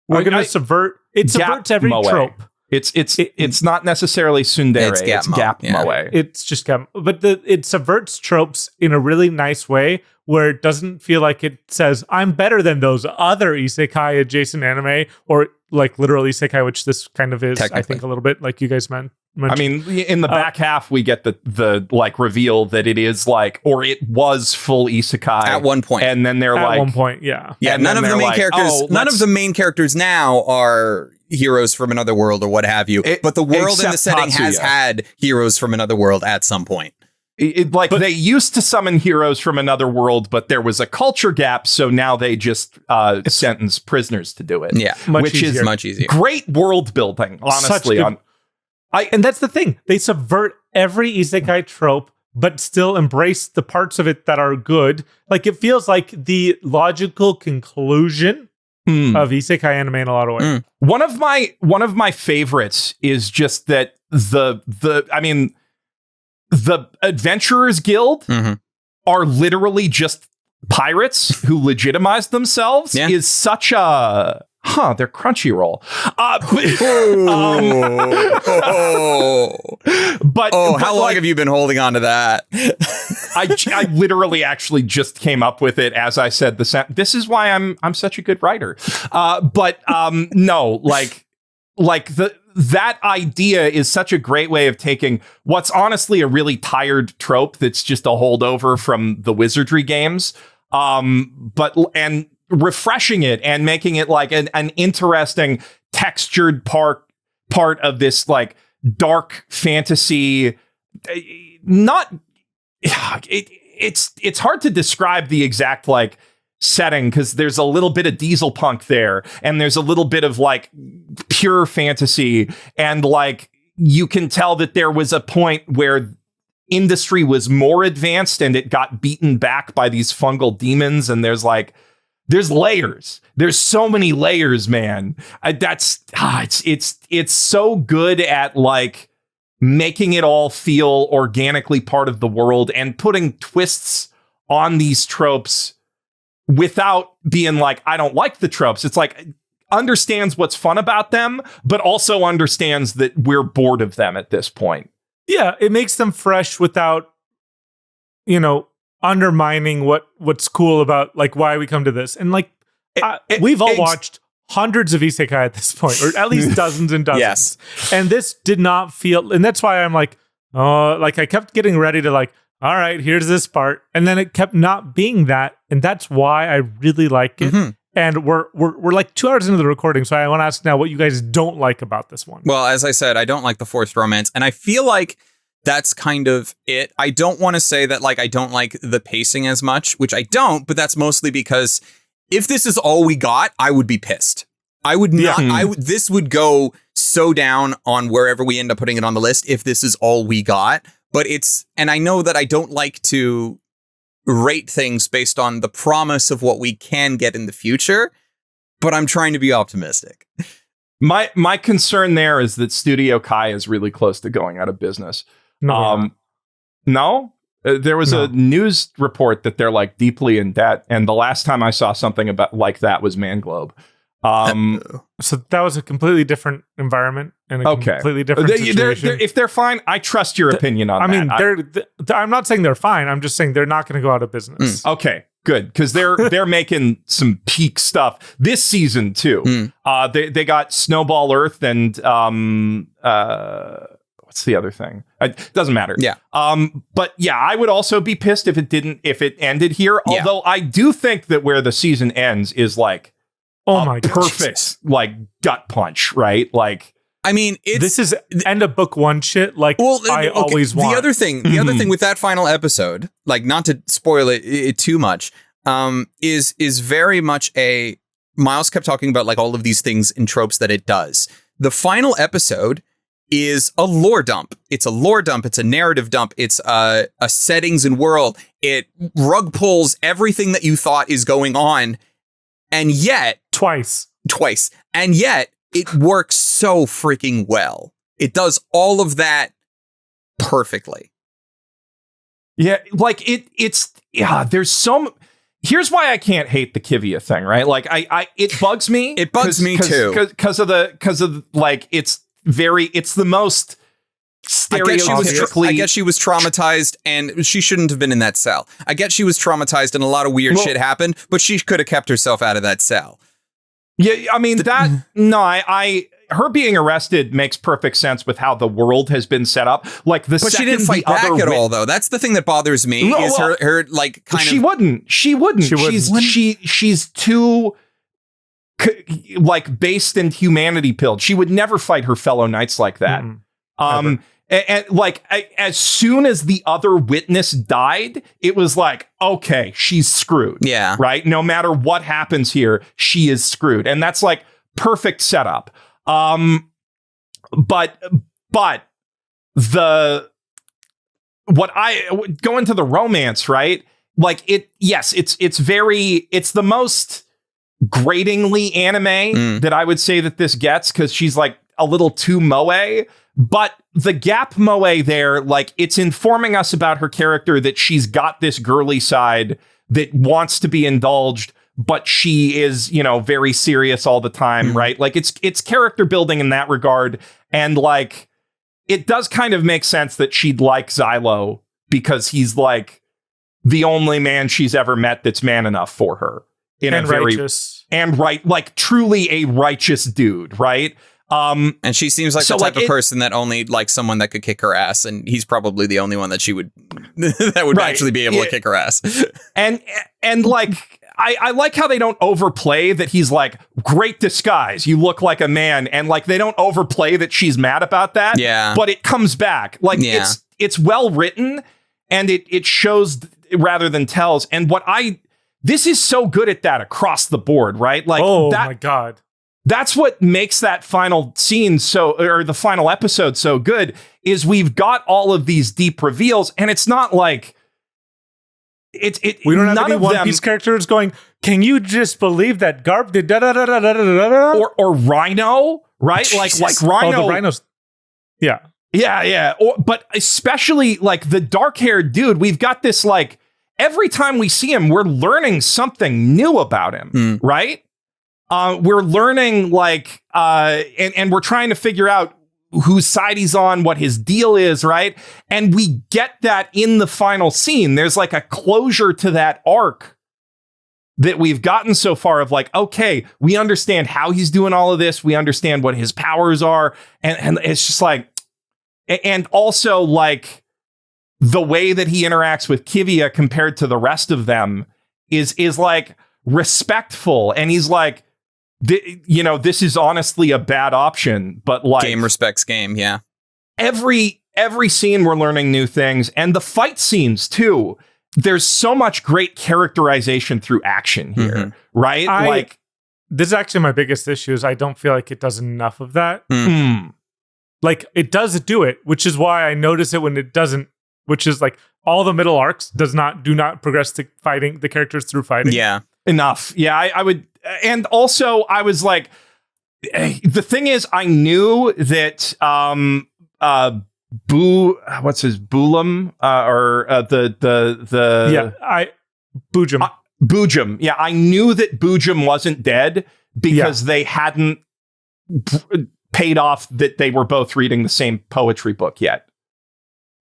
S1: We're going to subvert. It subverts every trope.
S3: It's not necessarily tsundere. It's gap moe.
S1: It's just gap. But it subverts tropes in a really nice way where it doesn't feel like it says, I'm better than those other isekai adjacent anime, or like literal isekai, which this kind of is, I think, a little bit, like you guys mentioned.
S3: I mean, in the back half, we get the like reveal that it is like, or it was full isekai
S2: at one point,
S3: and then they're
S1: at one point, yeah.
S2: None of the main characters, none of the main characters now are heroes from another world or what have you. But the world in the setting has had heroes from another world at some point.
S3: They used to summon heroes from another world, but there was a culture gap, so now they just sentence prisoners to do it.
S2: Yeah,
S3: which is
S2: much easier.
S3: Great world building, honestly.
S1: And that's the thing. They subvert every isekai trope, but still embrace the parts of it that are good. Like, it feels like the logical conclusion of isekai anime in a lot of ways.
S3: One of my favorites is just that the Adventurers Guild are literally just pirates who legitimize themselves. Is such a they're Crunchyroll. But
S2: how long have you been holding on to that?
S3: I literally actually just came up with it as I said this is why I'm such a good writer. No, that idea is such a great way of taking what's honestly a really tired trope that's just a holdover from the wizardry games, and refreshing it and making it like an interesting textured part of this like dark fantasy. It's hard to describe the exact like setting because there's a little bit of diesel punk there and there's a little bit of like pure fantasy, and like you can tell that there was a point where industry was more advanced and it got beaten back by these fungal demons, and there's layers. There's so many layers, man. It's so good at like making it all feel organically part of the world and putting twists on these tropes without being like, I don't like the tropes. It's like understands what's fun about them, but also understands that we're bored of them at this point.
S1: Yeah, it makes them fresh without, undermining what's cool about like why we come to this. And like we've all watched hundreds of isekai at this point, or at least dozens and dozens.
S2: Yes.
S1: And this did not feel, and that's why I'm like, like I kept getting ready to like, all right, here's this part. And then it kept not being that. And that's why I really like it. And we're like 2 hours into the recording. So I want to ask now what you guys don't like about this one.
S2: Well, as I said, I don't like the forced romance. And I feel like that's kind of it. I don't want to say that like I don't like the pacing as much, which I don't, but that's mostly because if this is all we got, I would be pissed. I would not. This would go so down on wherever we end up putting it on the list if this is all we got. But and I know that I don't like to rate things based on the promise of what we can get in the future, but I'm trying to be optimistic.
S3: My concern there is that Studio Kai is really close to going out of business. No. There was a news report that they're like deeply in debt, and the last time I saw something about like that was Manglobe.
S1: So that was a completely different environment and a completely different situation.
S3: If they're fine, I trust your opinion on that.
S1: I'm not saying they're fine. I'm just saying they're not going to go out of business.
S3: Okay, good, because they're making some peak stuff this season too. They got Snowball Earth and what's the other thing? It doesn't matter.
S2: Yeah.
S3: But yeah, I would also be pissed if it ended here. Yeah. Although I do think that where the season ends is like, perfect, like gut punch, right? Like,
S2: I mean,
S1: this is end of book one shit. Like, I always want.
S2: The other thing with that final episode, like, not to spoil it too much, is very much a Miles kept talking about like all of these things in tropes that it does. The final episode is a lore dump. It's a lore dump. It's a narrative dump. It's a settings and world. It rug pulls everything that you thought is going on. And yet... Twice. And yet, it works so freaking well. It does all of that perfectly.
S3: Yeah, like there's so... Here's why I can't hate the Kivia thing, right? Like it bugs me.
S2: It bugs me too.
S3: Because of like, it's the most stereotypically...
S2: I guess she was traumatized and she shouldn't have been in that cell. I get she was traumatized and a lot of weird shit happened, but she could have kept herself out of that cell.
S3: Yeah, I mean, her being arrested makes perfect sense with how the world has been set up. Like but
S2: she didn't fight back at all, though. That's the thing that bothers me. Her like kind
S3: she of. She wouldn't. She's too like based and humanity pilled. She would never fight her fellow knights like that. And like as soon as the other witness died, it was like, okay, she's screwed.
S2: Yeah.
S3: Right. No matter what happens here, she is screwed. And that's like perfect setup. But go into the romance, right? Like it's the most gratingly anime that I would say that this gets, because she's like a little too moe. But the gap moe there, like it's informing us about her character, that she's got this girly side that wants to be indulged, but she is, very serious all the time, right? Like it's character building in that regard. And like, it does kind of make sense that she'd like Xylo because he's like the only man she's ever met that's man enough for her.
S1: Righteous.
S3: Like truly a righteous dude, right?
S2: And she seems like the type of person that only likes someone that could kick her ass, and he's probably the only one that she would that would actually be able to kick her ass.
S3: And like I like how they don't overplay that he's like, great disguise, you look like a man, and like they don't overplay that she's mad about that.
S2: Yeah.
S3: But it comes back. Like it's well written, and it shows rather than tells. And this is so good at that across the board, right? Like
S1: my God.
S3: That's what makes that final scene or the final episode so good, is we've got all of these deep reveals, and it's not like
S1: we don't have any One Piece characters going, can you just believe that Garp did da da da da da da da,
S3: or Rhino, right?
S1: Jesus.
S3: like Rhino.
S1: Oh, the Rhinos. Yeah.
S3: Yeah. But especially like the dark-haired dude, we've got this like every time we see him, we're learning something new about him, right? We're learning like, and we're trying to figure out whose side he's on, what his deal is, right? And we get that in the final scene. There's like a closure to that arc that we've gotten so far of like, okay, we understand how he's doing all of this. We understand what his powers are. And it's just like, and also like the way that he interacts with Kivia compared to the rest of them is like respectful. And he's like, this is honestly a bad option, but like
S2: game respects game. Yeah.
S3: Every scene we're learning new things, and the fight scenes too. There's so much great characterization through action here, right?
S1: This is actually my biggest issue is I don't feel like it does enough of that. Like it does do it, which is why I notice it when it doesn't, which is like all the middle arcs do not progress to fighting the characters through fighting.
S2: Yeah.
S3: Enough. Yeah, I would. And also I was like, the thing is, I knew that what's his Boolam Boojum. Yeah, I knew that Boojum wasn't dead because they hadn't paid off that they were both reading the same poetry book yet.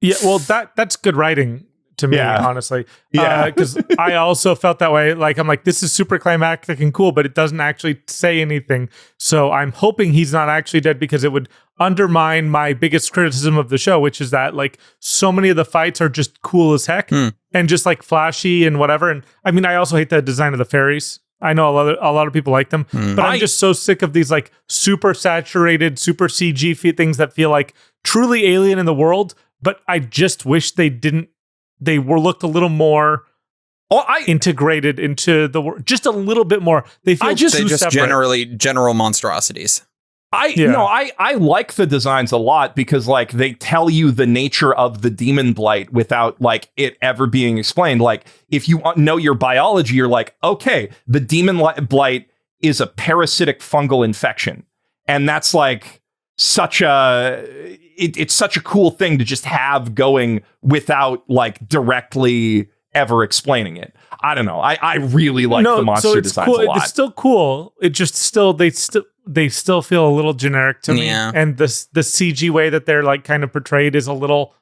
S1: Yeah, well, that's good writing to me, honestly.
S3: Yeah,
S1: because I also felt that way. Like, I'm like, this is super climactic and cool, but it doesn't actually say anything. So I'm hoping he's not actually dead, because it would undermine my biggest criticism of the show, which is that like so many of the fights are just cool as heck and just like flashy and whatever. And I mean, I also hate the design of the fairies. I know a lot of people like them, but I'm just so sick of these like super saturated, super CG things that feel like truly alien in the world. But I just wish they looked a little more integrated into the world, just a little bit more. They feel
S2: general monstrosities.
S3: I like the designs a lot because like they tell you the nature of the demon blight without like it ever being explained. Like if you know your biology, you're like, okay, the demon blight is a parasitic fungal infection. And that's like it's such a cool thing to just have going without like directly ever explaining it. I don't know. I really like the monster designs
S1: cool.
S3: a lot.
S1: It's still cool. It just they still feel a little generic to me.
S2: Yeah.
S1: And the CG way that they're like kind of portrayed is a little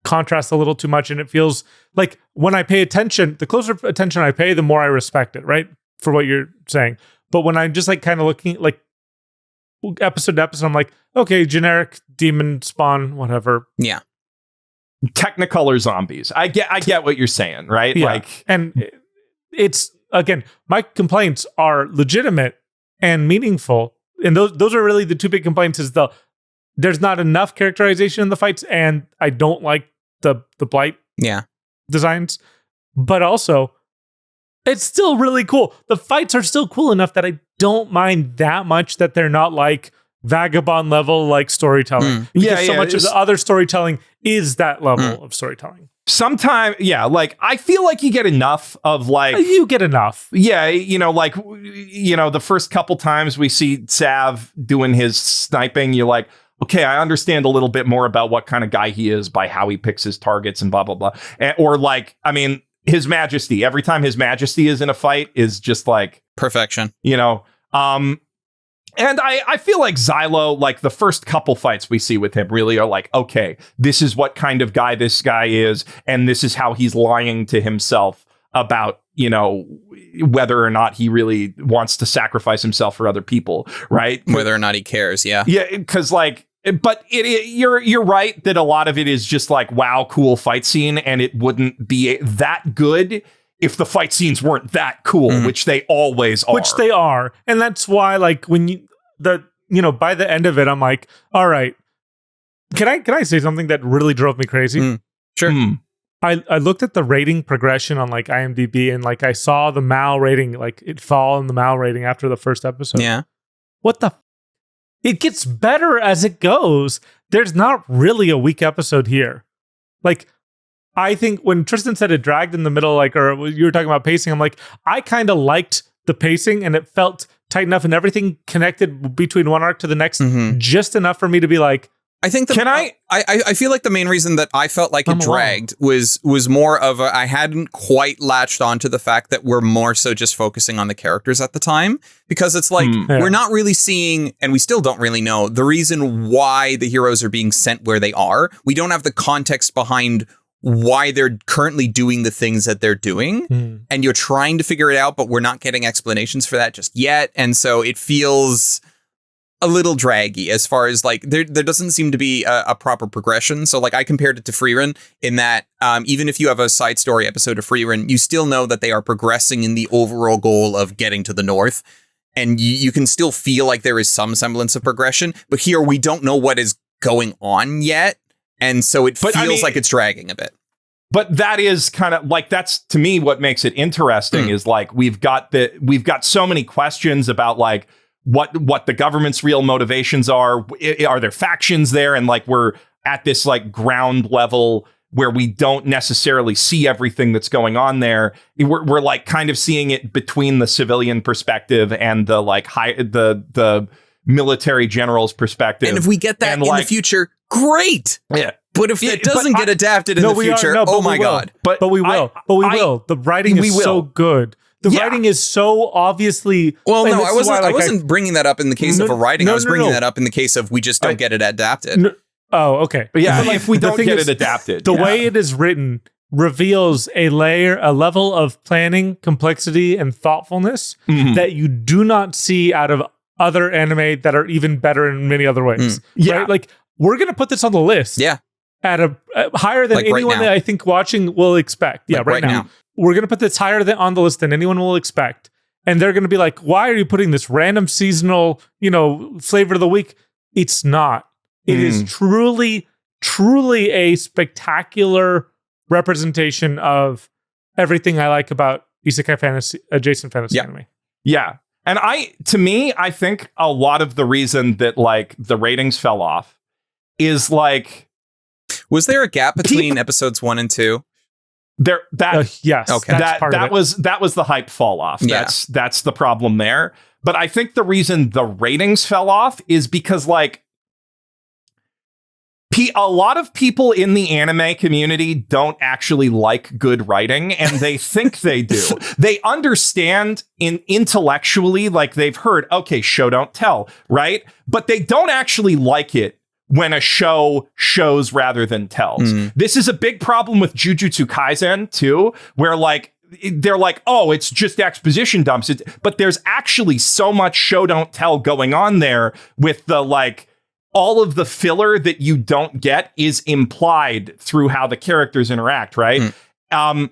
S1: contrast a little too much. And it feels like when I pay attention, the closer attention I pay, the more I respect it, right? For what you're saying. But when I'm just like kind of looking like episode to episode, I'm like, okay, generic demon spawn, whatever.
S2: Yeah.
S3: Technicolor zombies. I get what you're saying, right?
S1: Yeah.
S3: Like,
S1: and it's again, my complaints are legitimate and meaningful, and those are really the two big complaints. Is there's not enough characterization in the fights, and I don't like the blight designs, but also it's still really cool. The fights are still cool enough that I don't mind that much that they're not like vagabond level like storytelling. Because so much of the other storytelling is that level of storytelling.
S3: Sometimes, like I feel like you get enough of like
S1: you get enough.
S3: Yeah, like the first couple times we see Sav doing his sniping, you're like, okay, I understand a little bit more about what kind of guy he is by how he picks his targets and blah blah blah. Or like, I mean, His Majesty. Every time His Majesty is in a fight is just like
S2: perfection.
S3: And I feel like Xylo, like the first couple fights we see with him really are like, okay, this is what kind of guy this guy is, and this is how he's lying to himself about, whether or not he really wants to sacrifice himself for other people, right?
S2: Whether or not he cares, yeah.
S3: Yeah, because like, but you're right that a lot of it is just like, wow, cool fight scene, and it wouldn't be that good if the fight scenes weren't that cool, which they always are.
S1: Which they are. And that's why, like, when by the end of it, I'm like, all right, can I say something that really drove me crazy?
S2: Sure.
S1: I looked at the rating progression on like IMDb, and like I saw the Mal rating, like it fall in the Mal rating after the first episode.
S2: Yeah.
S1: What the it gets better as it goes. There's not really a weak episode here. Like, I think when Tristan said it dragged in the middle, like, or you were talking about pacing, I'm like, I kind of liked the pacing and it felt tight enough and everything connected between one arc to the next just enough for me to be like,
S2: I think I feel like the main reason that I felt like it dragged was more of I hadn't quite latched onto the fact that we're more so just focusing on the characters at the time, because it's like we're not really seeing, and we still don't really know the reason why the heroes are being sent where they are. We don't have the context behind why they're currently doing the things that they're doing, and you're trying to figure it out, but we're not getting explanations for that just yet. And so it feels a little draggy as far as like there doesn't seem to be a proper progression. So like I compared it to Freerun in that even if you have a side story episode of Freerun, you still know that they are progressing in the overall goal of getting to the north. And you can still feel like there is some semblance of progression. But here we don't know what is going on yet. And so it feels like it's dragging a bit.
S3: But that is kind of like, that's to me what makes it interesting is like we've got so many questions about like what the government's real motivations are. Are there factions there? And like we're at this like ground level where we don't necessarily see everything that's going on there. We're like kind of seeing it between the civilian perspective and the like the military general's perspective.
S2: And if we get that in the future, great.
S3: Yeah.
S2: But if that doesn't get adapted in the future, oh my God.
S1: But we will. The writing is so good. The writing is so obviously.
S2: Well, no, I wasn't bringing that up in the case of a writing. I was bringing that up in the case of we just don't get it adapted.
S1: Oh, okay.
S3: But yeah, if we don't get it adapted,
S1: the way it is written reveals a level of planning, complexity, and thoughtfulness that you do not see out of other anime that are even better in many other ways.
S3: Yeah,
S1: right? Like we're gonna put this on the list.
S2: Yeah,
S1: at a higher than anyone that I think watching will expect. Yeah, right now. We're going to put this higher on the list than anyone will expect. And they're going to be like, why are you putting this random seasonal, flavor of the week? It's not. It is truly, truly a spectacular representation of everything I like about isekai fantasy, adjacent fantasy anime.
S3: Yeah. And to me, I think a lot of the reason that like the ratings fell off is like,
S2: was there a gap between episodes 1 and 2?
S1: Yes.
S2: Okay.
S3: That was the hype fall off.
S2: Yeah.
S3: That's the problem there. But I think the reason the ratings fell off is because like a lot of people in the anime community don't actually like good writing, and they think they do. They understand intellectually, like they've heard, okay, show don't tell, right? But they don't actually like it when a show shows rather than tells. This is a big problem with Jujutsu Kaisen too, where like they're like, oh, it's just exposition dumps. But there's actually so much show don't tell going on there with the like all of the filler that you don't get is implied through how the characters interact, right? And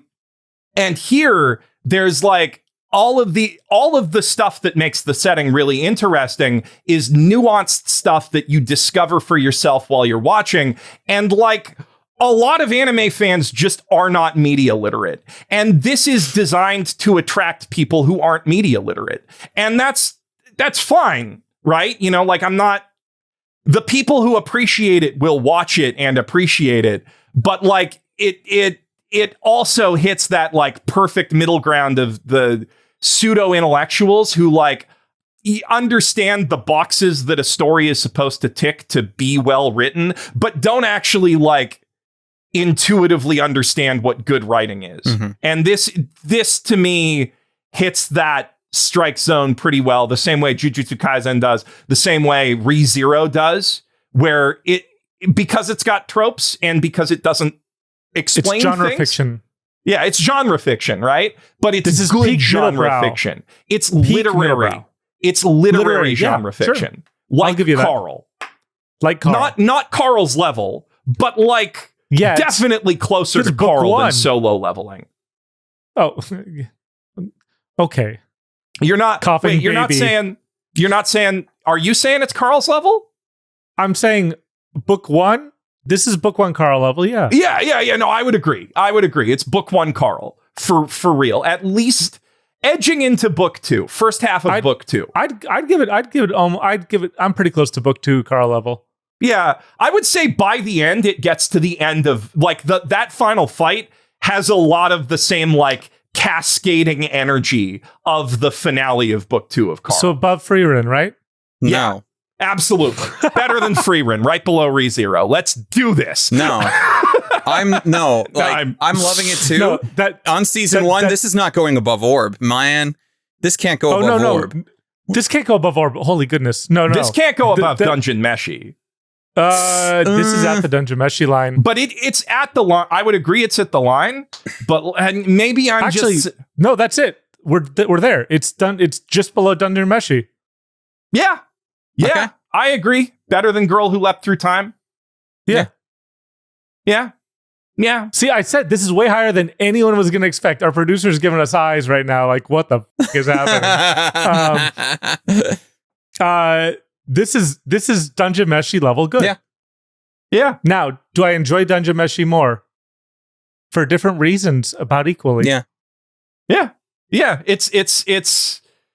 S3: here there's like all of the stuff that makes the setting really interesting is nuanced stuff that you discover for yourself while you're watching. And like a lot of anime fans just are not media literate. And this is designed to attract people who aren't media literate. And that's fine, right? You know, like the people who appreciate it will watch it and appreciate it. But like it also hits that like perfect middle ground of the pseudo intellectuals who like understand the boxes that a story is supposed to tick to be well written, but don't actually like intuitively understand what good writing is. And this to me hits that strike zone pretty well, the same way Jujutsu Kaisen does, the same way ReZero does, where because it's got tropes and because it doesn't explain
S1: it's genre
S3: things.
S1: Fiction.
S3: Yeah, it's genre fiction, right? But it's good genre fiction. It's
S1: peak
S3: literary. It's literary genre fiction.
S1: Sure.
S3: Like
S1: I'll give you
S3: Carl.
S1: Like Carl.
S3: Not Carl's level, but like definitely closer to Carl than Solo leveling.
S1: Oh, okay.
S3: You're not
S1: coughing.
S3: Wait, you're not saying. Are you saying it's Carl's level?
S1: I'm saying book 1. This is book 1 Carl level. Yeah.
S3: Yeah. No, I would agree. It's book 1 Carl for real. At least edging into book 2, first half of book 2.
S1: I'd give it. I'm pretty close to book 2 Carl level.
S3: Yeah, I would say by the end, it gets to the end of like that final fight has a lot of the same like cascading energy of the finale of book 2 of Carl.
S1: So above Freerin, right?
S3: Yeah, absolutely. Better than Freerin, right below ReZero. Let's do this.
S2: No. I'm loving it too. No, on season 1, this is not going above Orb. Man, this can't go above Orb.
S1: This can't go above Orb. Holy goodness. No.
S3: This can't go above Dungeon Meshi.
S1: This is at the Dungeon Meshi line.
S3: But it's at the line. I would agree it's at the line, but maybe I'm
S1: actually
S3: just...
S1: No, that's it. We're there. It's done. It's just below Dungeon Meshi.
S3: Yeah. Okay. I agree. Better than Girl Who Leapt Through Time.
S1: Yeah. See, I said this is way higher than anyone was going to expect. Our producer's giving us eyes right now. Like, what the f*** is happening? This is Dungeon Meshi level good.
S3: Yeah.
S1: Now, do I enjoy Dungeon Meshi more? For different reasons, about equally.
S3: Yeah. It's.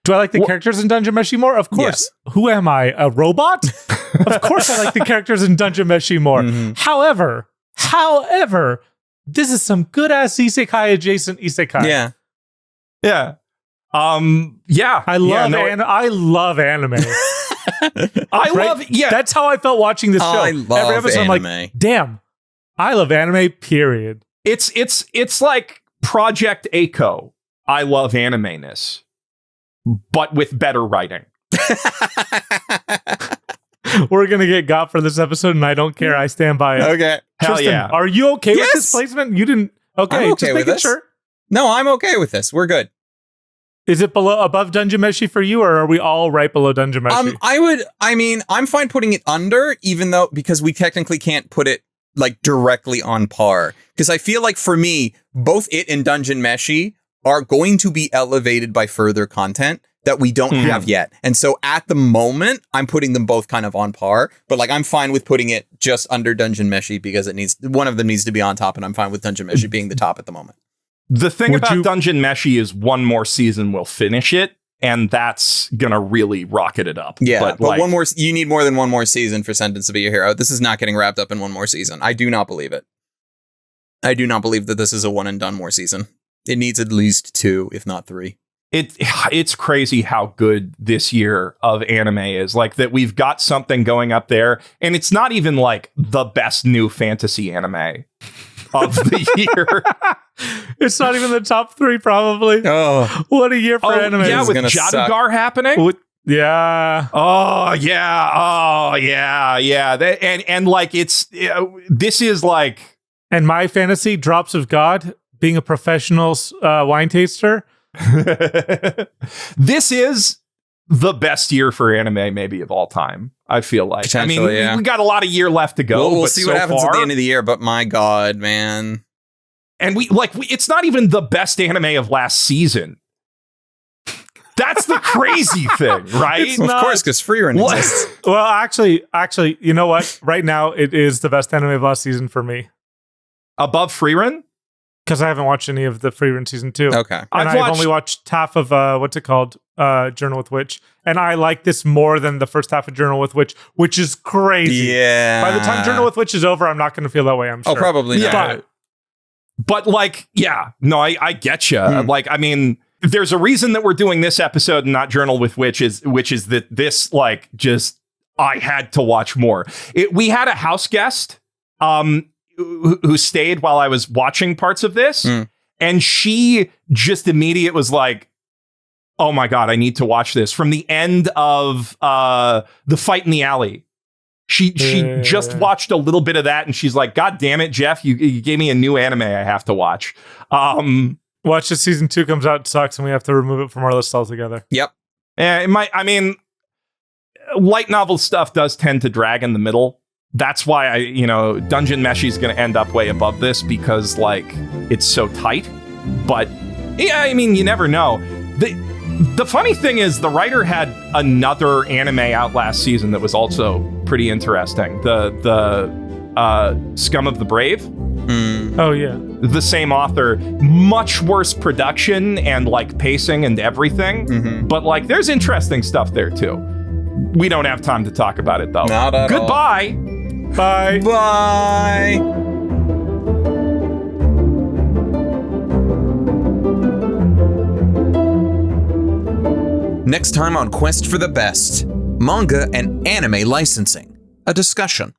S1: Do I like the characters in Dungeon Meshi more? Of course. Yes. Who am I? A robot? Of course I like the characters in Dungeon Meshi more. However, this is some good ass isekai adjacent isekai.
S3: Yeah.
S1: I love anime. That's how I felt watching this show.
S2: I love
S1: every episode
S2: anime.
S1: I'm like, damn, I love anime, period.
S3: It's like Project Echo. I love anime-ness, but with better writing.
S1: We're gonna get got for this episode, and I don't care. I stand by it.
S2: Okay,
S3: hell
S1: Tristan,
S3: yeah.
S1: Are you okay with this placement? You didn't. Okay,
S2: I'm okay
S1: just
S2: with
S1: making
S2: this.
S1: sure.
S2: No, I'm okay with this. We're good.
S1: Is it above Dungeon Meshi for you, or are we all right below Dungeon Meshi?
S2: I'm fine putting it under, even though because we technically can't put it like directly on par. Because I feel like for me, both it and Dungeon Meshi are going to be elevated by further content that we don't have yet. And so at the moment, I'm putting them both kind of on par, but like I'm fine with putting it just under Dungeon Meshi because one of them needs to be on top, and I'm fine with Dungeon Meshi being the top at the moment.
S3: The thing about Dungeon Meshi is one more season will finish it. and that's gonna really rocket it up.
S2: Yeah, but
S3: like,
S2: one more. You need more than one more season for Sentence to be a hero. This is not getting wrapped up in one more season. I do not believe it. I do not believe that this is a one and done more season. It needs at least 2, if not 3.
S3: It's crazy how good this year of anime is. Like that we've got something going up there, and it's not even like the best new fantasy anime of the year.
S1: It's not even the top 3, probably.
S2: Oh,
S1: What a year for anime.
S3: Yeah, with Jadugar happening.
S1: Yeah.
S3: Oh yeah. And like this is like,
S1: And my fantasy, Drops of God, being a professional wine taster.
S3: this is the best year for anime maybe of all time. I feel like. I mean, we got a lot of year left to go.
S2: We'll
S3: but
S2: see
S3: so
S2: what happens
S3: far,
S2: at the end of the year. But my God, man.
S3: and it's not even the best anime of last season. That's the crazy thing, right?
S2: Of course, because Freerun exists.
S1: Well, actually, you know what? Right now, it is the best anime of last season for me.
S3: Above Freerun?
S1: Because I haven't watched any of the Freerun season 2.
S2: Okay.
S1: And I've only watched half of, what's it called? Journal with Witch. And I like this more than the first half of Journal with Witch, which is crazy.
S2: Yeah.
S1: By the time Journal with Witch is over, I'm not going to feel that way, I'm sure.
S2: Oh, probably not.
S3: Yeah. But like, yeah, no, I get you. Like, I mean, there's a reason that we're doing this episode and not Journal with Witch is that this, like, just, I had to watch more. We had a house guest, who stayed while I was watching parts of this, and she just immediate was like, oh my God, I need to watch this. From the end of the fight in the alley. She just watched a little bit of that, and she's like, God damn it, Geoff, you gave me a new anime I have to watch.
S1: Watch the season 2 comes out, it sucks, and we have to remove it from our list altogether.
S2: Yep.
S3: I mean, light novel stuff does tend to drag in the middle. That's why Dungeon Meshi is going to end up way above this, because like it's so tight. But yeah, I mean, you never know. The funny thing is, the writer had another anime out last season that was also pretty interesting. The Scum of the Brave.
S1: Oh yeah,
S3: the same author, much worse production and like pacing and everything. But like, there's interesting stuff there too. We don't have time to talk about it though.
S2: Not at all.
S3: Goodbye.
S1: Bye.
S2: Bye. Next time on Quest for the Best, manga and anime licensing, a discussion.